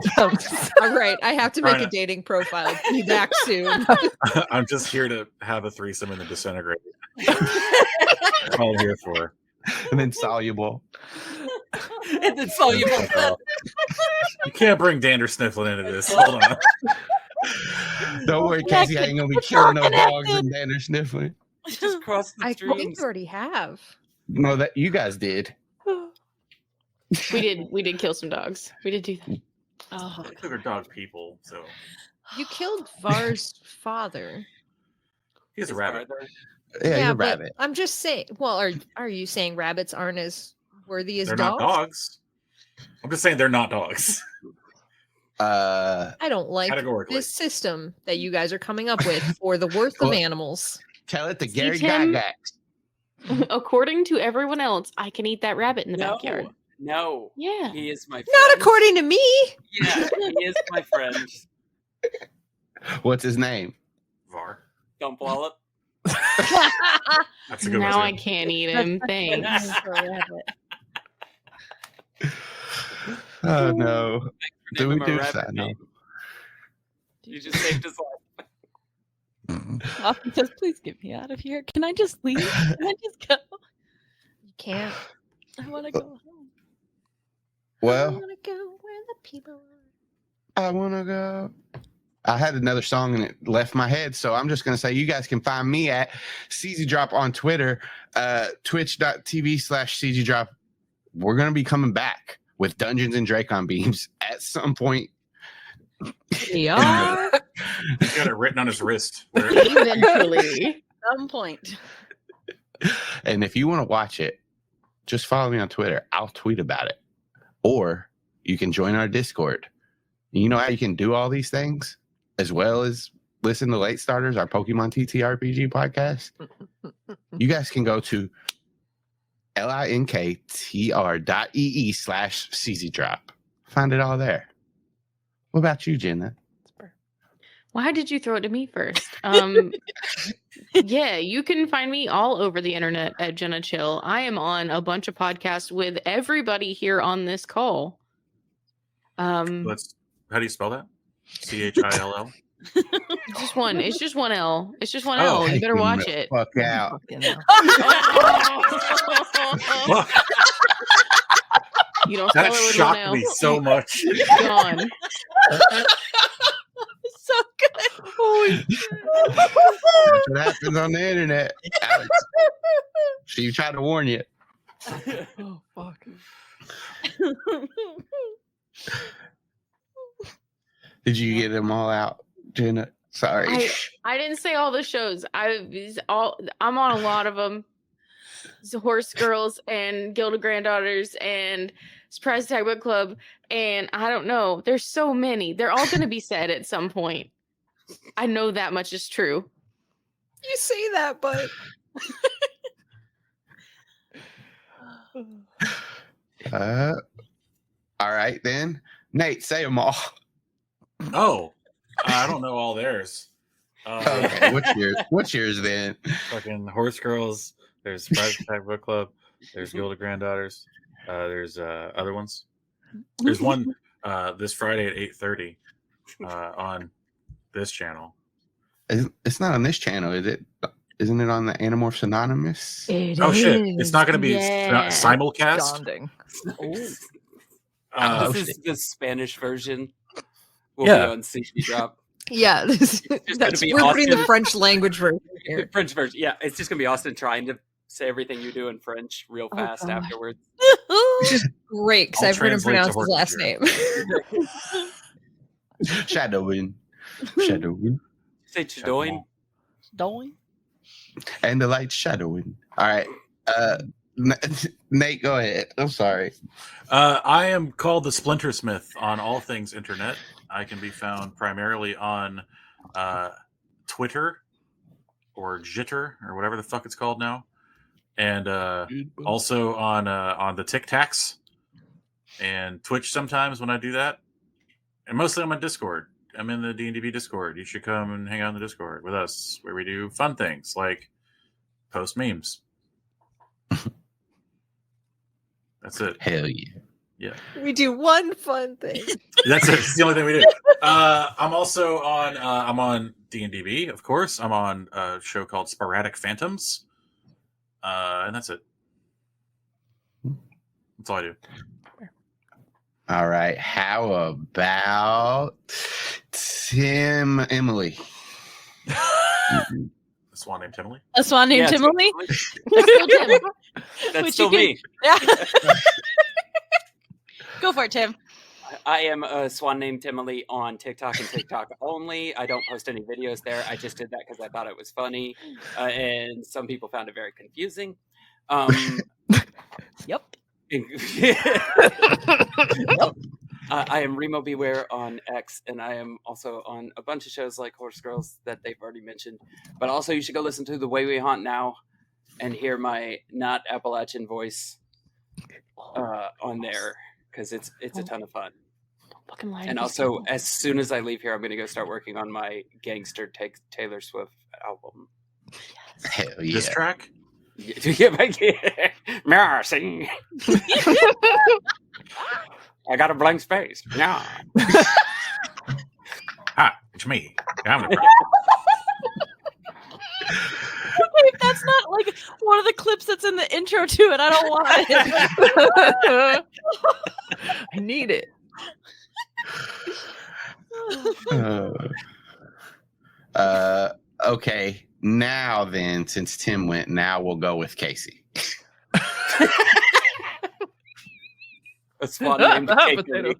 All right, I have to make a Trying to- dating profile. Be back soon. I'm just here to have a threesome in the disintegrate. That's all I'm here for. And then soluble. And then soluble. You can't bring Dander Snifflin into this. Hold on. Don't worry, Cassie. I ain't going to be killing no dogs and Danner sniffling. Just cross the I streams. think you already have. No, that you guys did. We did kill some dogs. We did do that. Oh, They're dog people, so You killed Var's father. He's a His rabbit. brother. Yeah, you're a but rabbit. I'm just saying. Well, are you saying rabbits aren't as worthy as They're dogs? not dogs. I'm just saying they're not dogs. I don't like Categorically. this system that you guys are coming up with for the worth of Well, animals. Tell it to See, Gary Tim? Gygax. According to everyone else, I can eat that rabbit in the No, backyard. no. Yeah. He is my friend. Not according to me. Yeah, he is my friend. What's his name? Var. Dump Wallop. That's a good Now I one. can't eat him. Thanks. Oh no. Name Do we him a do rabbit that? No. meat. You just saved his life. Austin says, please get me out of here. Can I just leave? Can I just go? You can't. I want to go home. I Well, want to go where the people are. I want to go. I had another song and it left my head, so I'm just going to say you guys can find me at CZDrop on Twitter, twitch.tv/CZDrop. We're going to be coming back with Dungeons and Dracon Beams at some point. Yeah. He's got it written on his wrist. Eventually. Some point. And if you want to watch it, just follow me on Twitter. I'll tweet about it. Or you can join our Discord. You know how you can do all these things as well as listen to Late Starters, our Pokemon TTRPG podcast? You guys can go to linktr.ee/CZDrop. Find it all there. What about you, Jenna? Why did you throw it to me first? Yeah, you can find me all over the internet at Jenna Chill. I am on a bunch of podcasts with everybody here on this call. How do you spell that? CHILL? Just one. It's just one L. It's just one L. You better watch it. Fuck out. You don't spell That it with one shocked L. me so much. Gone. So good. Holy That's what happens on the internet. Alex, she tried to warn you. Oh fuck. Did you get them all out, Jenna? Sorry. I didn't say all the shows. I'm on a lot of them. Horse Girls and Guild of Granddaughters and Surprise Tag Book Club, and I don't know. There's so many. They're all going to be said at some point. I know that much is true. You say that, but All right then. Nate, say them all. Oh, I don't know all theirs. Okay, what's yours then? Fucking Horse Girls. There's Surprise Attack Book Club. There's Guild of Granddaughters. There's other ones. There's one this Friday at 8:30 on this channel. It's not on this channel, is it? Isn't it on the Animorphs Anonymous? Oh shit! It's not going to be Yeah. simulcast. Donding. This is the Spanish version. Will Yeah. be on CD Drop. yeah, gonna be we're putting the Austin. French language version here. French version. Yeah, it's just gonna be Austin trying to say everything you do in French real fast God. afterwards. Which is great because I'll I've heard him translate to pronounce his last name. Shadowin. Shadowin. Say Chidoin. Doing? And the light shadowing. All right. Nate, go ahead. I'm sorry. I am called the Splintersmith on all things internet. I can be found primarily on Twitter or Jitter or whatever the fuck it's called now, and also on the Tic Tacs and Twitch sometimes when I do that, and mostly on my Discord. I'm in the D&DB Discord. You should come and hang out in the Discord with us, where we do fun things like post memes. That's it. Hell yeah. Yeah. We do one fun thing. That's it. It's the only thing we do. I'm also on I'm on D&DB, of course. I'm on a show called Sporadic Phantoms. And that's it. That's all I do. All right. How about Tim Emily? The swan named Emily. A swan named Yeah, Timberly? That's still Tim. That's Which still you me. Yeah. Go for it, Tim. I am a swan named Emily on TikTok and TikTok only. I don't post any videos there. I just did that because I thought it was funny, and some people found it very confusing. Yep. I am Remo Beware on X, and I am also on a bunch of shows like Horse Girls that they've already mentioned. But also, you should go listen to The Way We Haunt Now and hear my not Appalachian voice on there, because it's a ton of fun. Fucking lie to And these also, people. as soon as I leave here, I'm going to go start working on my Gangster Taylor Swift album. Hell yeah. This track? Yeah, Mercy. I got a blank space. Yeah. Hi, it's me. I'm the Okay, if that's not like one of the clips that's in the intro to it, I don't want it. I need it. Okay. Now then, since Tim went, now we'll go with Casey. A swan named Kate. Potato.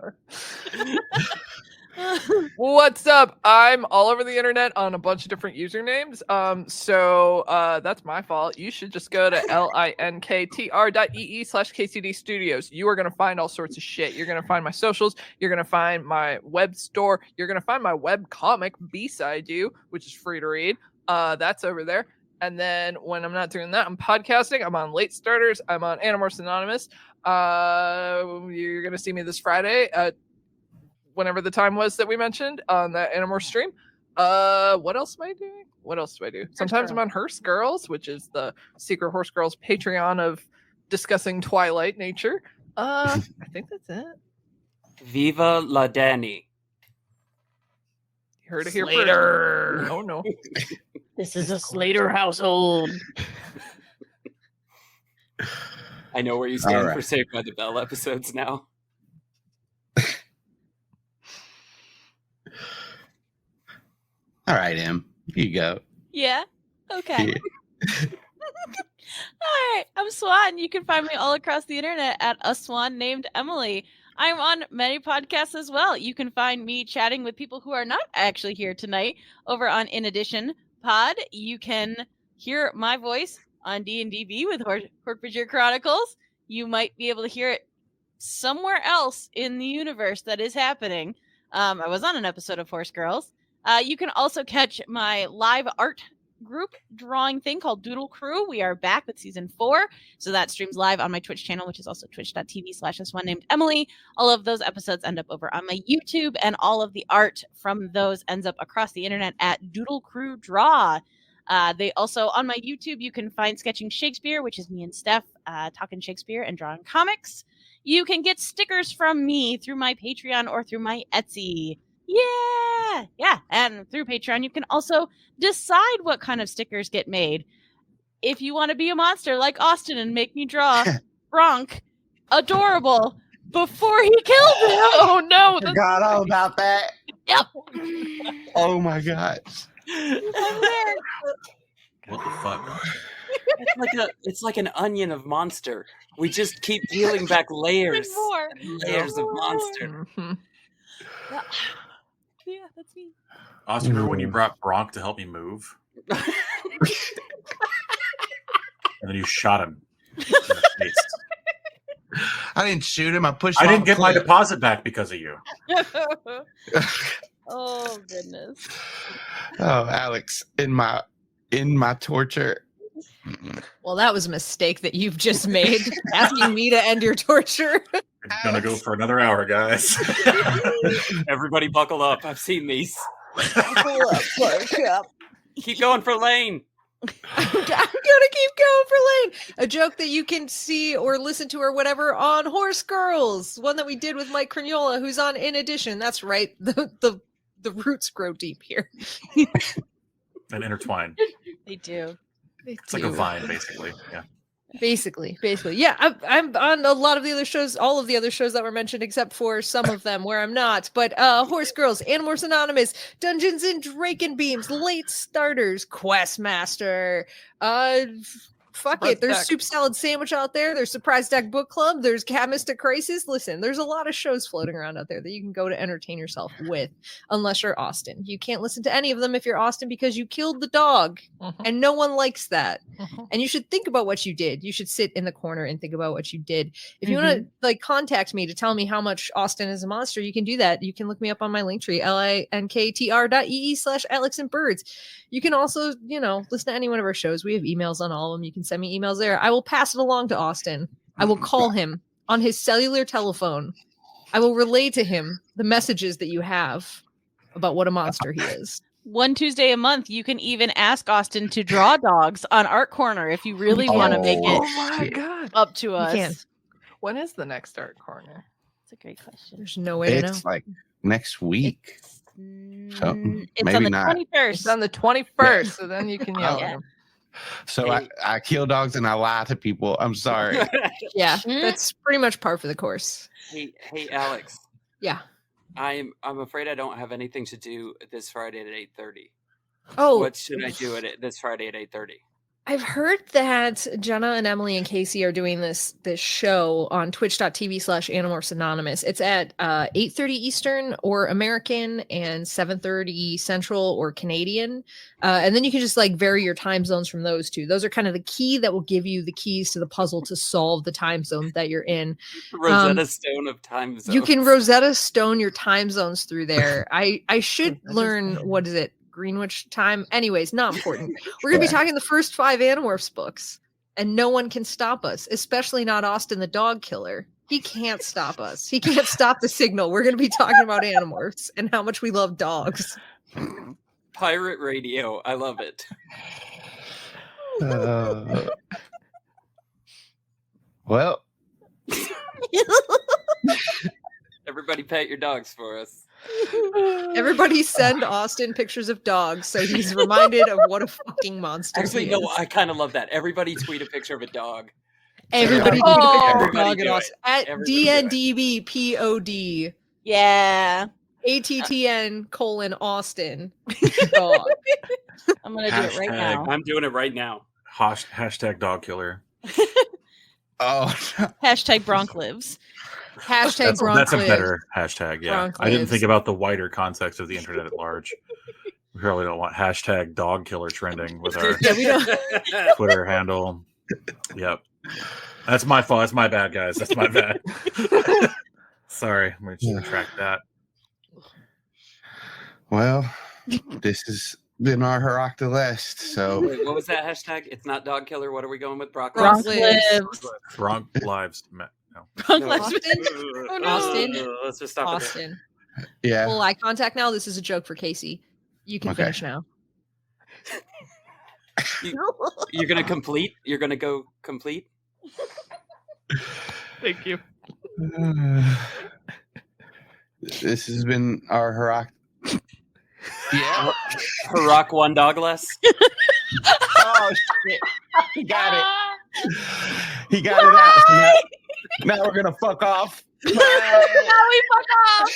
What's up? I'm all over the internet on a bunch of different usernames. So that's my fault. You should just go to linktr.ee/KCD Studios. You are going to find all sorts of shit. You're going to find my socials. You're going to find my web store. You're going to find my web comic, Beside You, which is free to read. That's over there. And then when I'm not doing that, I'm podcasting. I'm on Late Starters. I'm on Animorphs Anonymous. You're going to see me this Friday at whenever the time was that we mentioned on the Animorph stream. What else am I doing? What else do I do? Sometimes I'm on Horse Girls, which is the Secret Horse Girls Patreon of discussing Twilight nature. I think that's it. Viva la Danny. You heard it here Slater. first. Oh no. This is a Slater household. I know where you stand right. for Saved by the Bell episodes now. All right, Em. You go. Yeah. Okay. Yeah. All right. I'm Swan. You can find me all across the internet at a swan named Emily. I'm on many podcasts as well. You can find me chatting with people who are not actually here tonight over on In Addition Pod. You can hear my voice on D&DB with Hork-Bajir Chronicles. You might be able to hear it somewhere else in the universe that is happening. I was on an episode of Horse Girls. You can also catch my live art group drawing thing called Doodle Crew. We are back with season 4. So that streams live on my Twitch channel, which is also twitch.tv/swan-named-Emily. All of those episodes end up over on my YouTube, and all of the art from those ends up across the internet at Doodle Crew Draw. They also, on my YouTube, you can find Sketching Shakespeare, which is me and Steph talking Shakespeare and drawing comics. You can get stickers from me through my Patreon or through my Etsy. Yeah. And through Patreon, you can also decide what kind of stickers get made. If you want to be a monster like Austin and make me draw Bronk adorable before he killed him. Oh no! Forgot all about that. Yep. Oh my gosh. What the fuck? It's like an onion of monster. We just keep peeling back layers, More. and layers of monster. Mhm. Yeah, that's me. Austin, remember when you brought Bronk to help me move? And then you shot him in the face. I didn't shoot him. I pushed I him didn't off get the my cliff. deposit back because of you. Oh goodness. Oh, Alex, in my torture. Well, that was a mistake that you've just made, asking me to end your torture. It's gonna go for another hour, guys. Everybody buckle up. I've seen these. Buckle up, buttercup. Keep going for Lane. I'm gonna keep going for Lane. A joke that you can see or listen to or whatever on Horse Girls, one that we did with Mike Cragnola, who's on In Addition. That's right. The roots grow deep here. And intertwined. They do. It's like a vine, basically. Yeah. Basically. Yeah, I'm on a lot of the other shows, all of the other shows that were mentioned, except for some of them where I'm not. But Horse Girls, Animorphs Anonymous, Dungeons and Dracon Beams, Late Starters, Questmaster, Fuck Surprise it. There's Deck. Soup Salad Sandwich out there. There's Surprise Deck Book Club. There's Cat Mystic Crisis. Listen, there's a lot of shows floating around out there that you can go to entertain yourself with, unless you're Austin. You can't listen to any of them if you're Austin because you killed the dog, and no one likes that. And you should think about what you did. You should sit in the corner and think about what you did. If you want to like contact me to tell me how much Austin is a monster, you can do that. You can look me up on my Linktree, linktr.ee/AlexandBirds. You can also, listen to any one of our shows. We have emails on all of them. You can send me emails there. I will pass it along to Austin. I will call him on his cellular telephone. I will relay to him the messages that you have about what a monster he is. One Tuesday a month, you can even ask Austin to draw dogs on Art Corner if you really want to make it my god! up to us. can. When is the next Art Corner? That's a great question. There's no way to know. It's like next week. It's maybe on the not. 21st. It's on the 21st, so then you can yell Yeah. at him. So I kill dogs and I lie to people. I'm sorry. Yeah, that's pretty much par for the course. Hey, Alex. Yeah. I'm afraid I don't have anything to do this Friday at 8:30. Oh, What should I do this Friday at 8:30? I've heard that Jenna and Emily and Casey are doing this show on twitch.tv/Animorphs Anonymous. It's at 8:30 Eastern or American and 7:30 Central or Canadian. And then you can just like vary your time zones from those two. Those are kind of the key that will give you the keys to the puzzle to solve the time zone that you're in. Rosetta Stone of time zones. You can Rosetta Stone your time zones through there. I should learn, what is it? Greenwich time. Anyways, not important. We're going to be talking the first 5 Animorphs books, and no one can stop us, especially not Austin the dog killer. He can't stop us. He can't stop the signal. We're going to be talking about Animorphs and how much we love dogs. Pirate radio. I love it. Well, Everybody pet your dogs for us. Everybody send Austin pictures of dogs so he's reminded of what a fucking monster Actually, he no, is. I kind of love that. Everybody tweet a picture of a dog. Everybody Oh, tweet a picture of a everybody dog do at it. Austin. At Everybody do it. DNDBPOD. Yeah. ATTN:Austin. Dog. I'm going to do it right now. I'm doing it right now. Hashtag dog killer. oh, Hashtag Bronc lives. Hashtag That's a Bronc better hashtag. Yeah, Bronc I didn't lives. think about the wider context of the internet at large. We probably don't want hashtag dog killer trending with our Yeah, we don't. Twitter handle. Yep, that's my fault. That's my bad, guys. That's my bad. Sorry, I'm going to retract that. well, this has been our Hork Delest. So Wait, what was that hashtag? It's not dog killer. What are we going with? Broccoli? Bronc Bronc lives. lives. Bronc lives. No. Bronc No. lives. Austin? Oh, no. Austin? Let's just stop it. Austin. yeah, Full eye contact now. This is a joke for Casey. You can Okay. finish now. You're gonna complete. You're gonna go complete. Thank you. this has been our Hork. Yeah. Hork one dog less. Oh shit! He got it. He got it out. So now we're gonna fuck off. Now we fuck off.